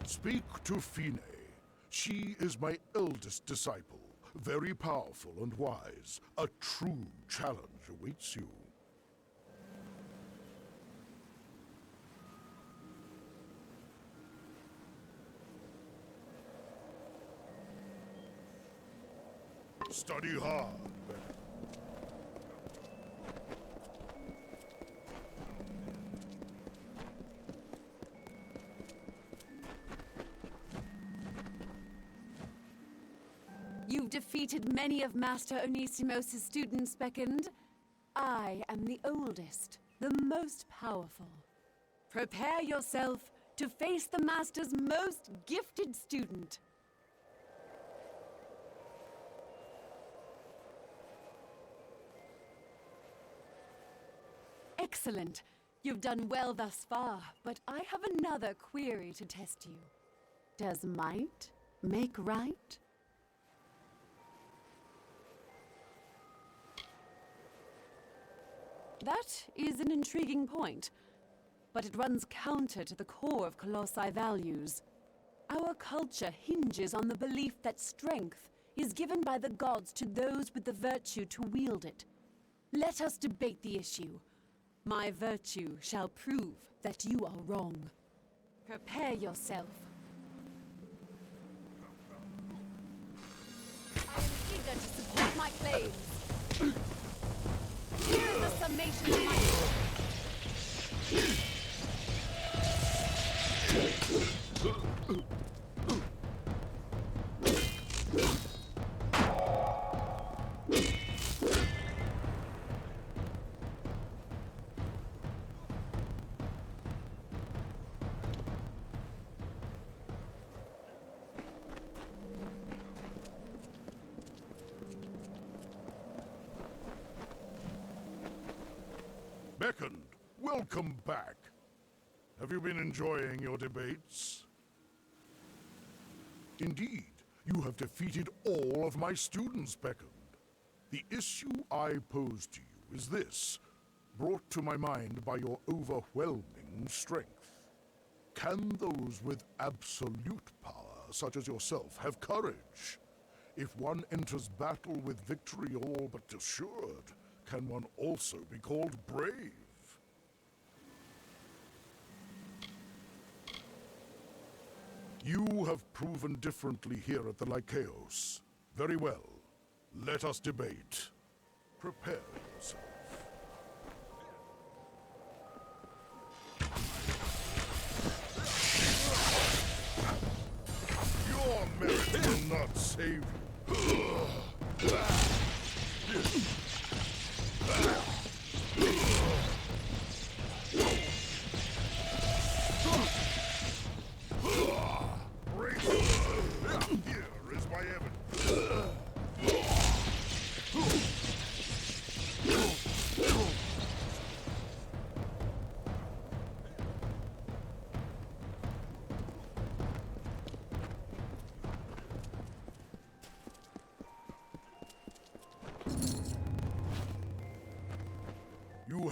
Speak to Fine. She is my eldest disciple, very powerful and wise. A true challenge awaits you. Study hard, Beckoned. You've defeated many of Master Onisimos' students, Beckoned. I am the oldest, the most powerful. Prepare yourself to face the Master's most gifted student. Excellent. You've done well thus far, but I have another query to test you. Does might make right? That is an intriguing point, but it runs counter to the core of Colossi values. Our culture hinges on the belief that strength is given by the gods to those with the virtue to wield it. Let us debate the issue. My virtue shall prove that you are wrong. Prepare yourself. I am eager to support my claims. Here is the summation of my... Beckoned, welcome back. Have you been enjoying your debates? Indeed, you have defeated all of my students, Beckoned. The issue I pose to you is this, brought to my mind by your overwhelming strength. Can those with absolute power, such as yourself, have courage? If one enters battle with victory all but assured, can one also be called brave? You have proven differently here at the Lycaeos. Very well. Let us debate. Prepare yourself. Your merit will not save you.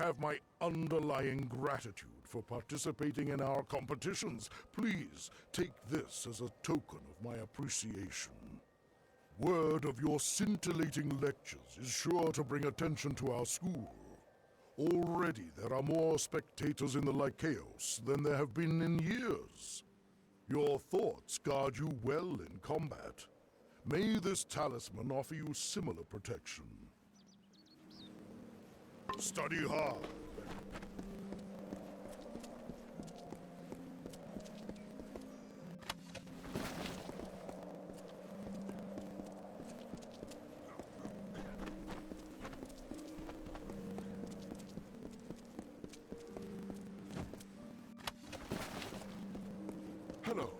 have my underlying gratitude for participating in our competitions. Please take this as a token of my appreciation. Word of your scintillating lectures is sure to bring attention to our school. Already there are more spectators in the Lycaeos than there have been in years. Your thoughts guard you well in combat. May this talisman offer you similar protection. Study hard. Hello.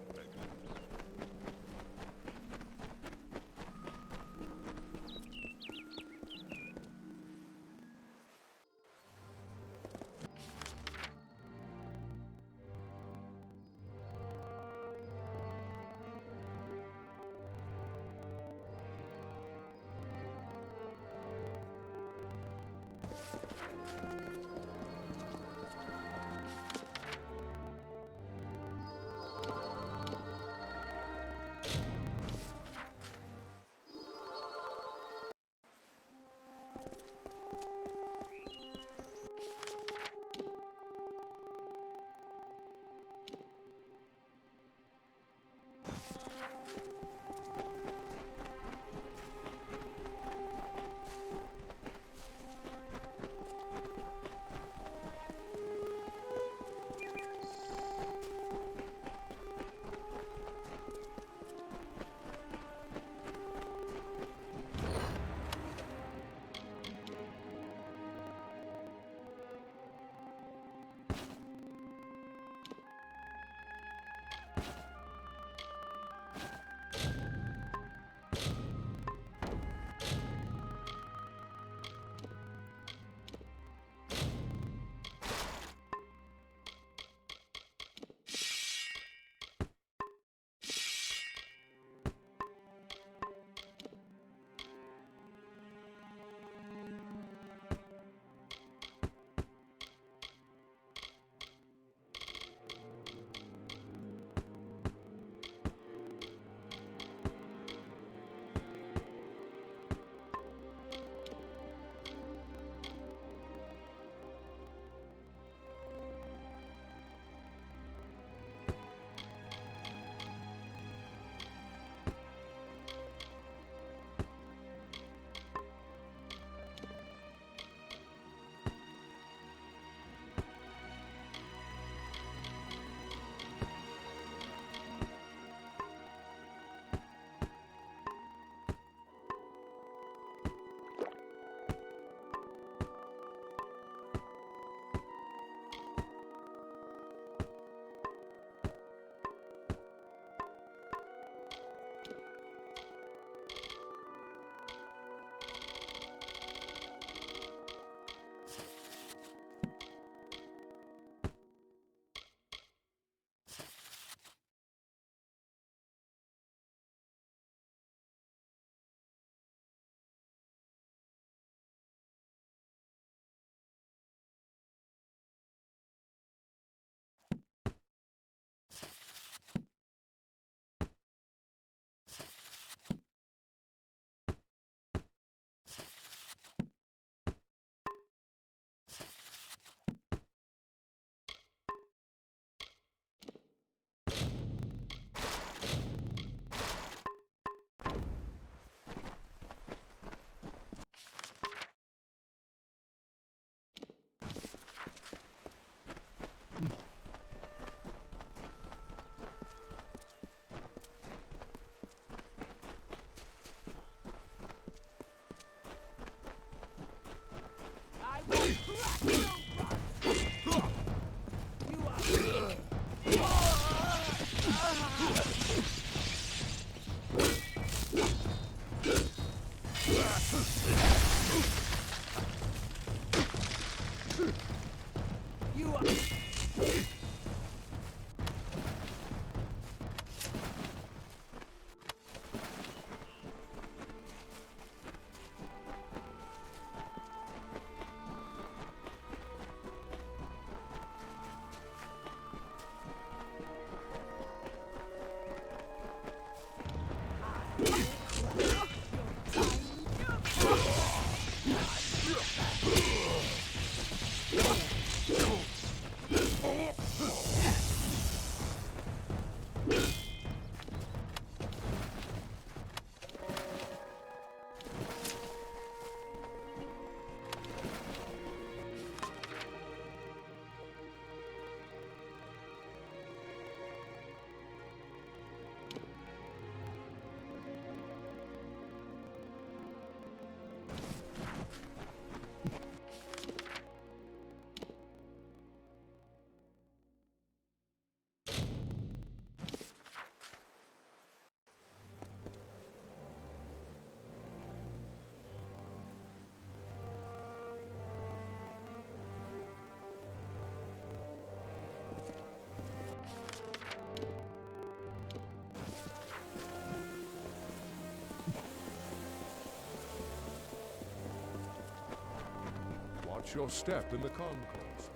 Watch your step in the concourse.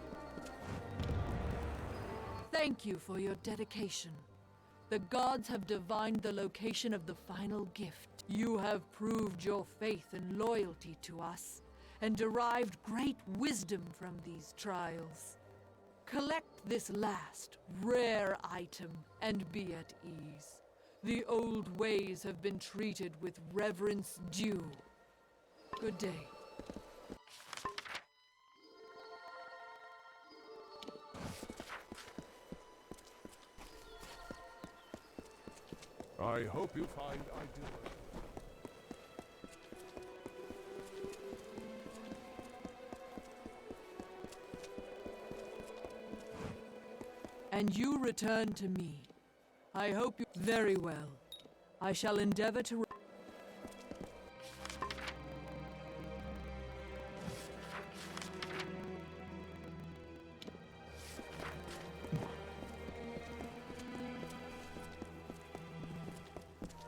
Thank you for your dedication. The gods have divined the location of the final gift. You have proved your faith and loyalty to us, and derived great wisdom from these trials. Collect this last, rare item, and be at ease. The old ways have been treated with reverence due. Good day. I hope you find ideal. And you return to me. I hope you... Very well. I shall endeavor to...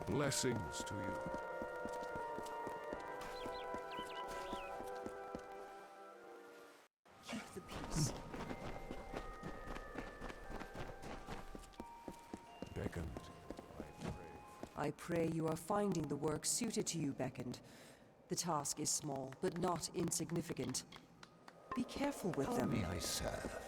Blessings to you. Keep the peace. Beckoned, I pray you are finding the work suited to you, Beckoned. The task is small, but not insignificant. Be careful with them. May I serve?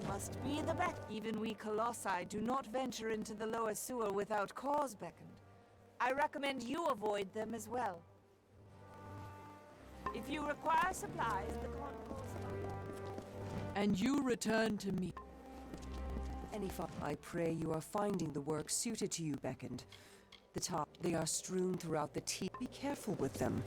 Must be the back. Even we Colossi do not venture into the lower sewer without cause, Beckoned. I recommend you avoid them as well. If you require supplies, the concourse... And you return to me. I pray you are finding the work suited to you, beckoned. The top, they are strewn throughout the tea. Be careful with them.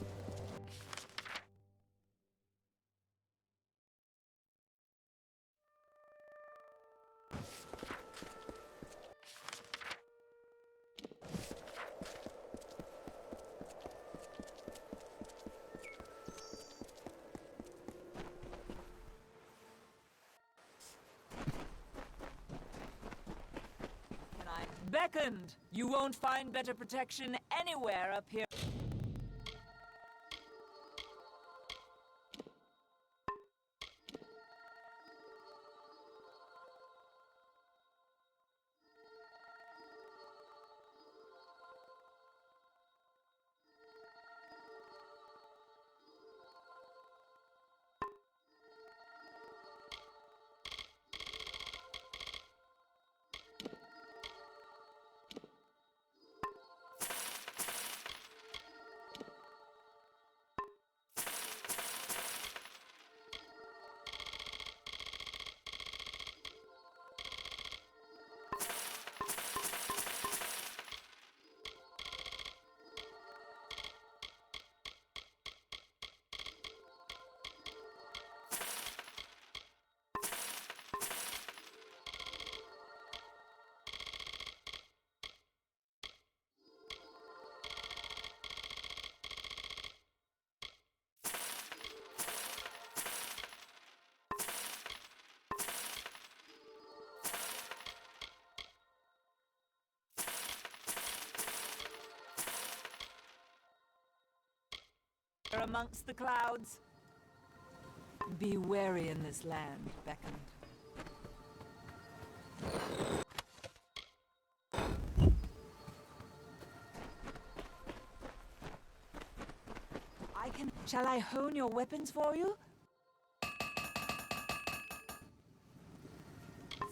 Beckoned! You won't find better protection anywhere up here. Amongst the clouds. Be wary in this land, beckoned. Shall I hone your weapons for you?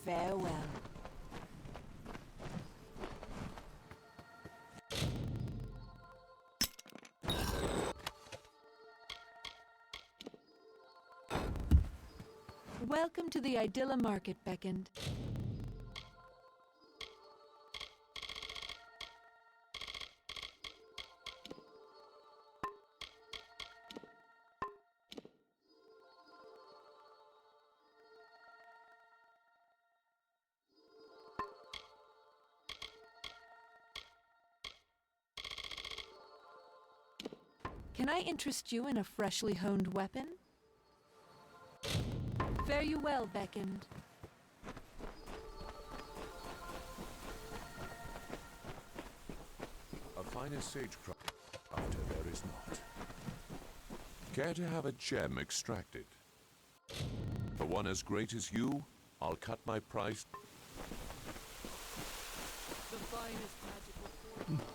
Farewell. Welcome to the Idylla Market, beckoned. Can I interest you in a freshly honed weapon? Fare you well, beckoned. A finer sagecraft there is not. Care to have a gem extracted? For one as great as you, I'll cut my price. The finest magical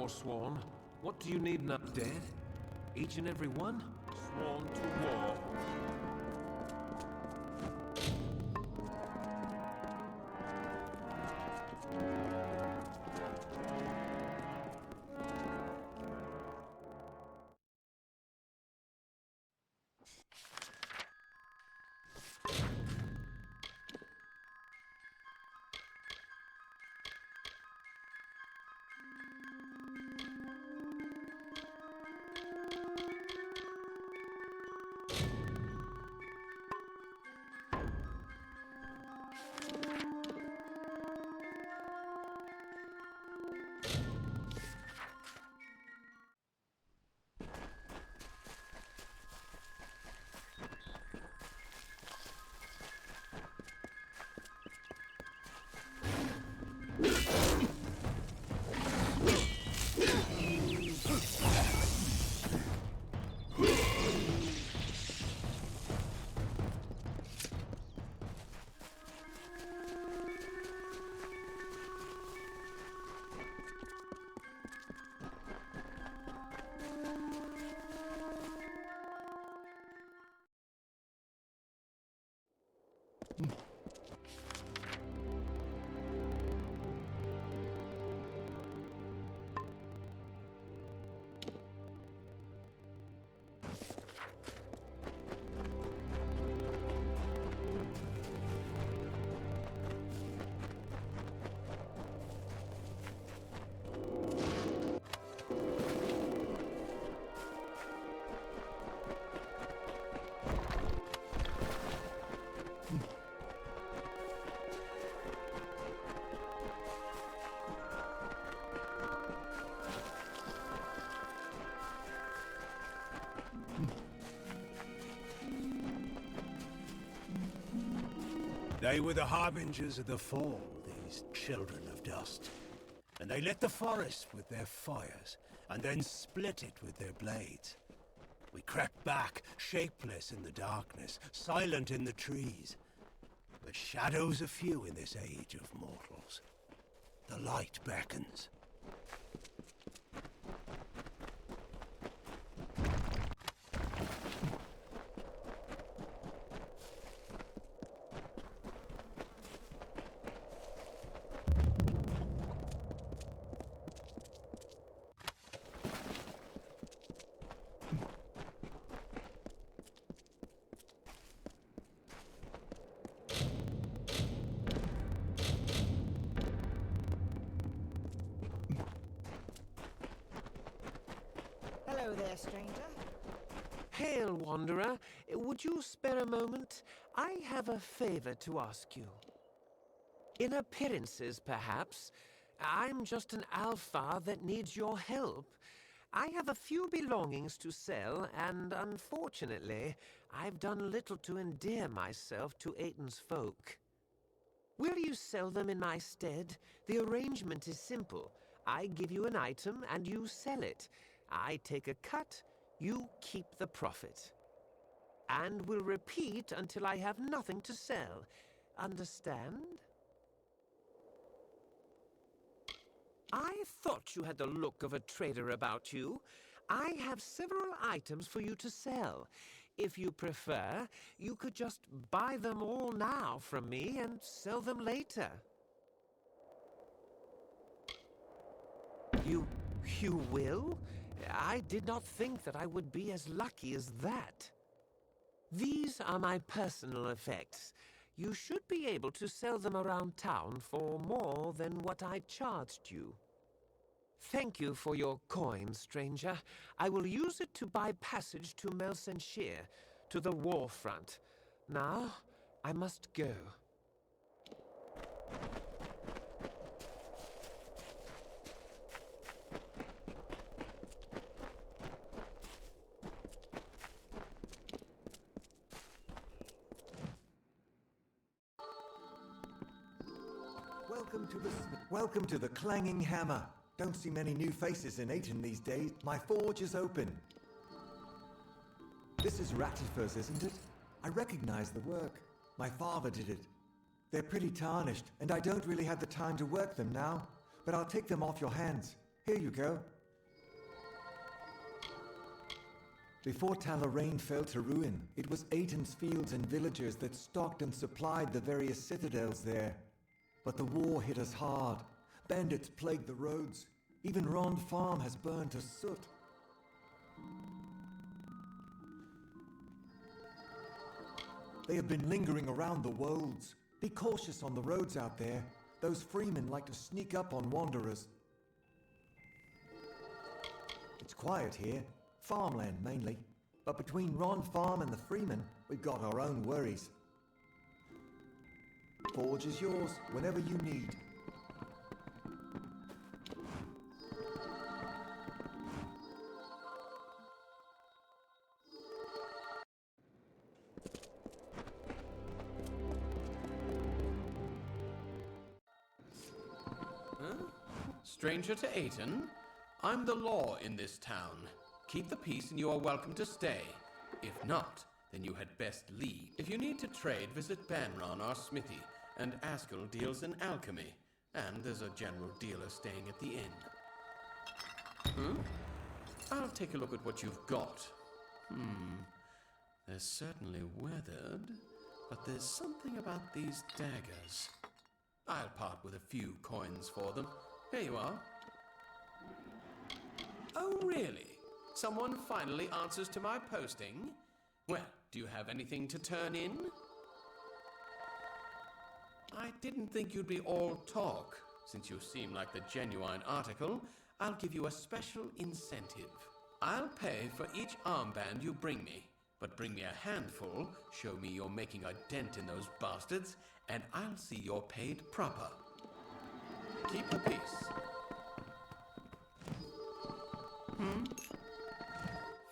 forsworn. What do you need now? Dead? Each and every one? Sworn to war. They were the harbingers of the fall, these children of dust. And they lit the forest with their fires, and then split it with their blades. We crept back, shapeless in the darkness, silent in the trees. But shadows are few in this age of mortals. The light beckons. Hello there, stranger. Hail, wanderer. Would you spare a moment? I have a favor to ask you. In appearances, perhaps. I'm just an alpha that needs your help. I have a few belongings to sell, and unfortunately, I've done little to endear myself to Aiton's folk. Will you sell them in my stead? The arrangement is simple. I give you an item, and you sell it. I take a cut, you keep the profit. And will repeat until I have nothing to sell. Understand? I thought you had the look of a trader about you. I have several items for you to sell. If you prefer, you could just buy them all now from me and sell them later. You will? I did not think that I would be as lucky as that. These are my personal effects. You should be able to sell them around town for more than what I charged you. Thank you for your coin, stranger. I will use it to buy passage to Melsenshire, to the war front. Now, I must go. Welcome to the Clanging Hammer. Don't see many new faces in Aiton these days. My forge is open. This is Rattifers, isn't it? I recognize the work. My father did it. They're pretty tarnished, and I don't really have the time to work them now. But I'll take them off your hands. Here you go. Before Talarain fell to ruin, it was Aiton's fields and villagers that stocked and supplied the various citadels there. But the war hit us hard. Bandits plagued the roads. Even Rond Farm has burned to soot. They have been lingering around the wolds. Be cautious on the roads out there. Those freemen like to sneak up on wanderers. It's quiet here. Farmland mainly. But between Rond Farm and the freemen, we've got our own worries. Forge is yours whenever you need. Stranger to Aiton? I'm the law in this town. Keep the peace and you are welcome to stay. If not, then you had best leave. If you need to trade, visit Banron, our smithy, and Askell deals in alchemy. And there's a general dealer staying at the inn. I'll take a look at what you've got. They're certainly weathered, but there's something about these daggers. I'll part with a few coins for them. Here you are. Oh, really? Someone finally answers to my posting? Well, do you have anything to turn in? I didn't think you'd be all talk. Since you seem like the genuine article, I'll give you a special incentive. I'll pay for each armband you bring me, but bring me a handful, show me you're making a dent in those bastards, and I'll see you're paid proper. Keep the peace.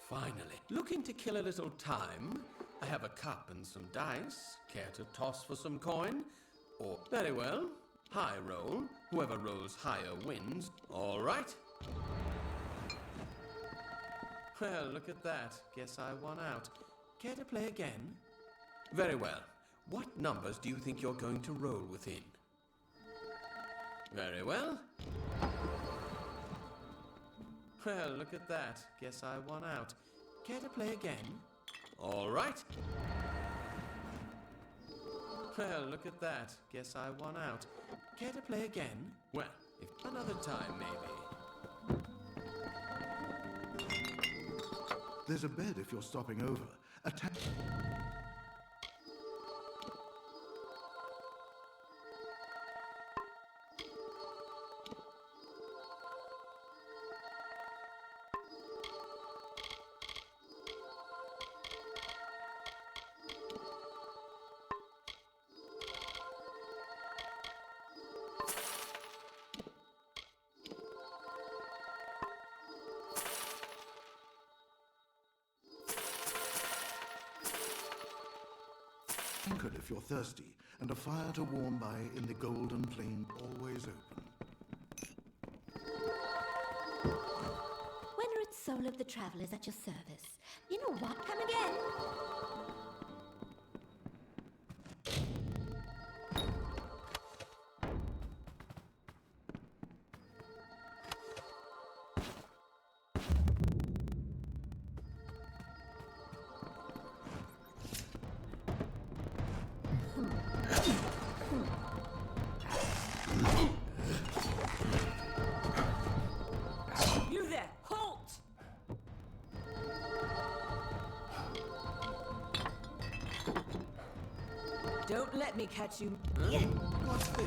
Finally, looking to kill a little time? I have a cup and some dice. Care to toss for some coin? Or, very well, high roll. Whoever rolls higher wins. All right. Well, look at that. Guess I won out. Care to play again? Very well. What numbers do you think you're going to roll within? Very well. Well, look at that. Guess I won out. Care to play again? All right. Well, look at that. Guess I won out. Care to play again? Well, if another time, maybe. There's a bed if you're stopping over. Anchored if you're thirsty, and a fire to warm by in the golden plain always open. Weathered soul of the travelers at your service. You know what? Come again. You there! Halt! Don't let me catch you. What's this?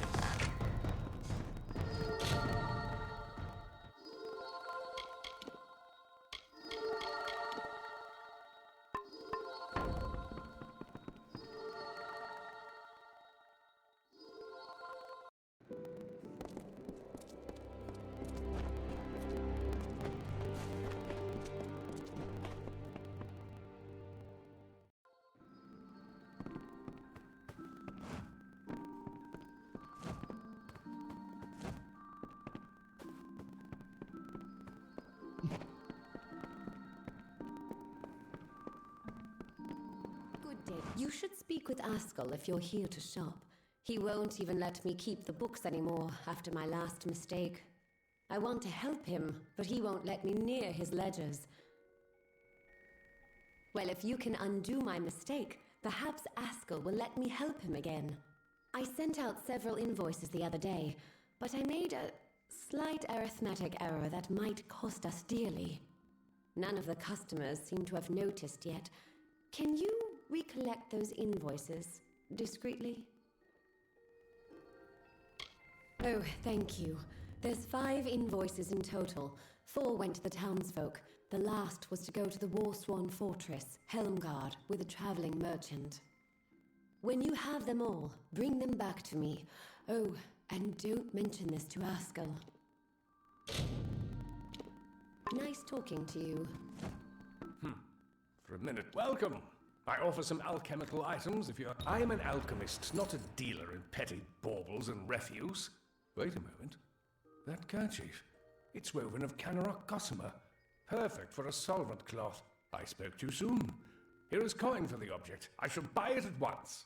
Good day. You should speak with Askell if you're here to shop. He won't even let me keep the books anymore after my last mistake. I want to help him, but he won't let me near his ledgers. Well, if you can undo my mistake, perhaps Askell will let me help him again. I sent out several invoices the other day, but I made a slight arithmetic error that might cost us dearly. None of the customers seem to have noticed yet. Can you recollect those invoices discreetly? Oh, thank you. There's 5 invoices in total. 4 went to the townsfolk. The last was to go to the Warsworn Fortress, Helmgard, with a traveling merchant. When you have them all, bring them back to me. Oh, and don't mention this to Askell. Nice talking to you. For a minute, welcome. I offer some alchemical items if you're... I'm an alchemist, not a dealer in petty baubles and refuse. Wait a moment. That kerchief. It's woven of Canarok gossamer. Perfect for a solvent cloth. I spoke too soon. Here is coin for the object. I shall buy it at once.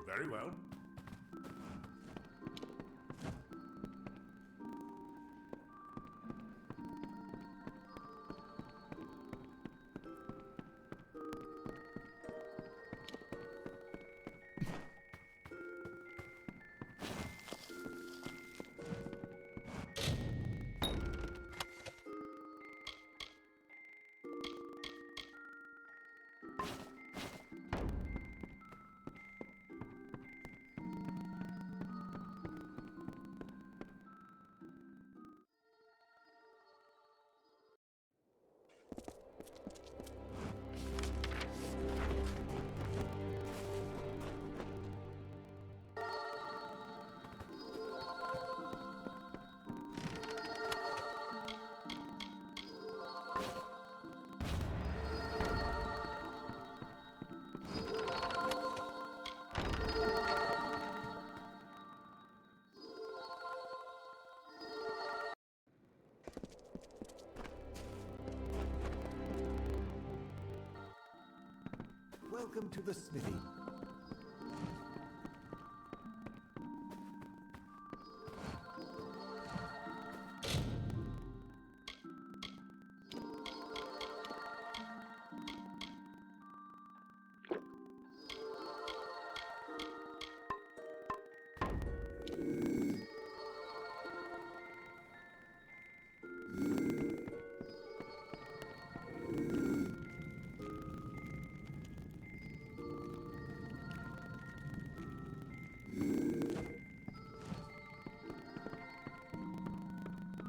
Very well. Welcome to the smithy.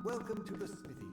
Welcome to the smithy.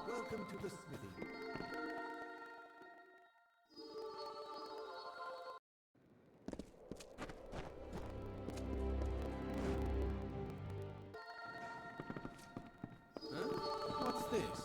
Welcome to the smithy. What's this?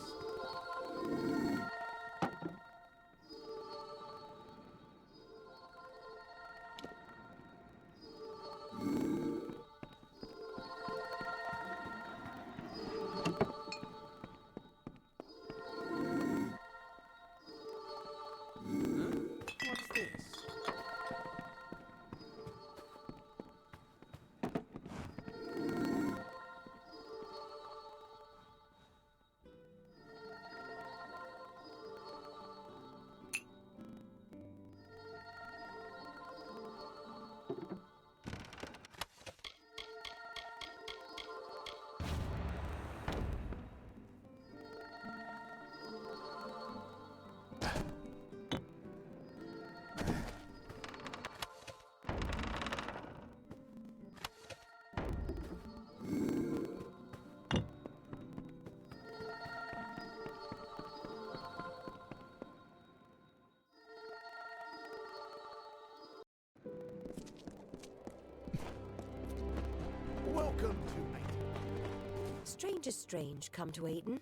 Strangers strange come to Ayton.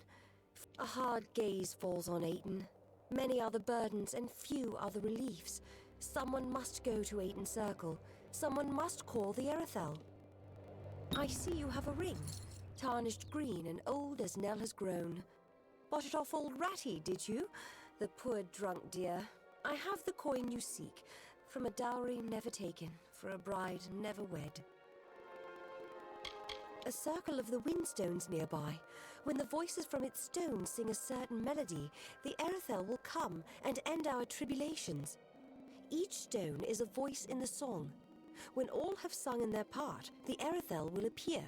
A hard gaze falls on Ayton. Many are the burdens and few are the reliefs. Someone must go to Ayton Circle. Someone must call the Erethel. I see you have a ring, tarnished green and old as Nell has grown. Bought it off old Ratty, did you? The poor drunk dear. I have the coin you seek, from a dowry never taken, for a bride never wed. A circle of the windstones nearby. When the voices from its stones sing a certain melody, the Erethel will come and end our tribulations. Each stone is a voice in the song. When all have sung in their part, the Erethel will appear.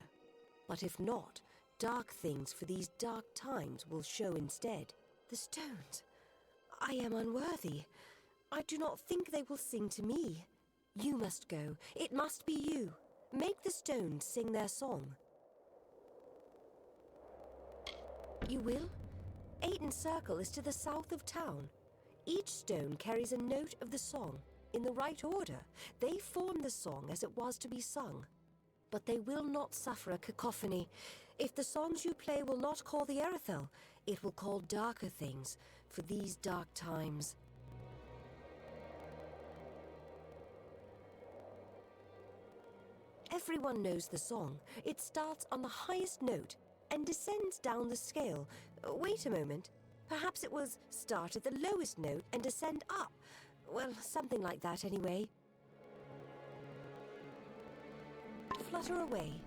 But if not, dark things for these dark times will show instead. The stones. I am unworthy. I do not think they will sing to me. You must go. It must be you. Make the stones sing their song. You will? Ayton Circle is to the south of town. Each stone carries a note of the song, in the right order. They form the song as it was to be sung. But they will not suffer a cacophony. If the songs you play will not call the Erethel, it will call darker things for these dark times. Everyone knows the song. It starts on the highest note and descends down the scale. Wait a moment. Perhaps it was start at the lowest note and descend up. Well, something like that anyway. Flutter away.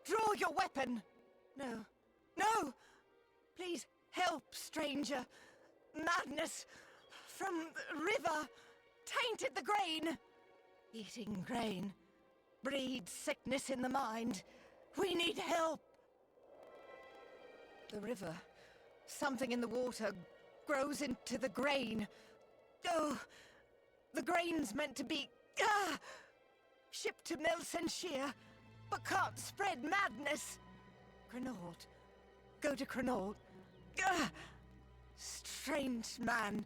Draw your weapon! No. No! Please help, stranger. Madness from the river tainted the grain. Eating grain breeds sickness in the mind. We need help. The river, something in the water, grows into the grain. Oh, the grain's meant to be shipped to Melsenshire, but can't spread madness. Crenald. Go to Crenald. Strange man,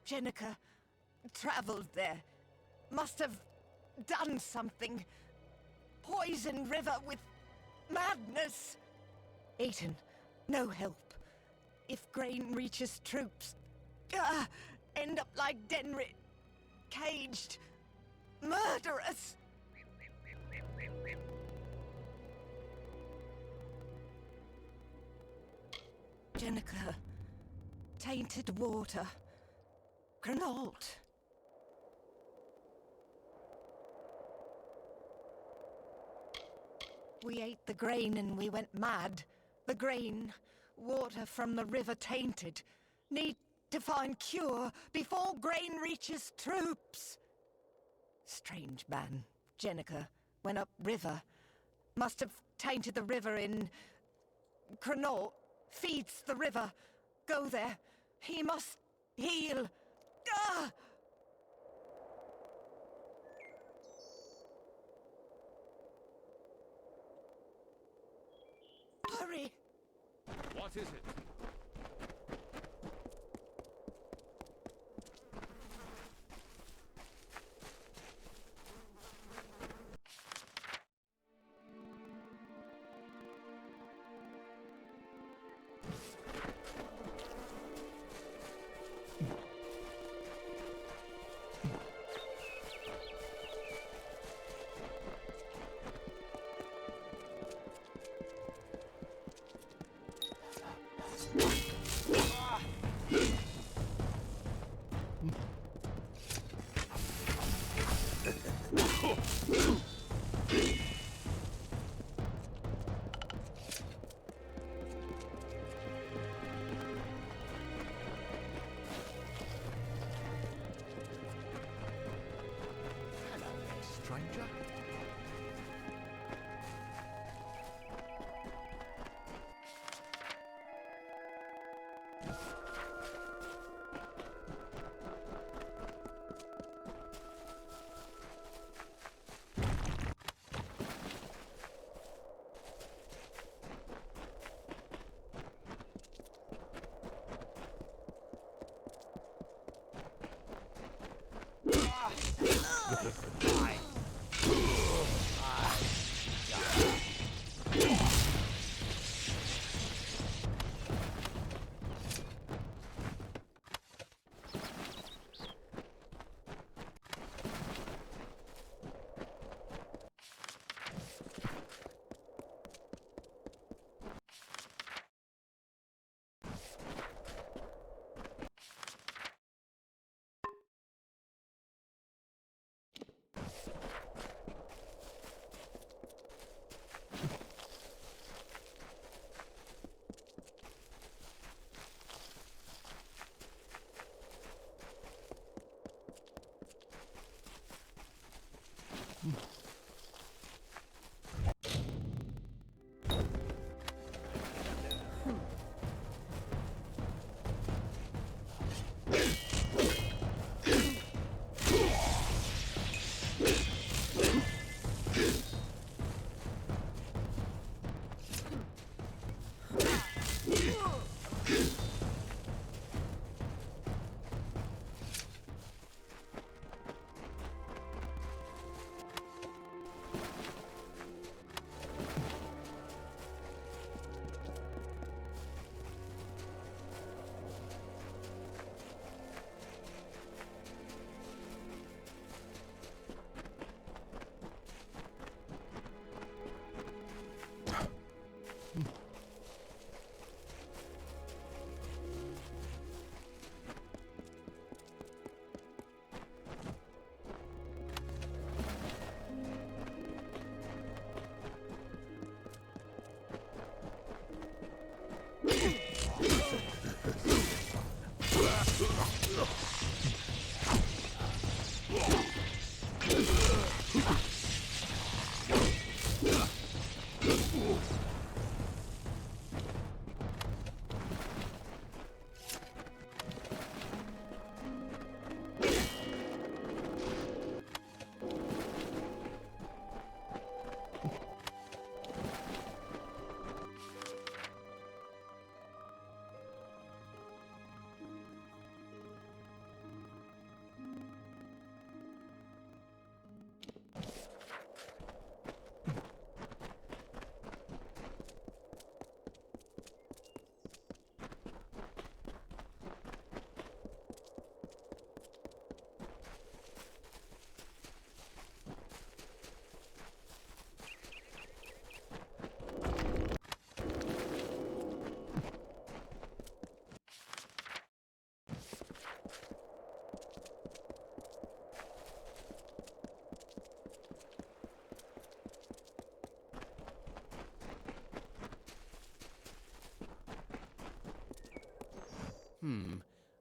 Jenica, traveled there. Must have done something. Poison river with madness. Aiton, no help. If grain reaches troops, end up like Denry, caged, murderous. Jenica, tainted water, Crenald. We ate the grain and we went mad. The grain, water from the river tainted. Need to find cure before grain reaches troops. Strange man, Jenica, went up river. Must have tainted the river in... Crenald feeds the river. Go there. He must heal. Hurry! What is it? Stranger?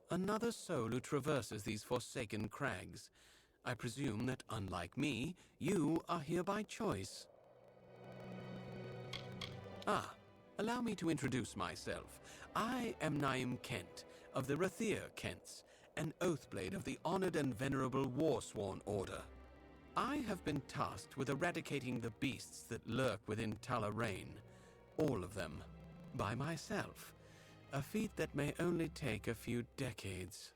Another soul who traverses these forsaken crags. I presume that, unlike me, you are here by choice. Allow me to introduce myself. I am Naim Kent, of the Rathir Kents, an Oathblade of the honored and venerable Warsworn Order. I have been tasked with eradicating the beasts that lurk within Talarain, all of them, by myself, a feat that may only take a few decades.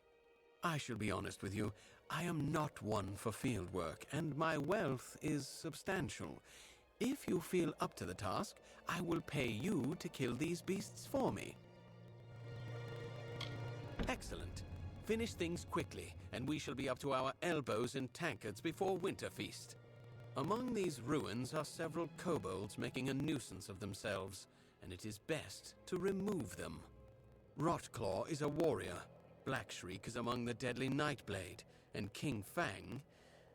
I shall be honest with you, I am not one for field work, and my wealth is substantial. If you feel up to the task, I will pay you to kill these beasts for me. Excellent. Finish things quickly, and we shall be up to our elbows in tankards before Winterfeast. Among these ruins are several kobolds making a nuisance of themselves, and it is best to remove them. Rotclaw is a warrior, Blackshriek is among the deadly Nightblade, and King Fang,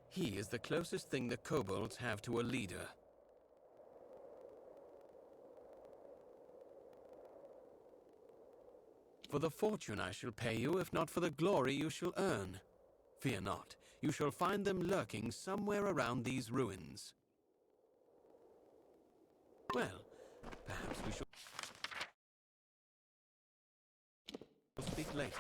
he is the closest thing the kobolds have to a leader. For the fortune I shall pay you, if not for the glory you shall earn. Fear not, you shall find them lurking somewhere around these ruins. Well, perhaps we shall speak later.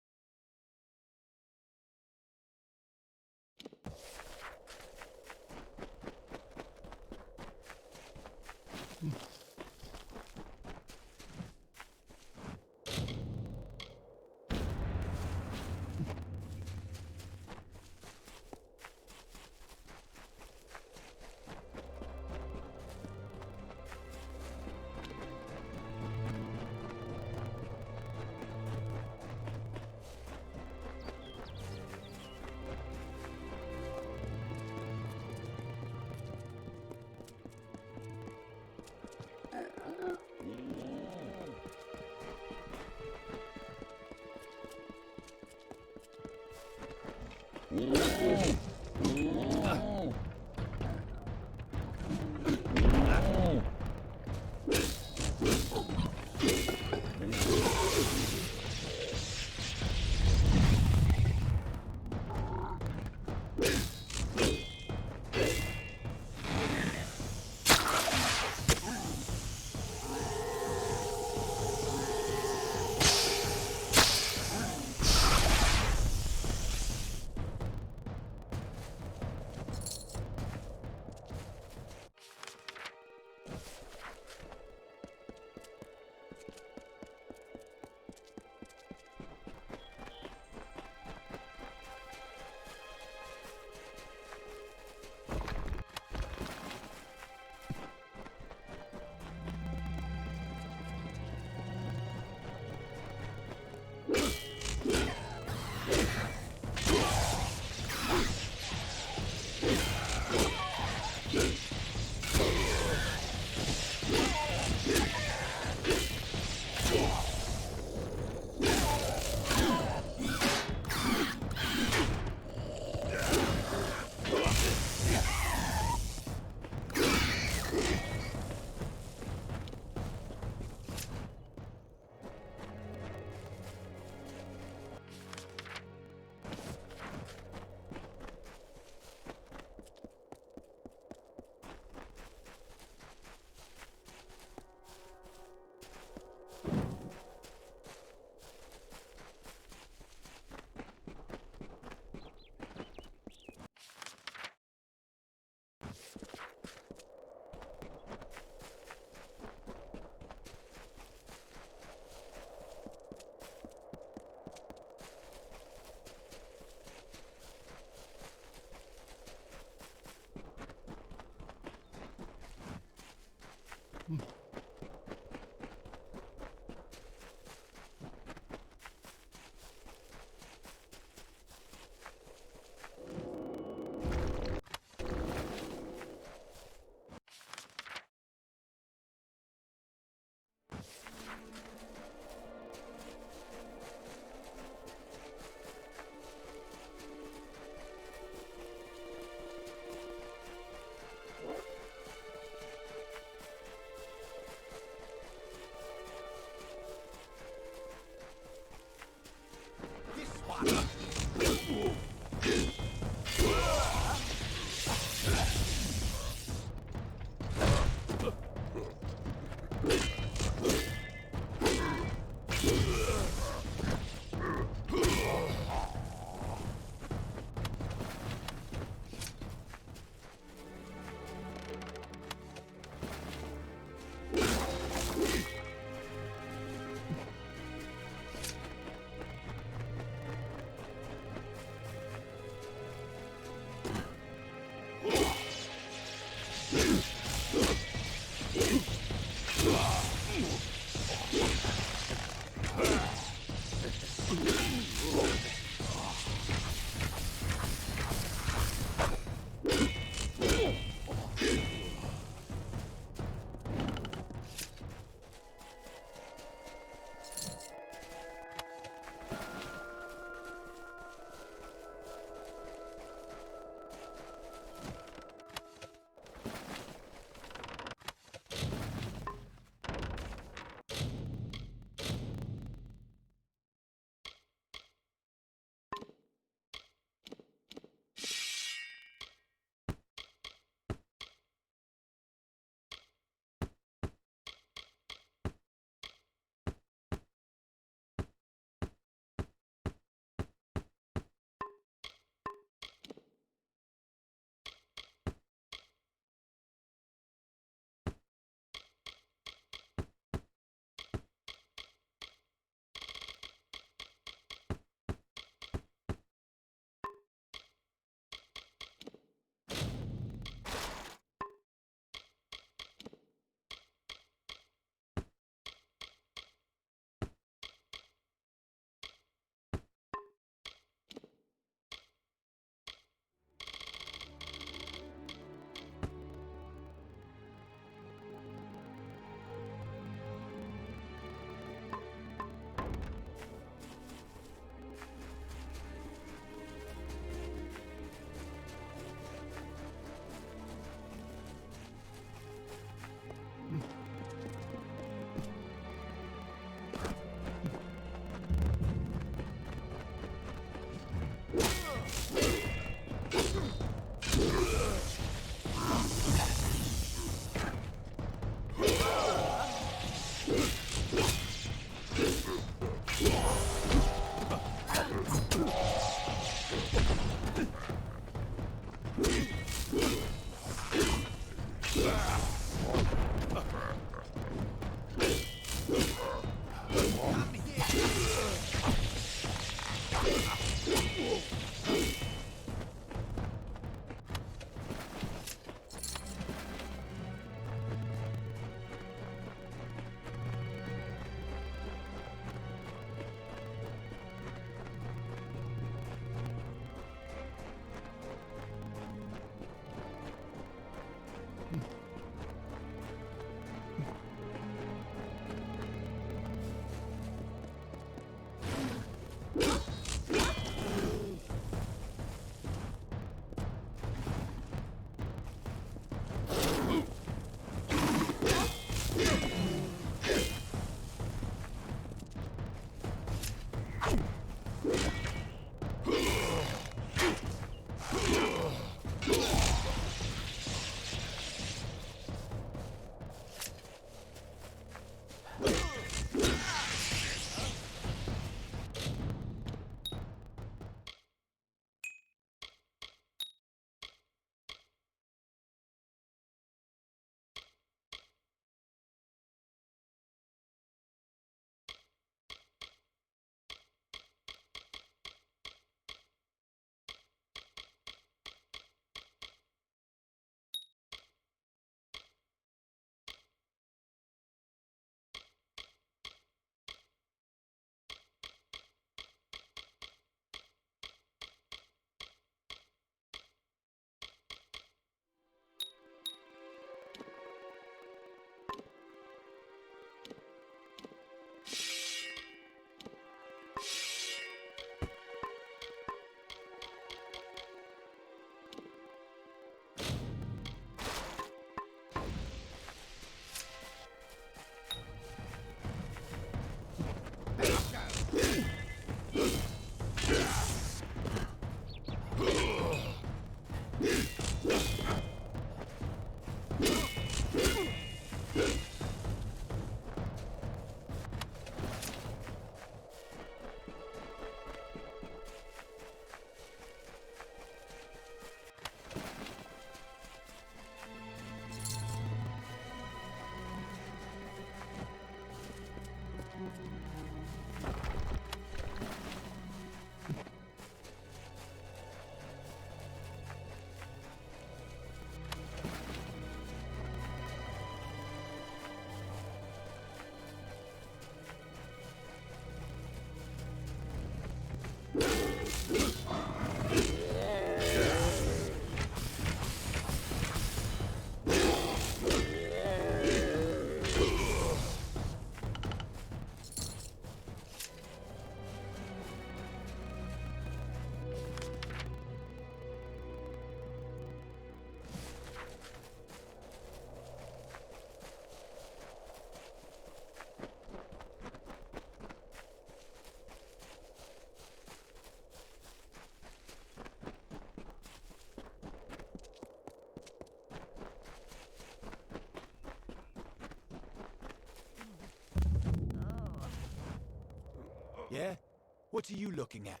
What are you looking at?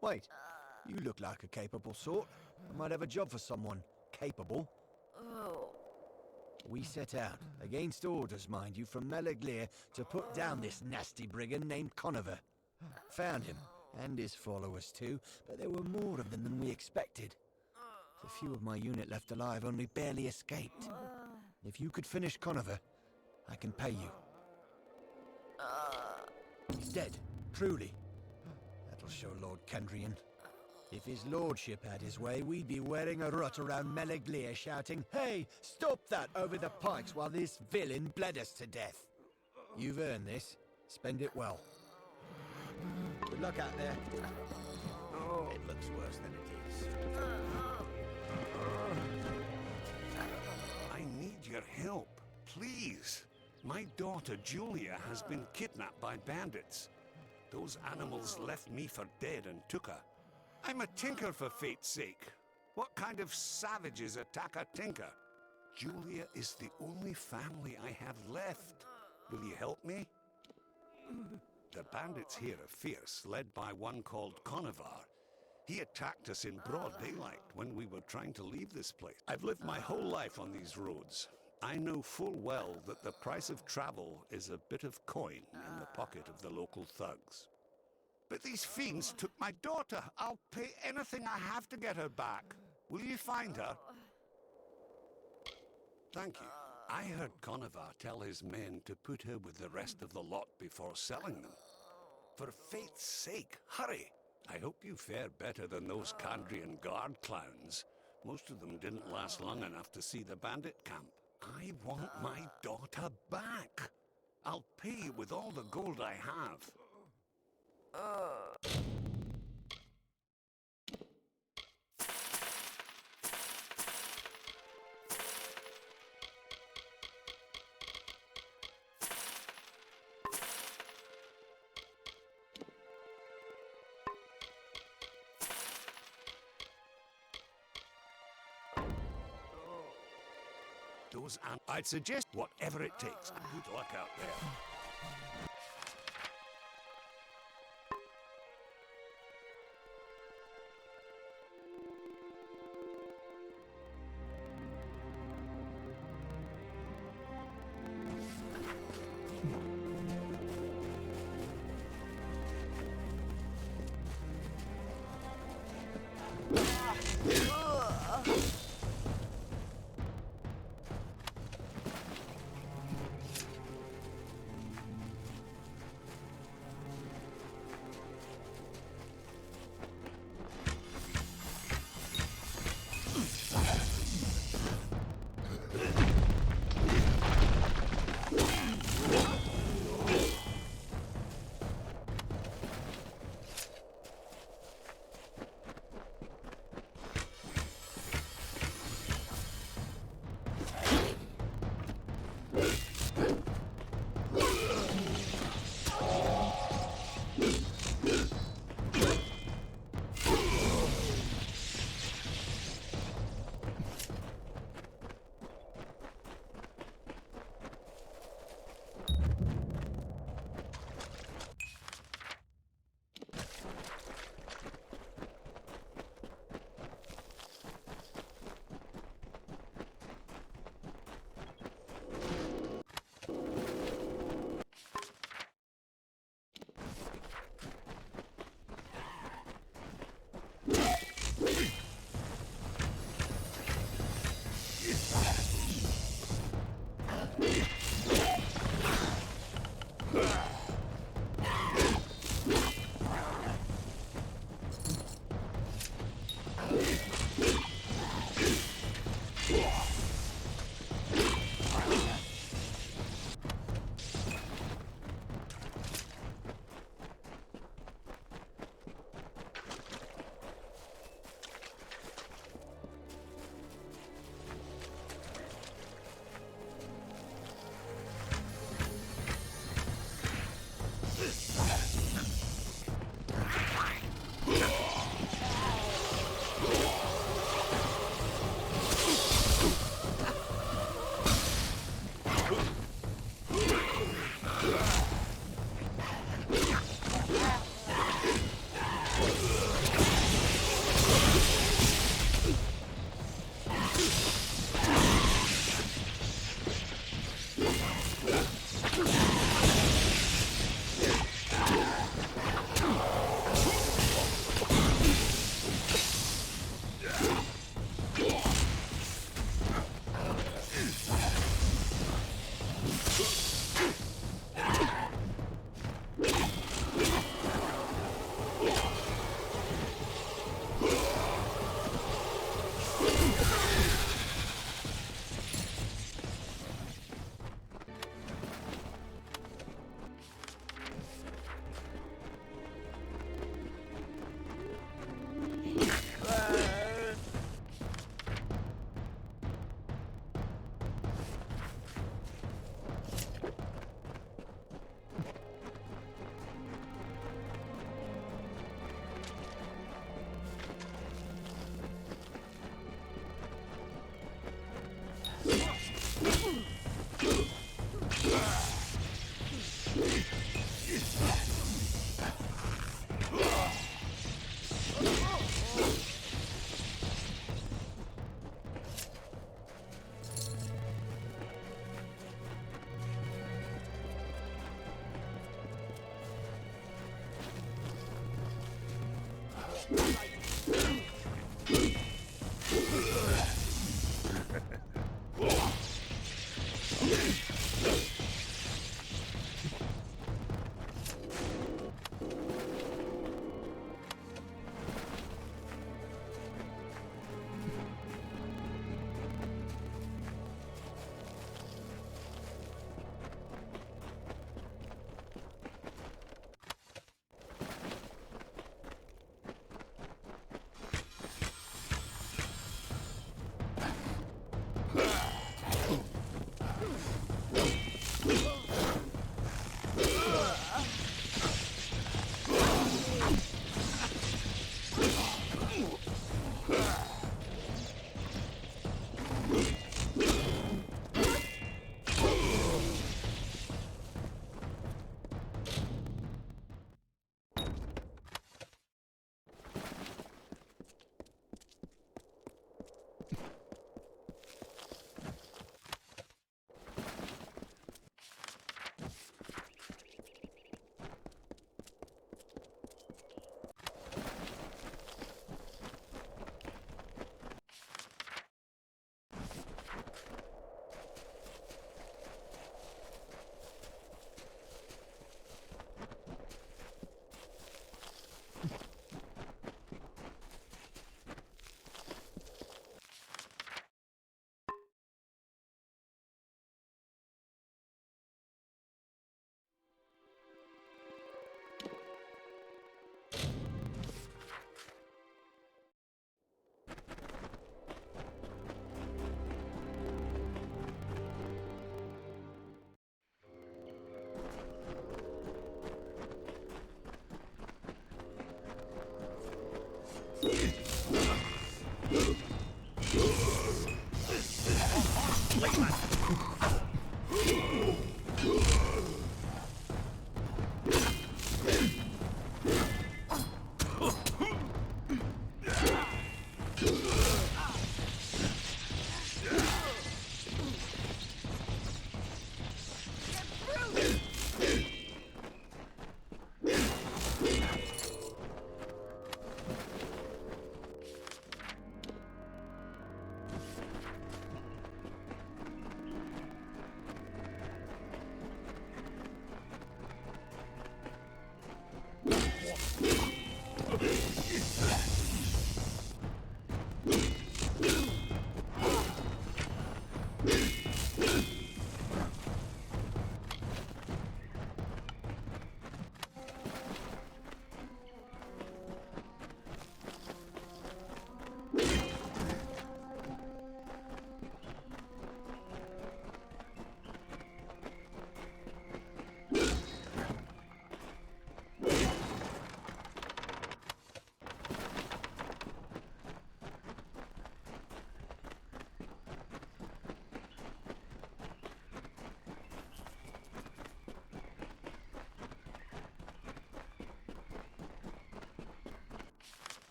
Wait, you look like a capable sort. I might have a job for someone capable. Oh. We set out, against orders, mind you, from Meliglir to put down this nasty brigand named Conover. Found him, and his followers too, but there were more of them than we expected. The few of my unit left alive only barely escaped. If you could finish Conover, I can pay you. He's dead, truly. That'll show Lord Kendrian. If his lordship had his way, we'd be wearing a rut around Meliglir shouting, "Hey, stop that over the pikes while this villain bled us to death." You've earned this. Spend it well. Good luck out there. Oh, it looks worse than it is. I need your help, please. My daughter Julia has been kidnapped by bandits. Those animals left me for dead and took her. I'm a tinker, for fate's sake. What kind of savages attack a tinker? Julia is the only family I have left. Will you help me? The bandits here are fierce, led by one called Conover. He attacked us in broad daylight when we were trying to leave this place. I've lived my whole life on these roads. I know full well that the price of travel is a bit of coin in the pocket of the local thugs. But these fiends took my daughter. I'll pay anything I have to get her back. Will you find her? Thank you. I heard Conover tell his men to put her with the rest of the lot before selling them. For fate's sake, hurry! I hope you fare better than those Kandrian guard clowns. Most of them didn't last long enough to see the bandit camp. I want my daughter back. I'll pay you with all the gold I have. I'd suggest whatever it takes. Good luck out there.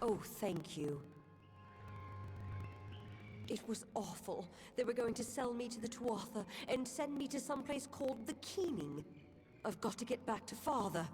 Oh, thank you. It was awful. They were going to sell me to the Tuatha and send me to some place called the Keening. I've got to get back to Father.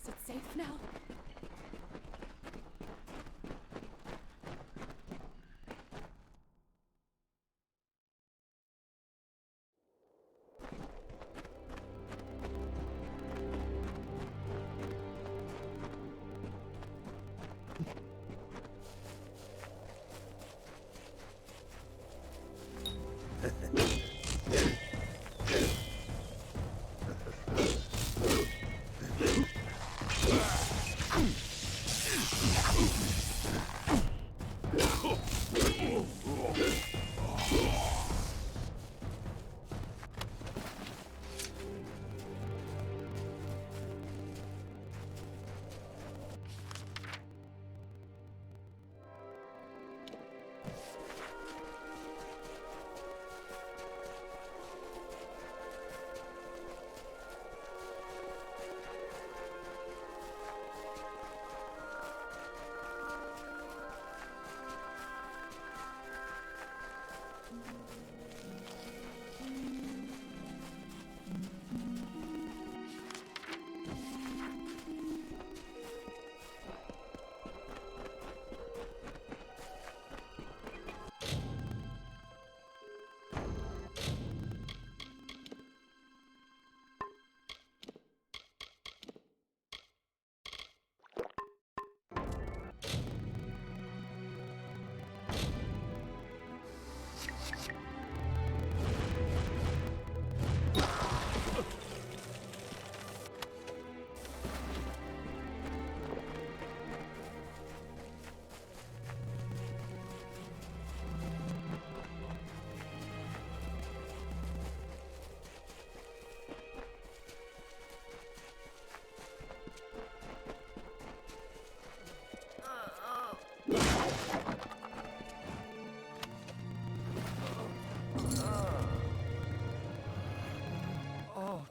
Is it safe now?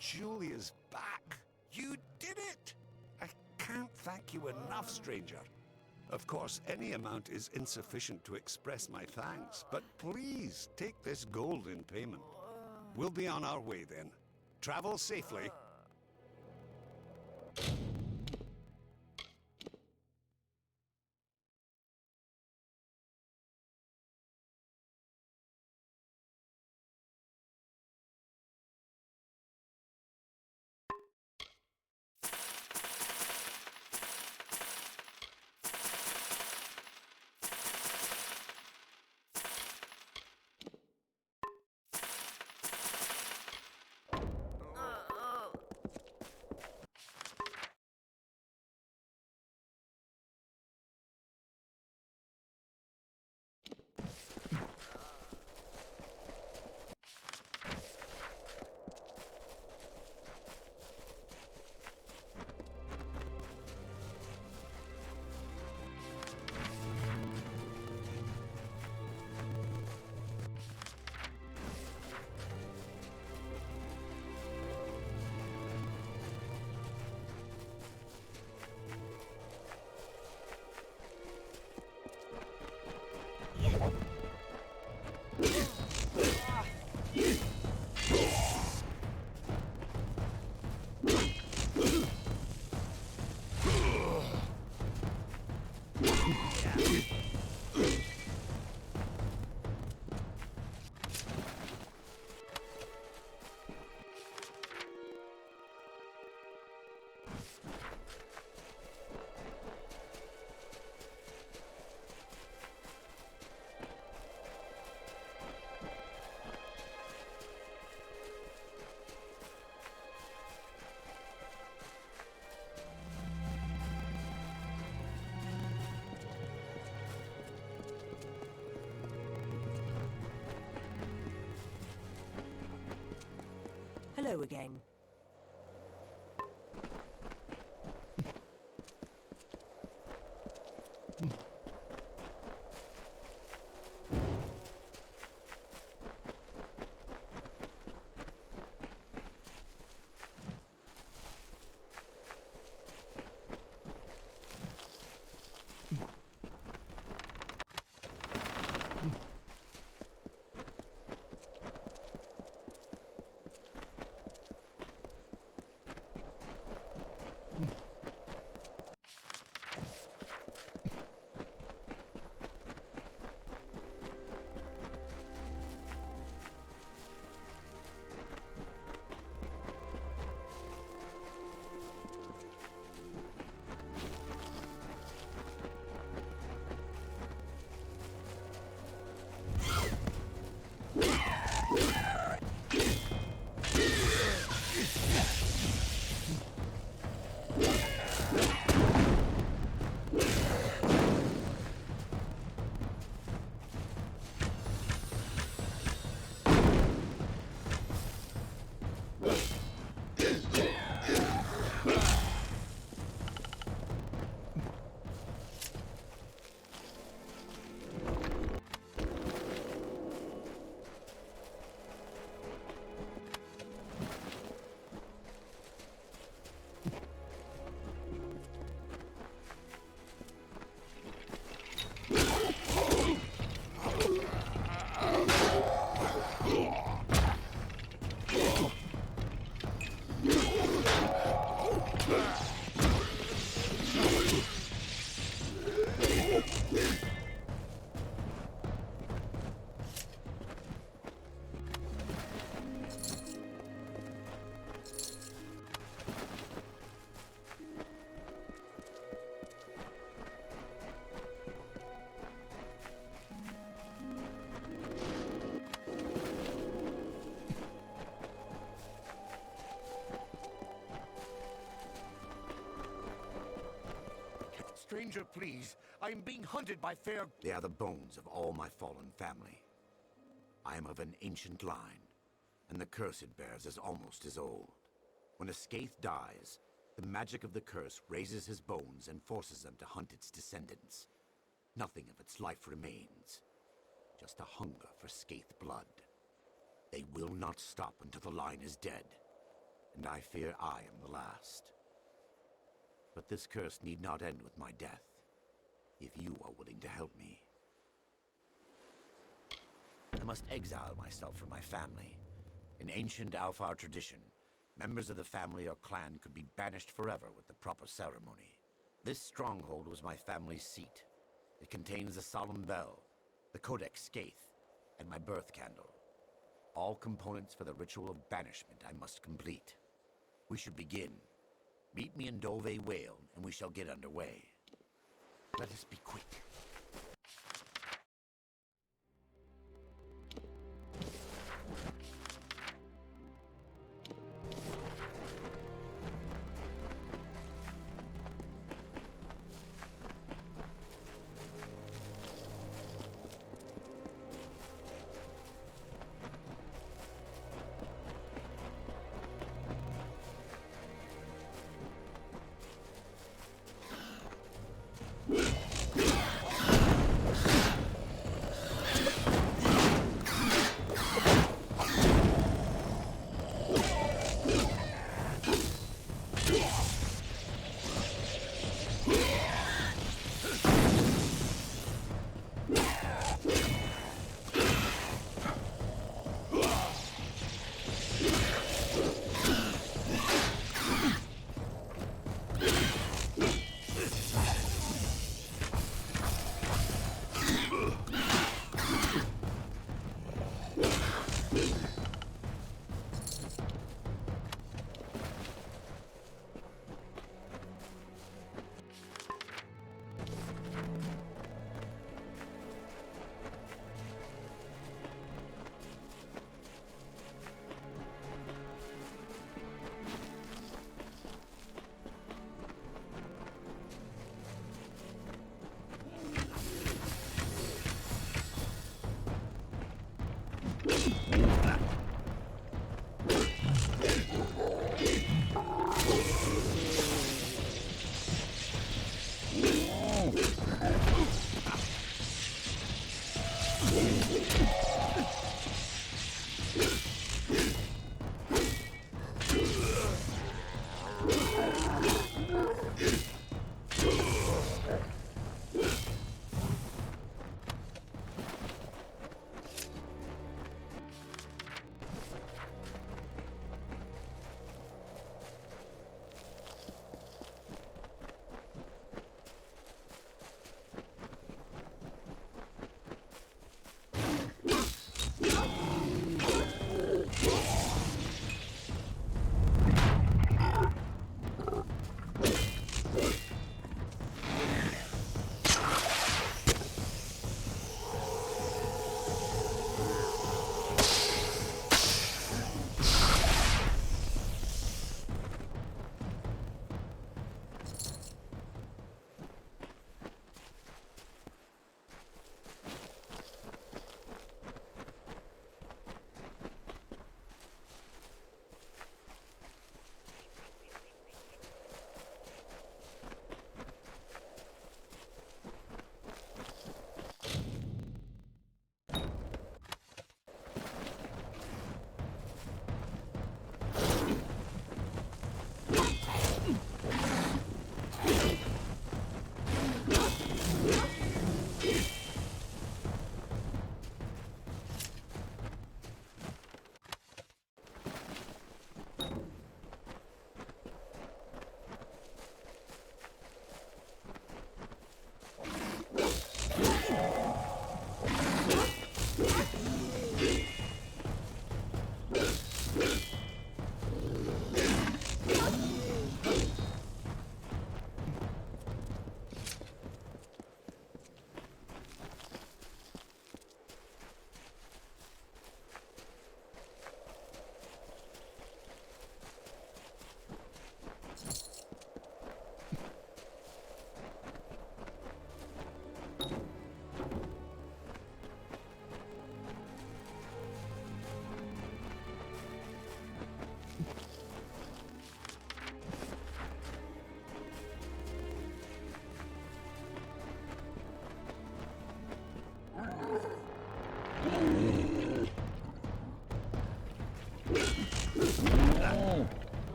Julia's back. You did it! I can't thank you enough, stranger. Of course, any amount is insufficient to express my thanks, but please take this gold in payment. We'll be on our way then. Travel safely. flow again. Stranger, please. I am being hunted by fair... They are the bones of all my fallen family. I am of an ancient line, and the curse it bears is almost as old. When a Skaith dies, the magic of the curse raises his bones and forces them to hunt its descendants. Nothing of its life remains. Just a hunger for Skaith blood. They will not stop until the line is dead, and I fear I am the last. But this curse need not end with my death, if you are willing to help me. I must exile myself from my family. In ancient Alfar tradition, members of the family or clan could be banished forever with the proper ceremony. This stronghold was my family's seat. It contains the solemn bell, the Codex Skaith, and my birth candle. All components for the ritual of banishment I must complete. We should begin. Meet me in Dove Whale, and we shall get underway. Let us be quick.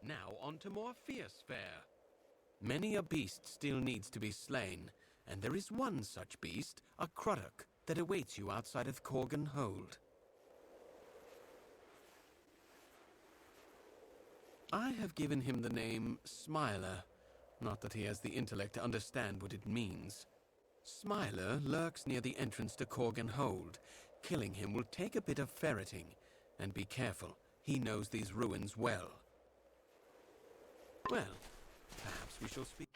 Now on to more fierce fare. Many a beast still needs to be slain, and there is one such beast, a Cruddock, that awaits you outside of Corgan Hold. I have given him the name Smiler, not that he has the intellect to understand what it means. Smiler lurks near the entrance to Corgan Hold. Killing him will take a bit of ferreting, and be careful, he knows these ruins well. Well, perhaps we shall speak.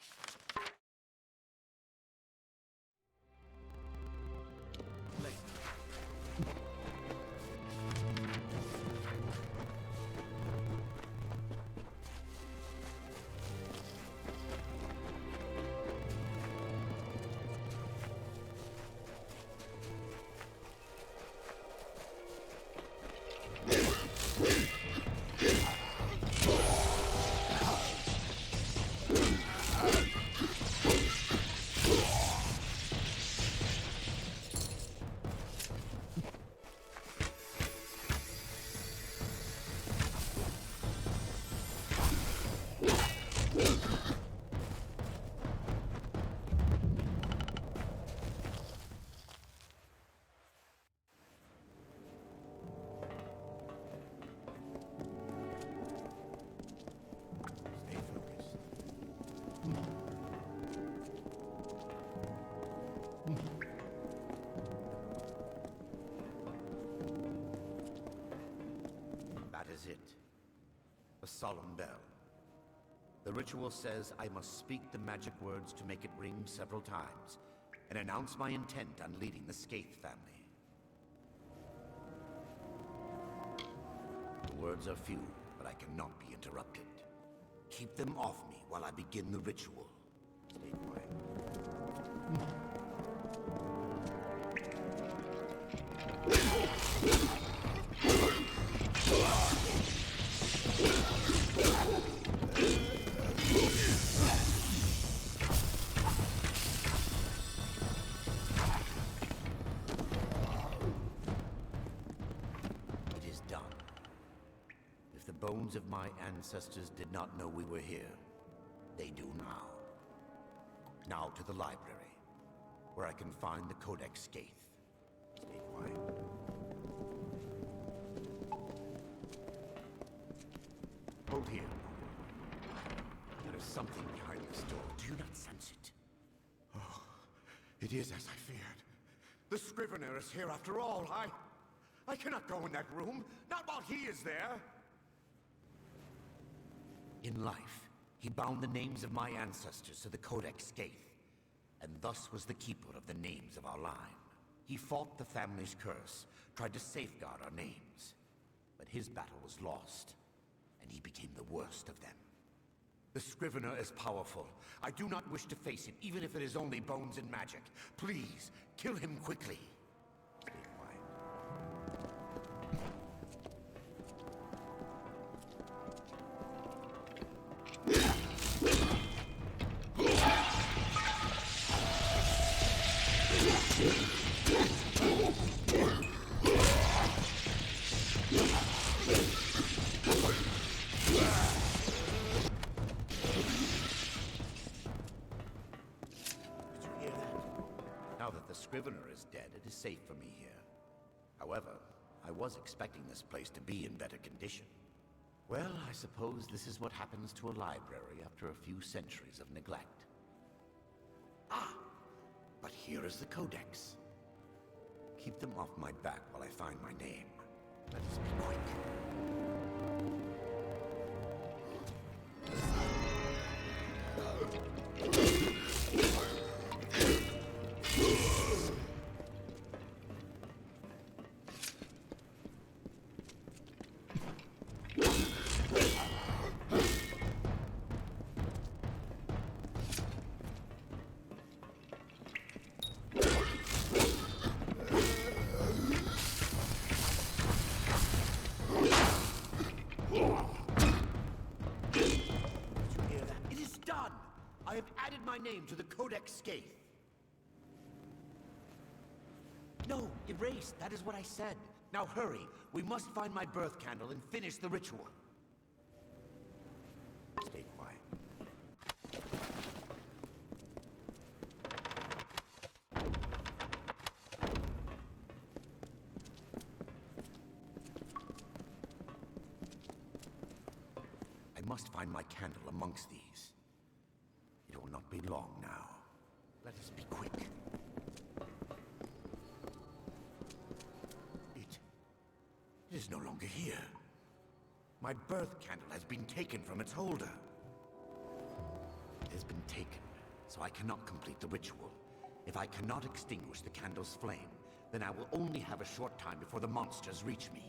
That is it. A solemn bell. The ritual says I must speak the magic words to make it ring several times, and announce my intent on leading the Skaith family. The words are few, but I cannot be interrupted. Keep them off me while I begin the ritual. Stay quiet. It is done. If the bones of my ancestors did not know we were here, they do now. Now to the library, where I can find the Codex Skaith. Stay quiet. Hold here. There is something behind this door. Do you not sense it? Oh, it is as I feared. The Scrivener is here after all. I cannot go in that room, not while he is there. In life, he bound the names of my ancestors to the Codex Skaith, and thus was the keeper of the names of our line. He fought the family's curse, tried to safeguard our names, but his battle was lost, and he became the worst of them. The Scrivener is powerful. I do not wish to face him, even if it is only bones and magic. Please, kill him quickly. Stay quiet. Now that the Scrivener is dead, it is safe for me here. However, I was expecting this place to be in better condition. Well, I suppose this is what happens to a library after a few centuries of neglect. Ah! But here is the Codex. Keep them off my back while I find my name. Let us be quick. I have added my name to the Codex Skaith. No, erased. That is what I said. Now hurry. We must find my birth candle and finish the ritual. Stay quiet. I must find my candle amongst these. It will not be long now. Let us be quick. It is no longer here. My birth candle has been taken from its holder. It has been taken, so I cannot complete the ritual. If I cannot extinguish the candle's flame, then I will only have a short time before the monsters reach me.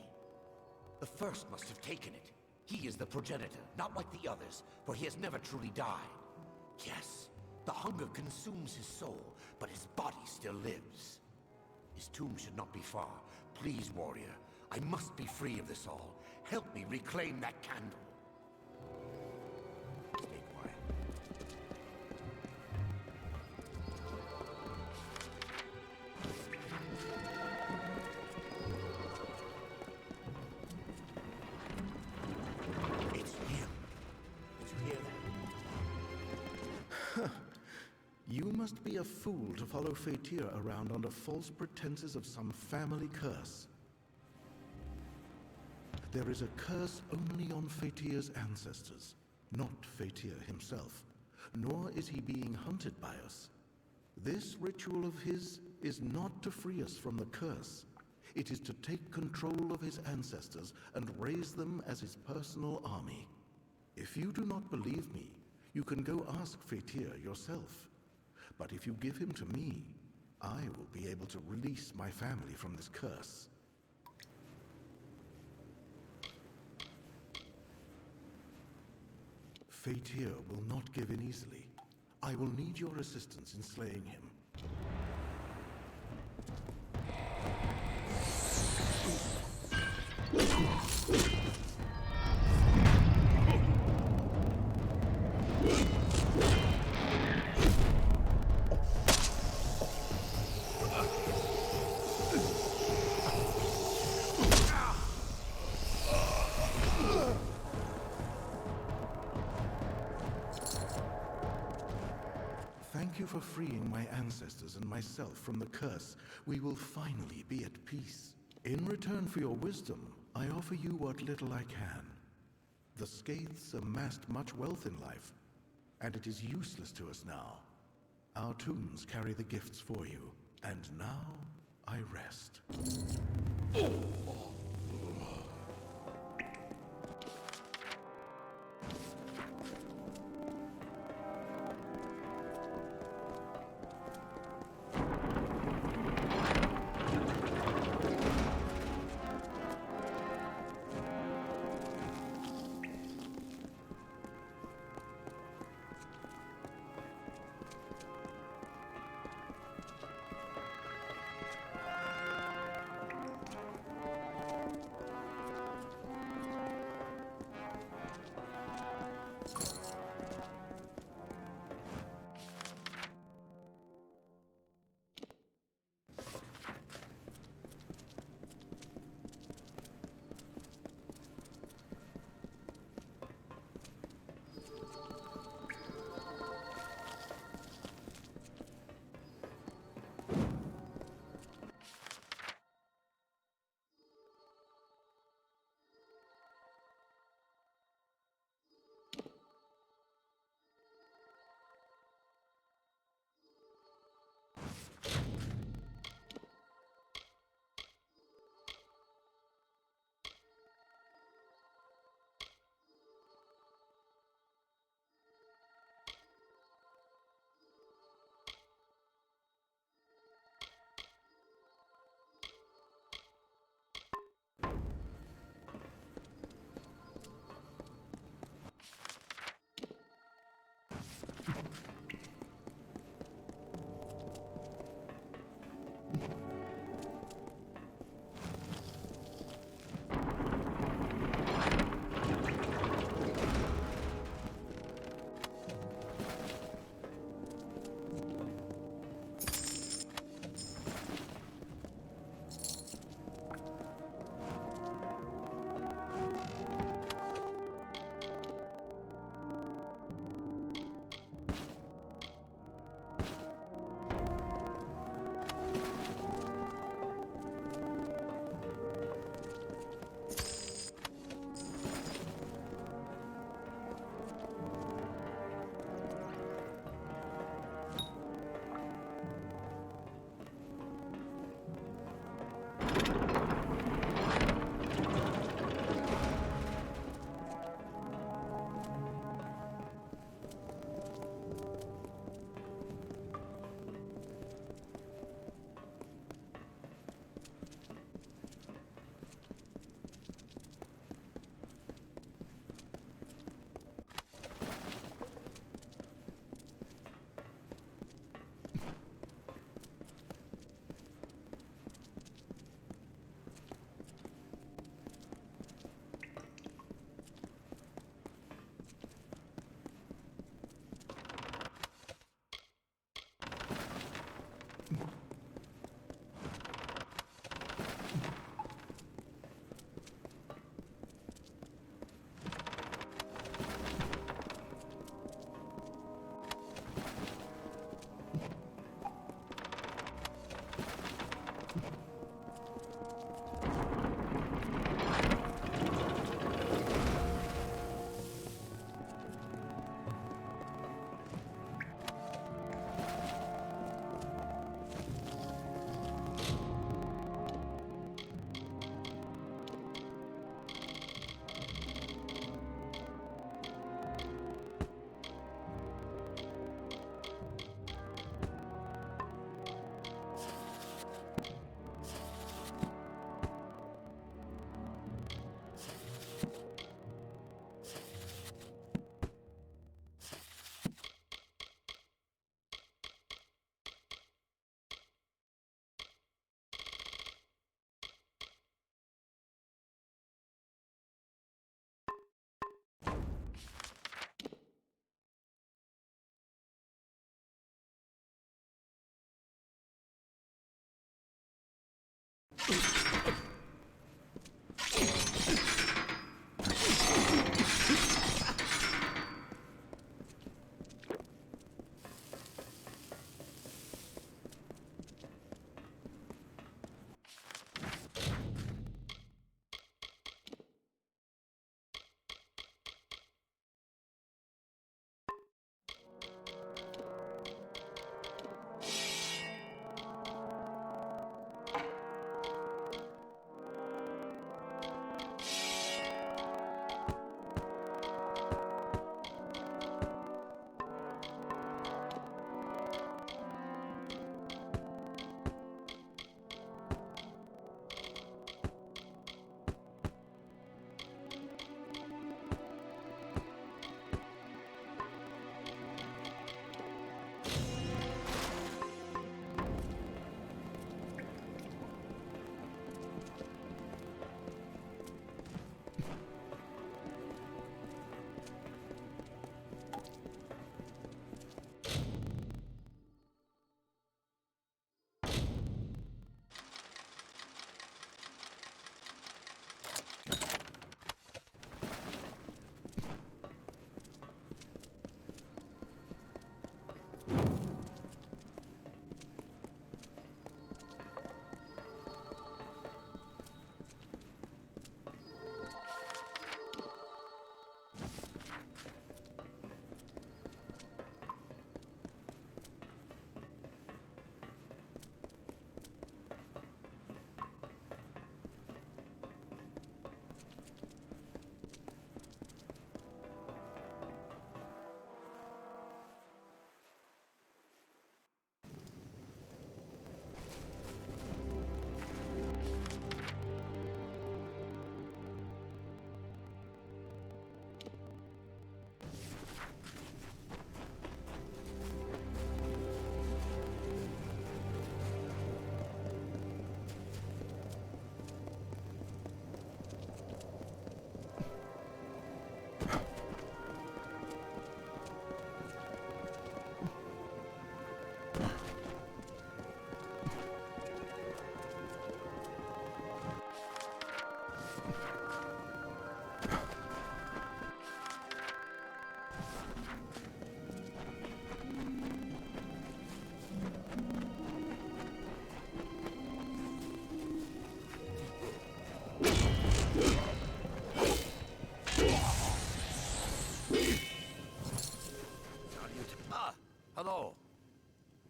The first must have taken it. He is the progenitor, not like the others, for he has never truly died. Yes, the hunger consumes his soul, but his body still lives. His tomb should not be far. Please, warrior, I must be free of this all. Help me reclaim that candle. Stay quiet. It's him. Did you hear that? You must be a fool to follow Fatir around under false pretenses of some family curse. There is a curse only on Fatir's ancestors, not Fatir himself, nor is he being hunted by us. This ritual of his is not to free us from the curse. It is to take control of his ancestors and raise them as his personal army. If you do not believe me, you can go ask Fatir yourself. But if you give him to me, I will be able to release my family from this curse. Fatir will not give in easily. I will need your assistance in slaying him. Thank you for freeing my ancestors and myself from the curse. We will finally be at peace. In return for your wisdom, I offer you what little I can. The Skaiths amassed much wealth in life, and it is useless to us now. Our tombs carry the gifts for you, and now I rest.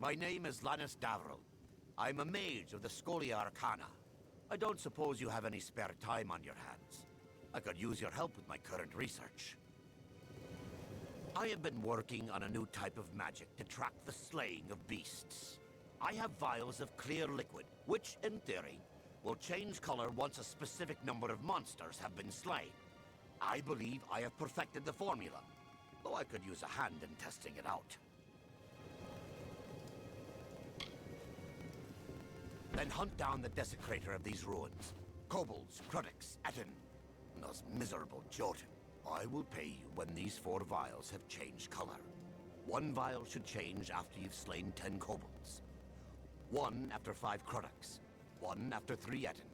My name is Lannis Davril. I'm a mage of the Scholia Arcana. I don't suppose you have any spare time on your hands. I could use your help with my current research. I have been working on a new type of magic to track the slaying of beasts. I have vials of clear liquid, which, in theory, will change color once a specific number of monsters have been slain. I believe I have perfected the formula, though I could use a hand in testing it out. Then hunt down the desecrator of these ruins. Kobolds, Krudix, Etten, and those miserable Jotun. I will pay you when these 4 vials have changed color. 1 vial should change after you've slain 10 kobolds. 1 after 5 Krudix. 1 after 3 Etten.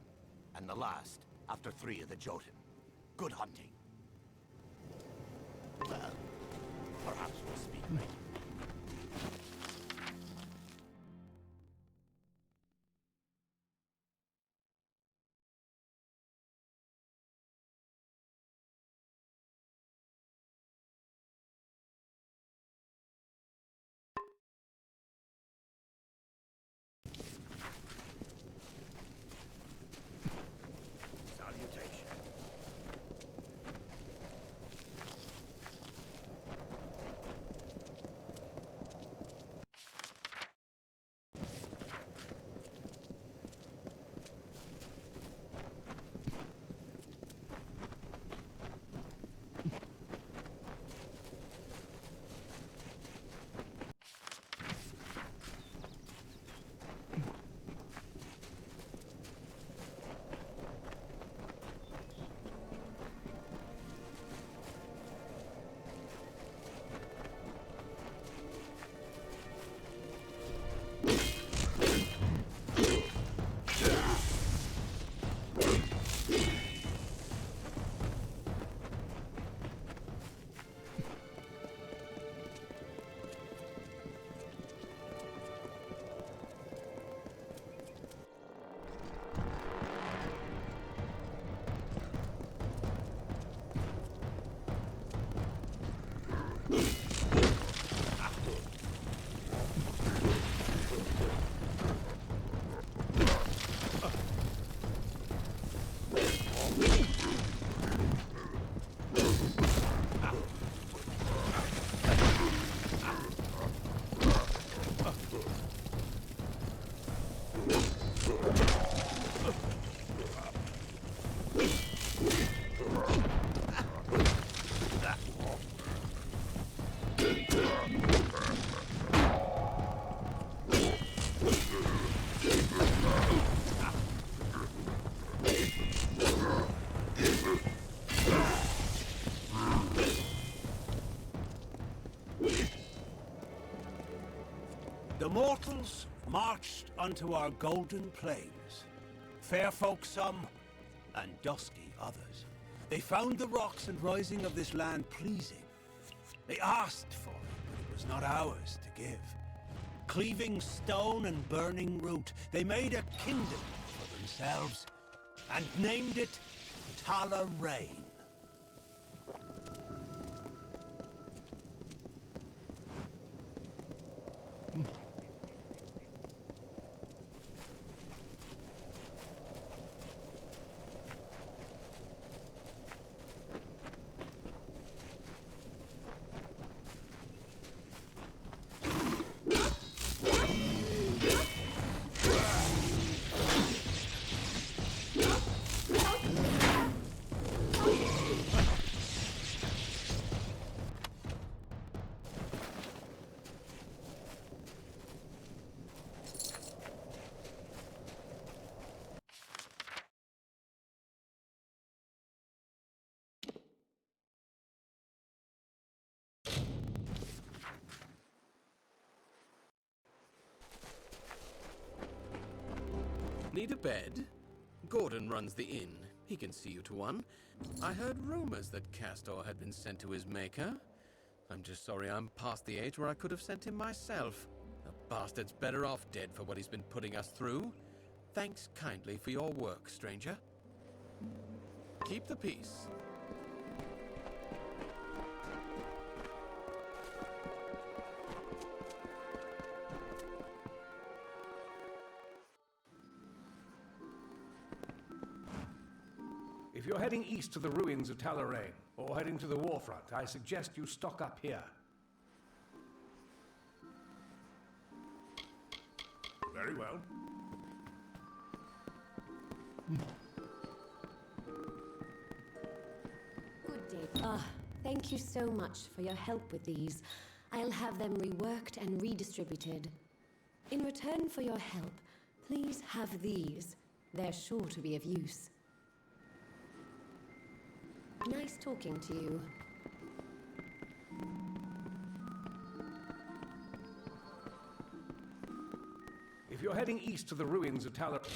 And the last after 3 of the Jotun. Good hunting. Well, perhaps we'll speak later. The mortals marched unto our golden plains. Fair folk some, and dusky others. They found the rocks and rising of this land pleasing. They asked for it, but it was not ours to give. Cleaving stone and burning root, they made a kingdom for themselves, and named it Tala Rain. Need a bed? Gordon runs the inn. He can see you to one. I heard rumors that Castor had been sent to his maker. I'm just sorry I'm past the age where I could have sent him myself. The bastard's better off dead for what he's been putting us through. Thanks kindly for your work, stranger. Keep the peace. you're heading east to the ruins of Talarain, or heading to the warfront, I suggest you stock up here. Very well. Good day. Thank you so much for your help with these. I'll have them reworked and redistributed. In return for your help, please have these. They're sure to be of use. Nice talking to you. If you're heading east to the ruins of Talarain...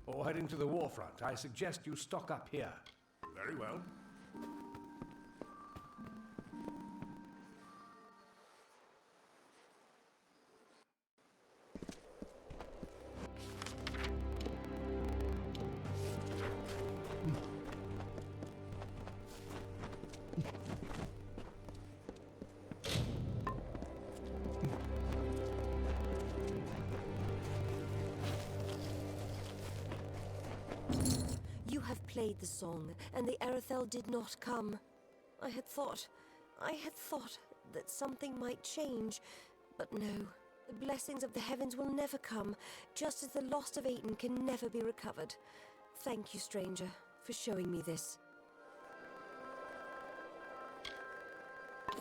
or heading to the warfront, I suggest you stock up here. Very well. You have played the song, and the Arethel did not come. I had thought that something might change, but no. The blessings of the heavens will never come, just as the lost of Aten can never be recovered. Thank you, stranger, for showing me this.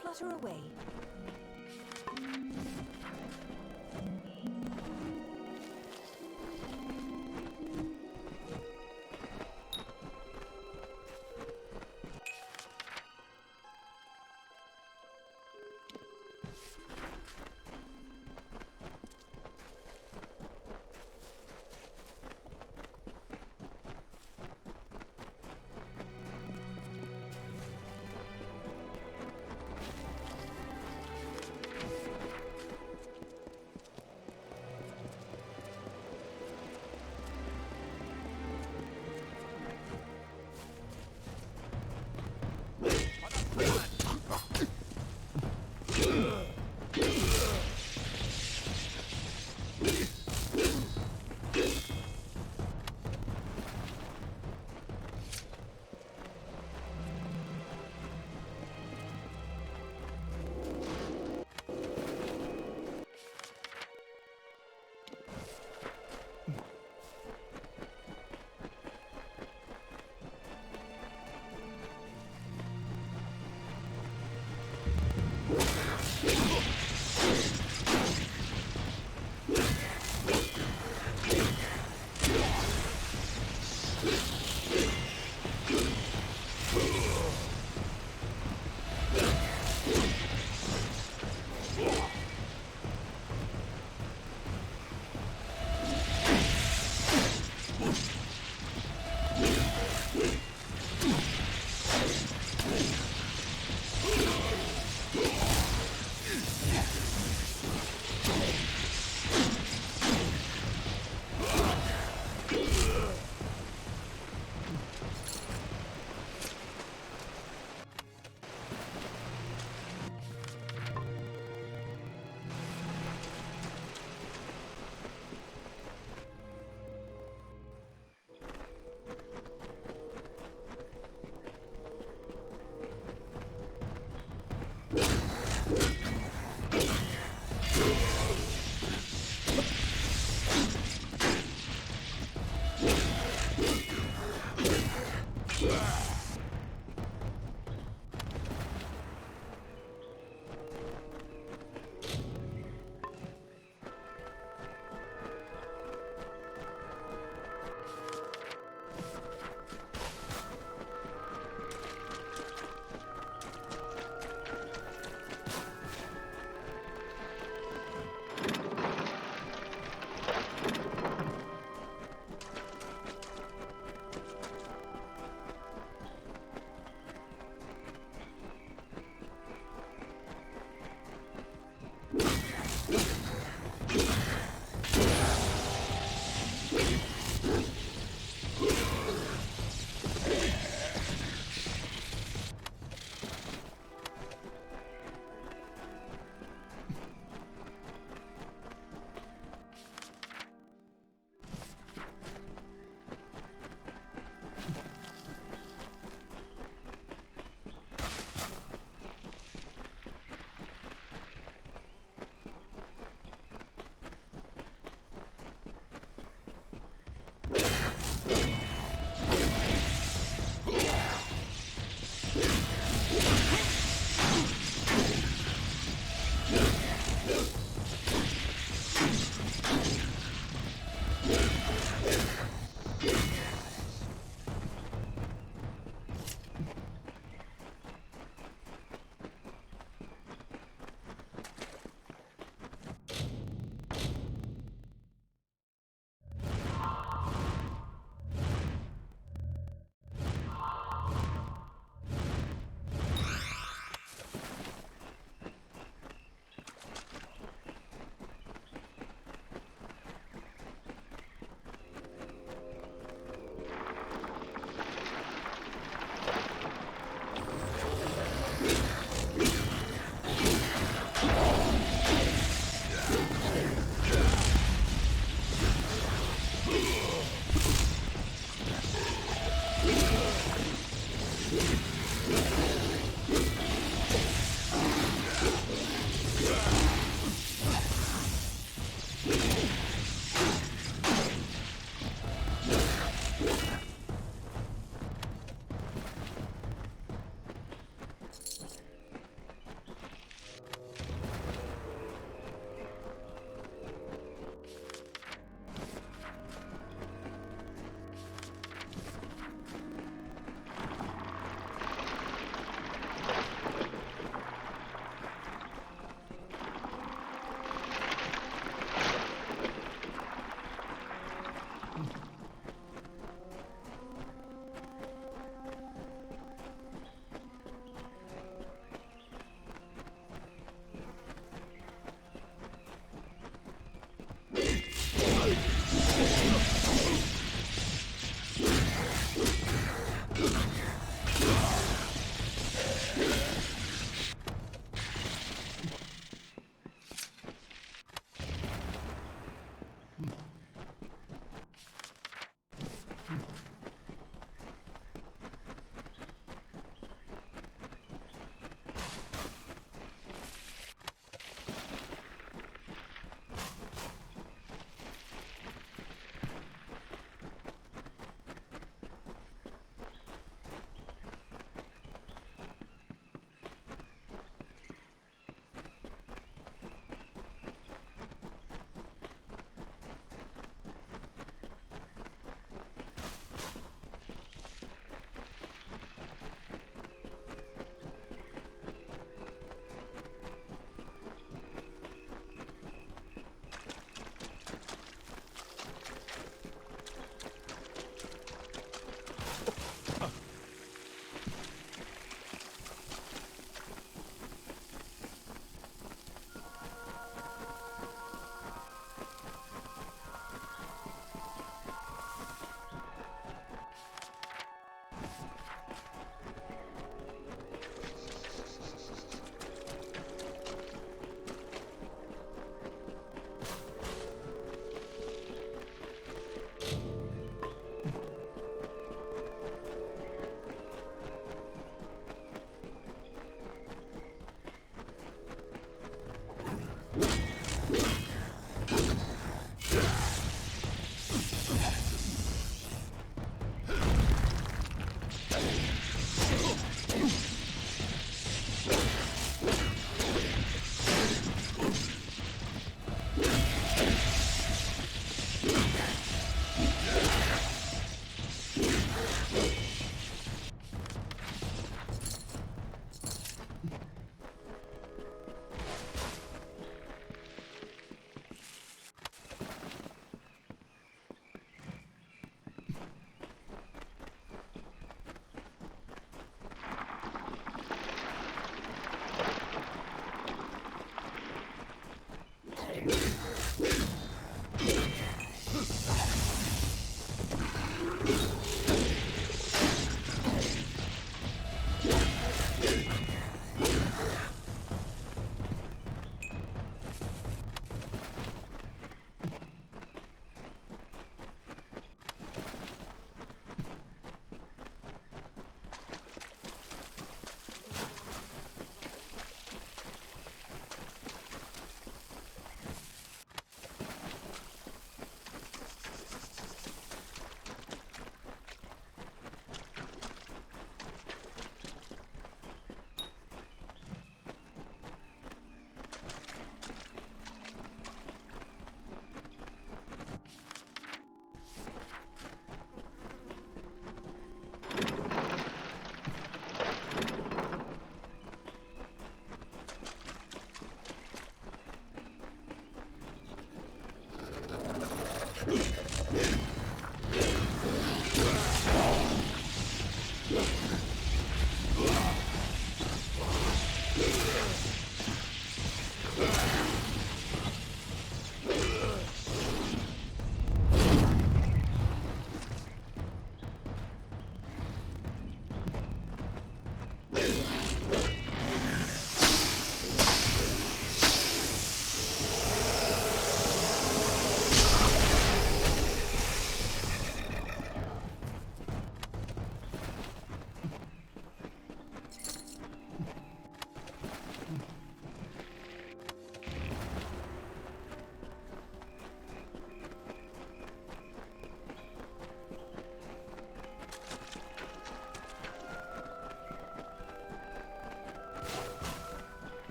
Flutter away.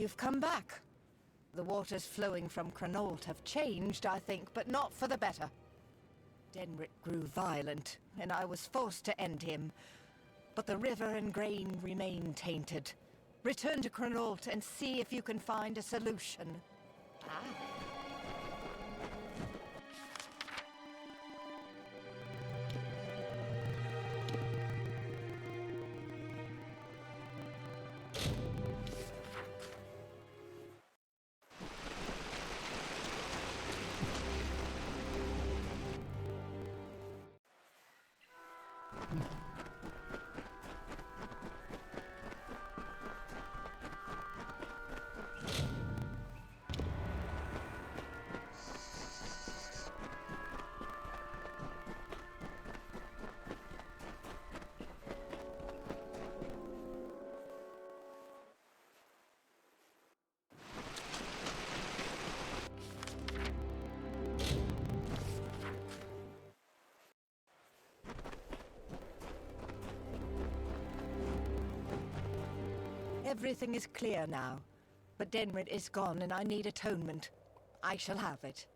You've come back. The waters flowing from Cranalt have changed, I think, but not for the better. Denric grew violent, and I was forced to end him. But the river and grain remain tainted. Return to Cranalt and see if you can find a solution. Everything is clear now. But Denric is gone and I need atonement. I shall have it.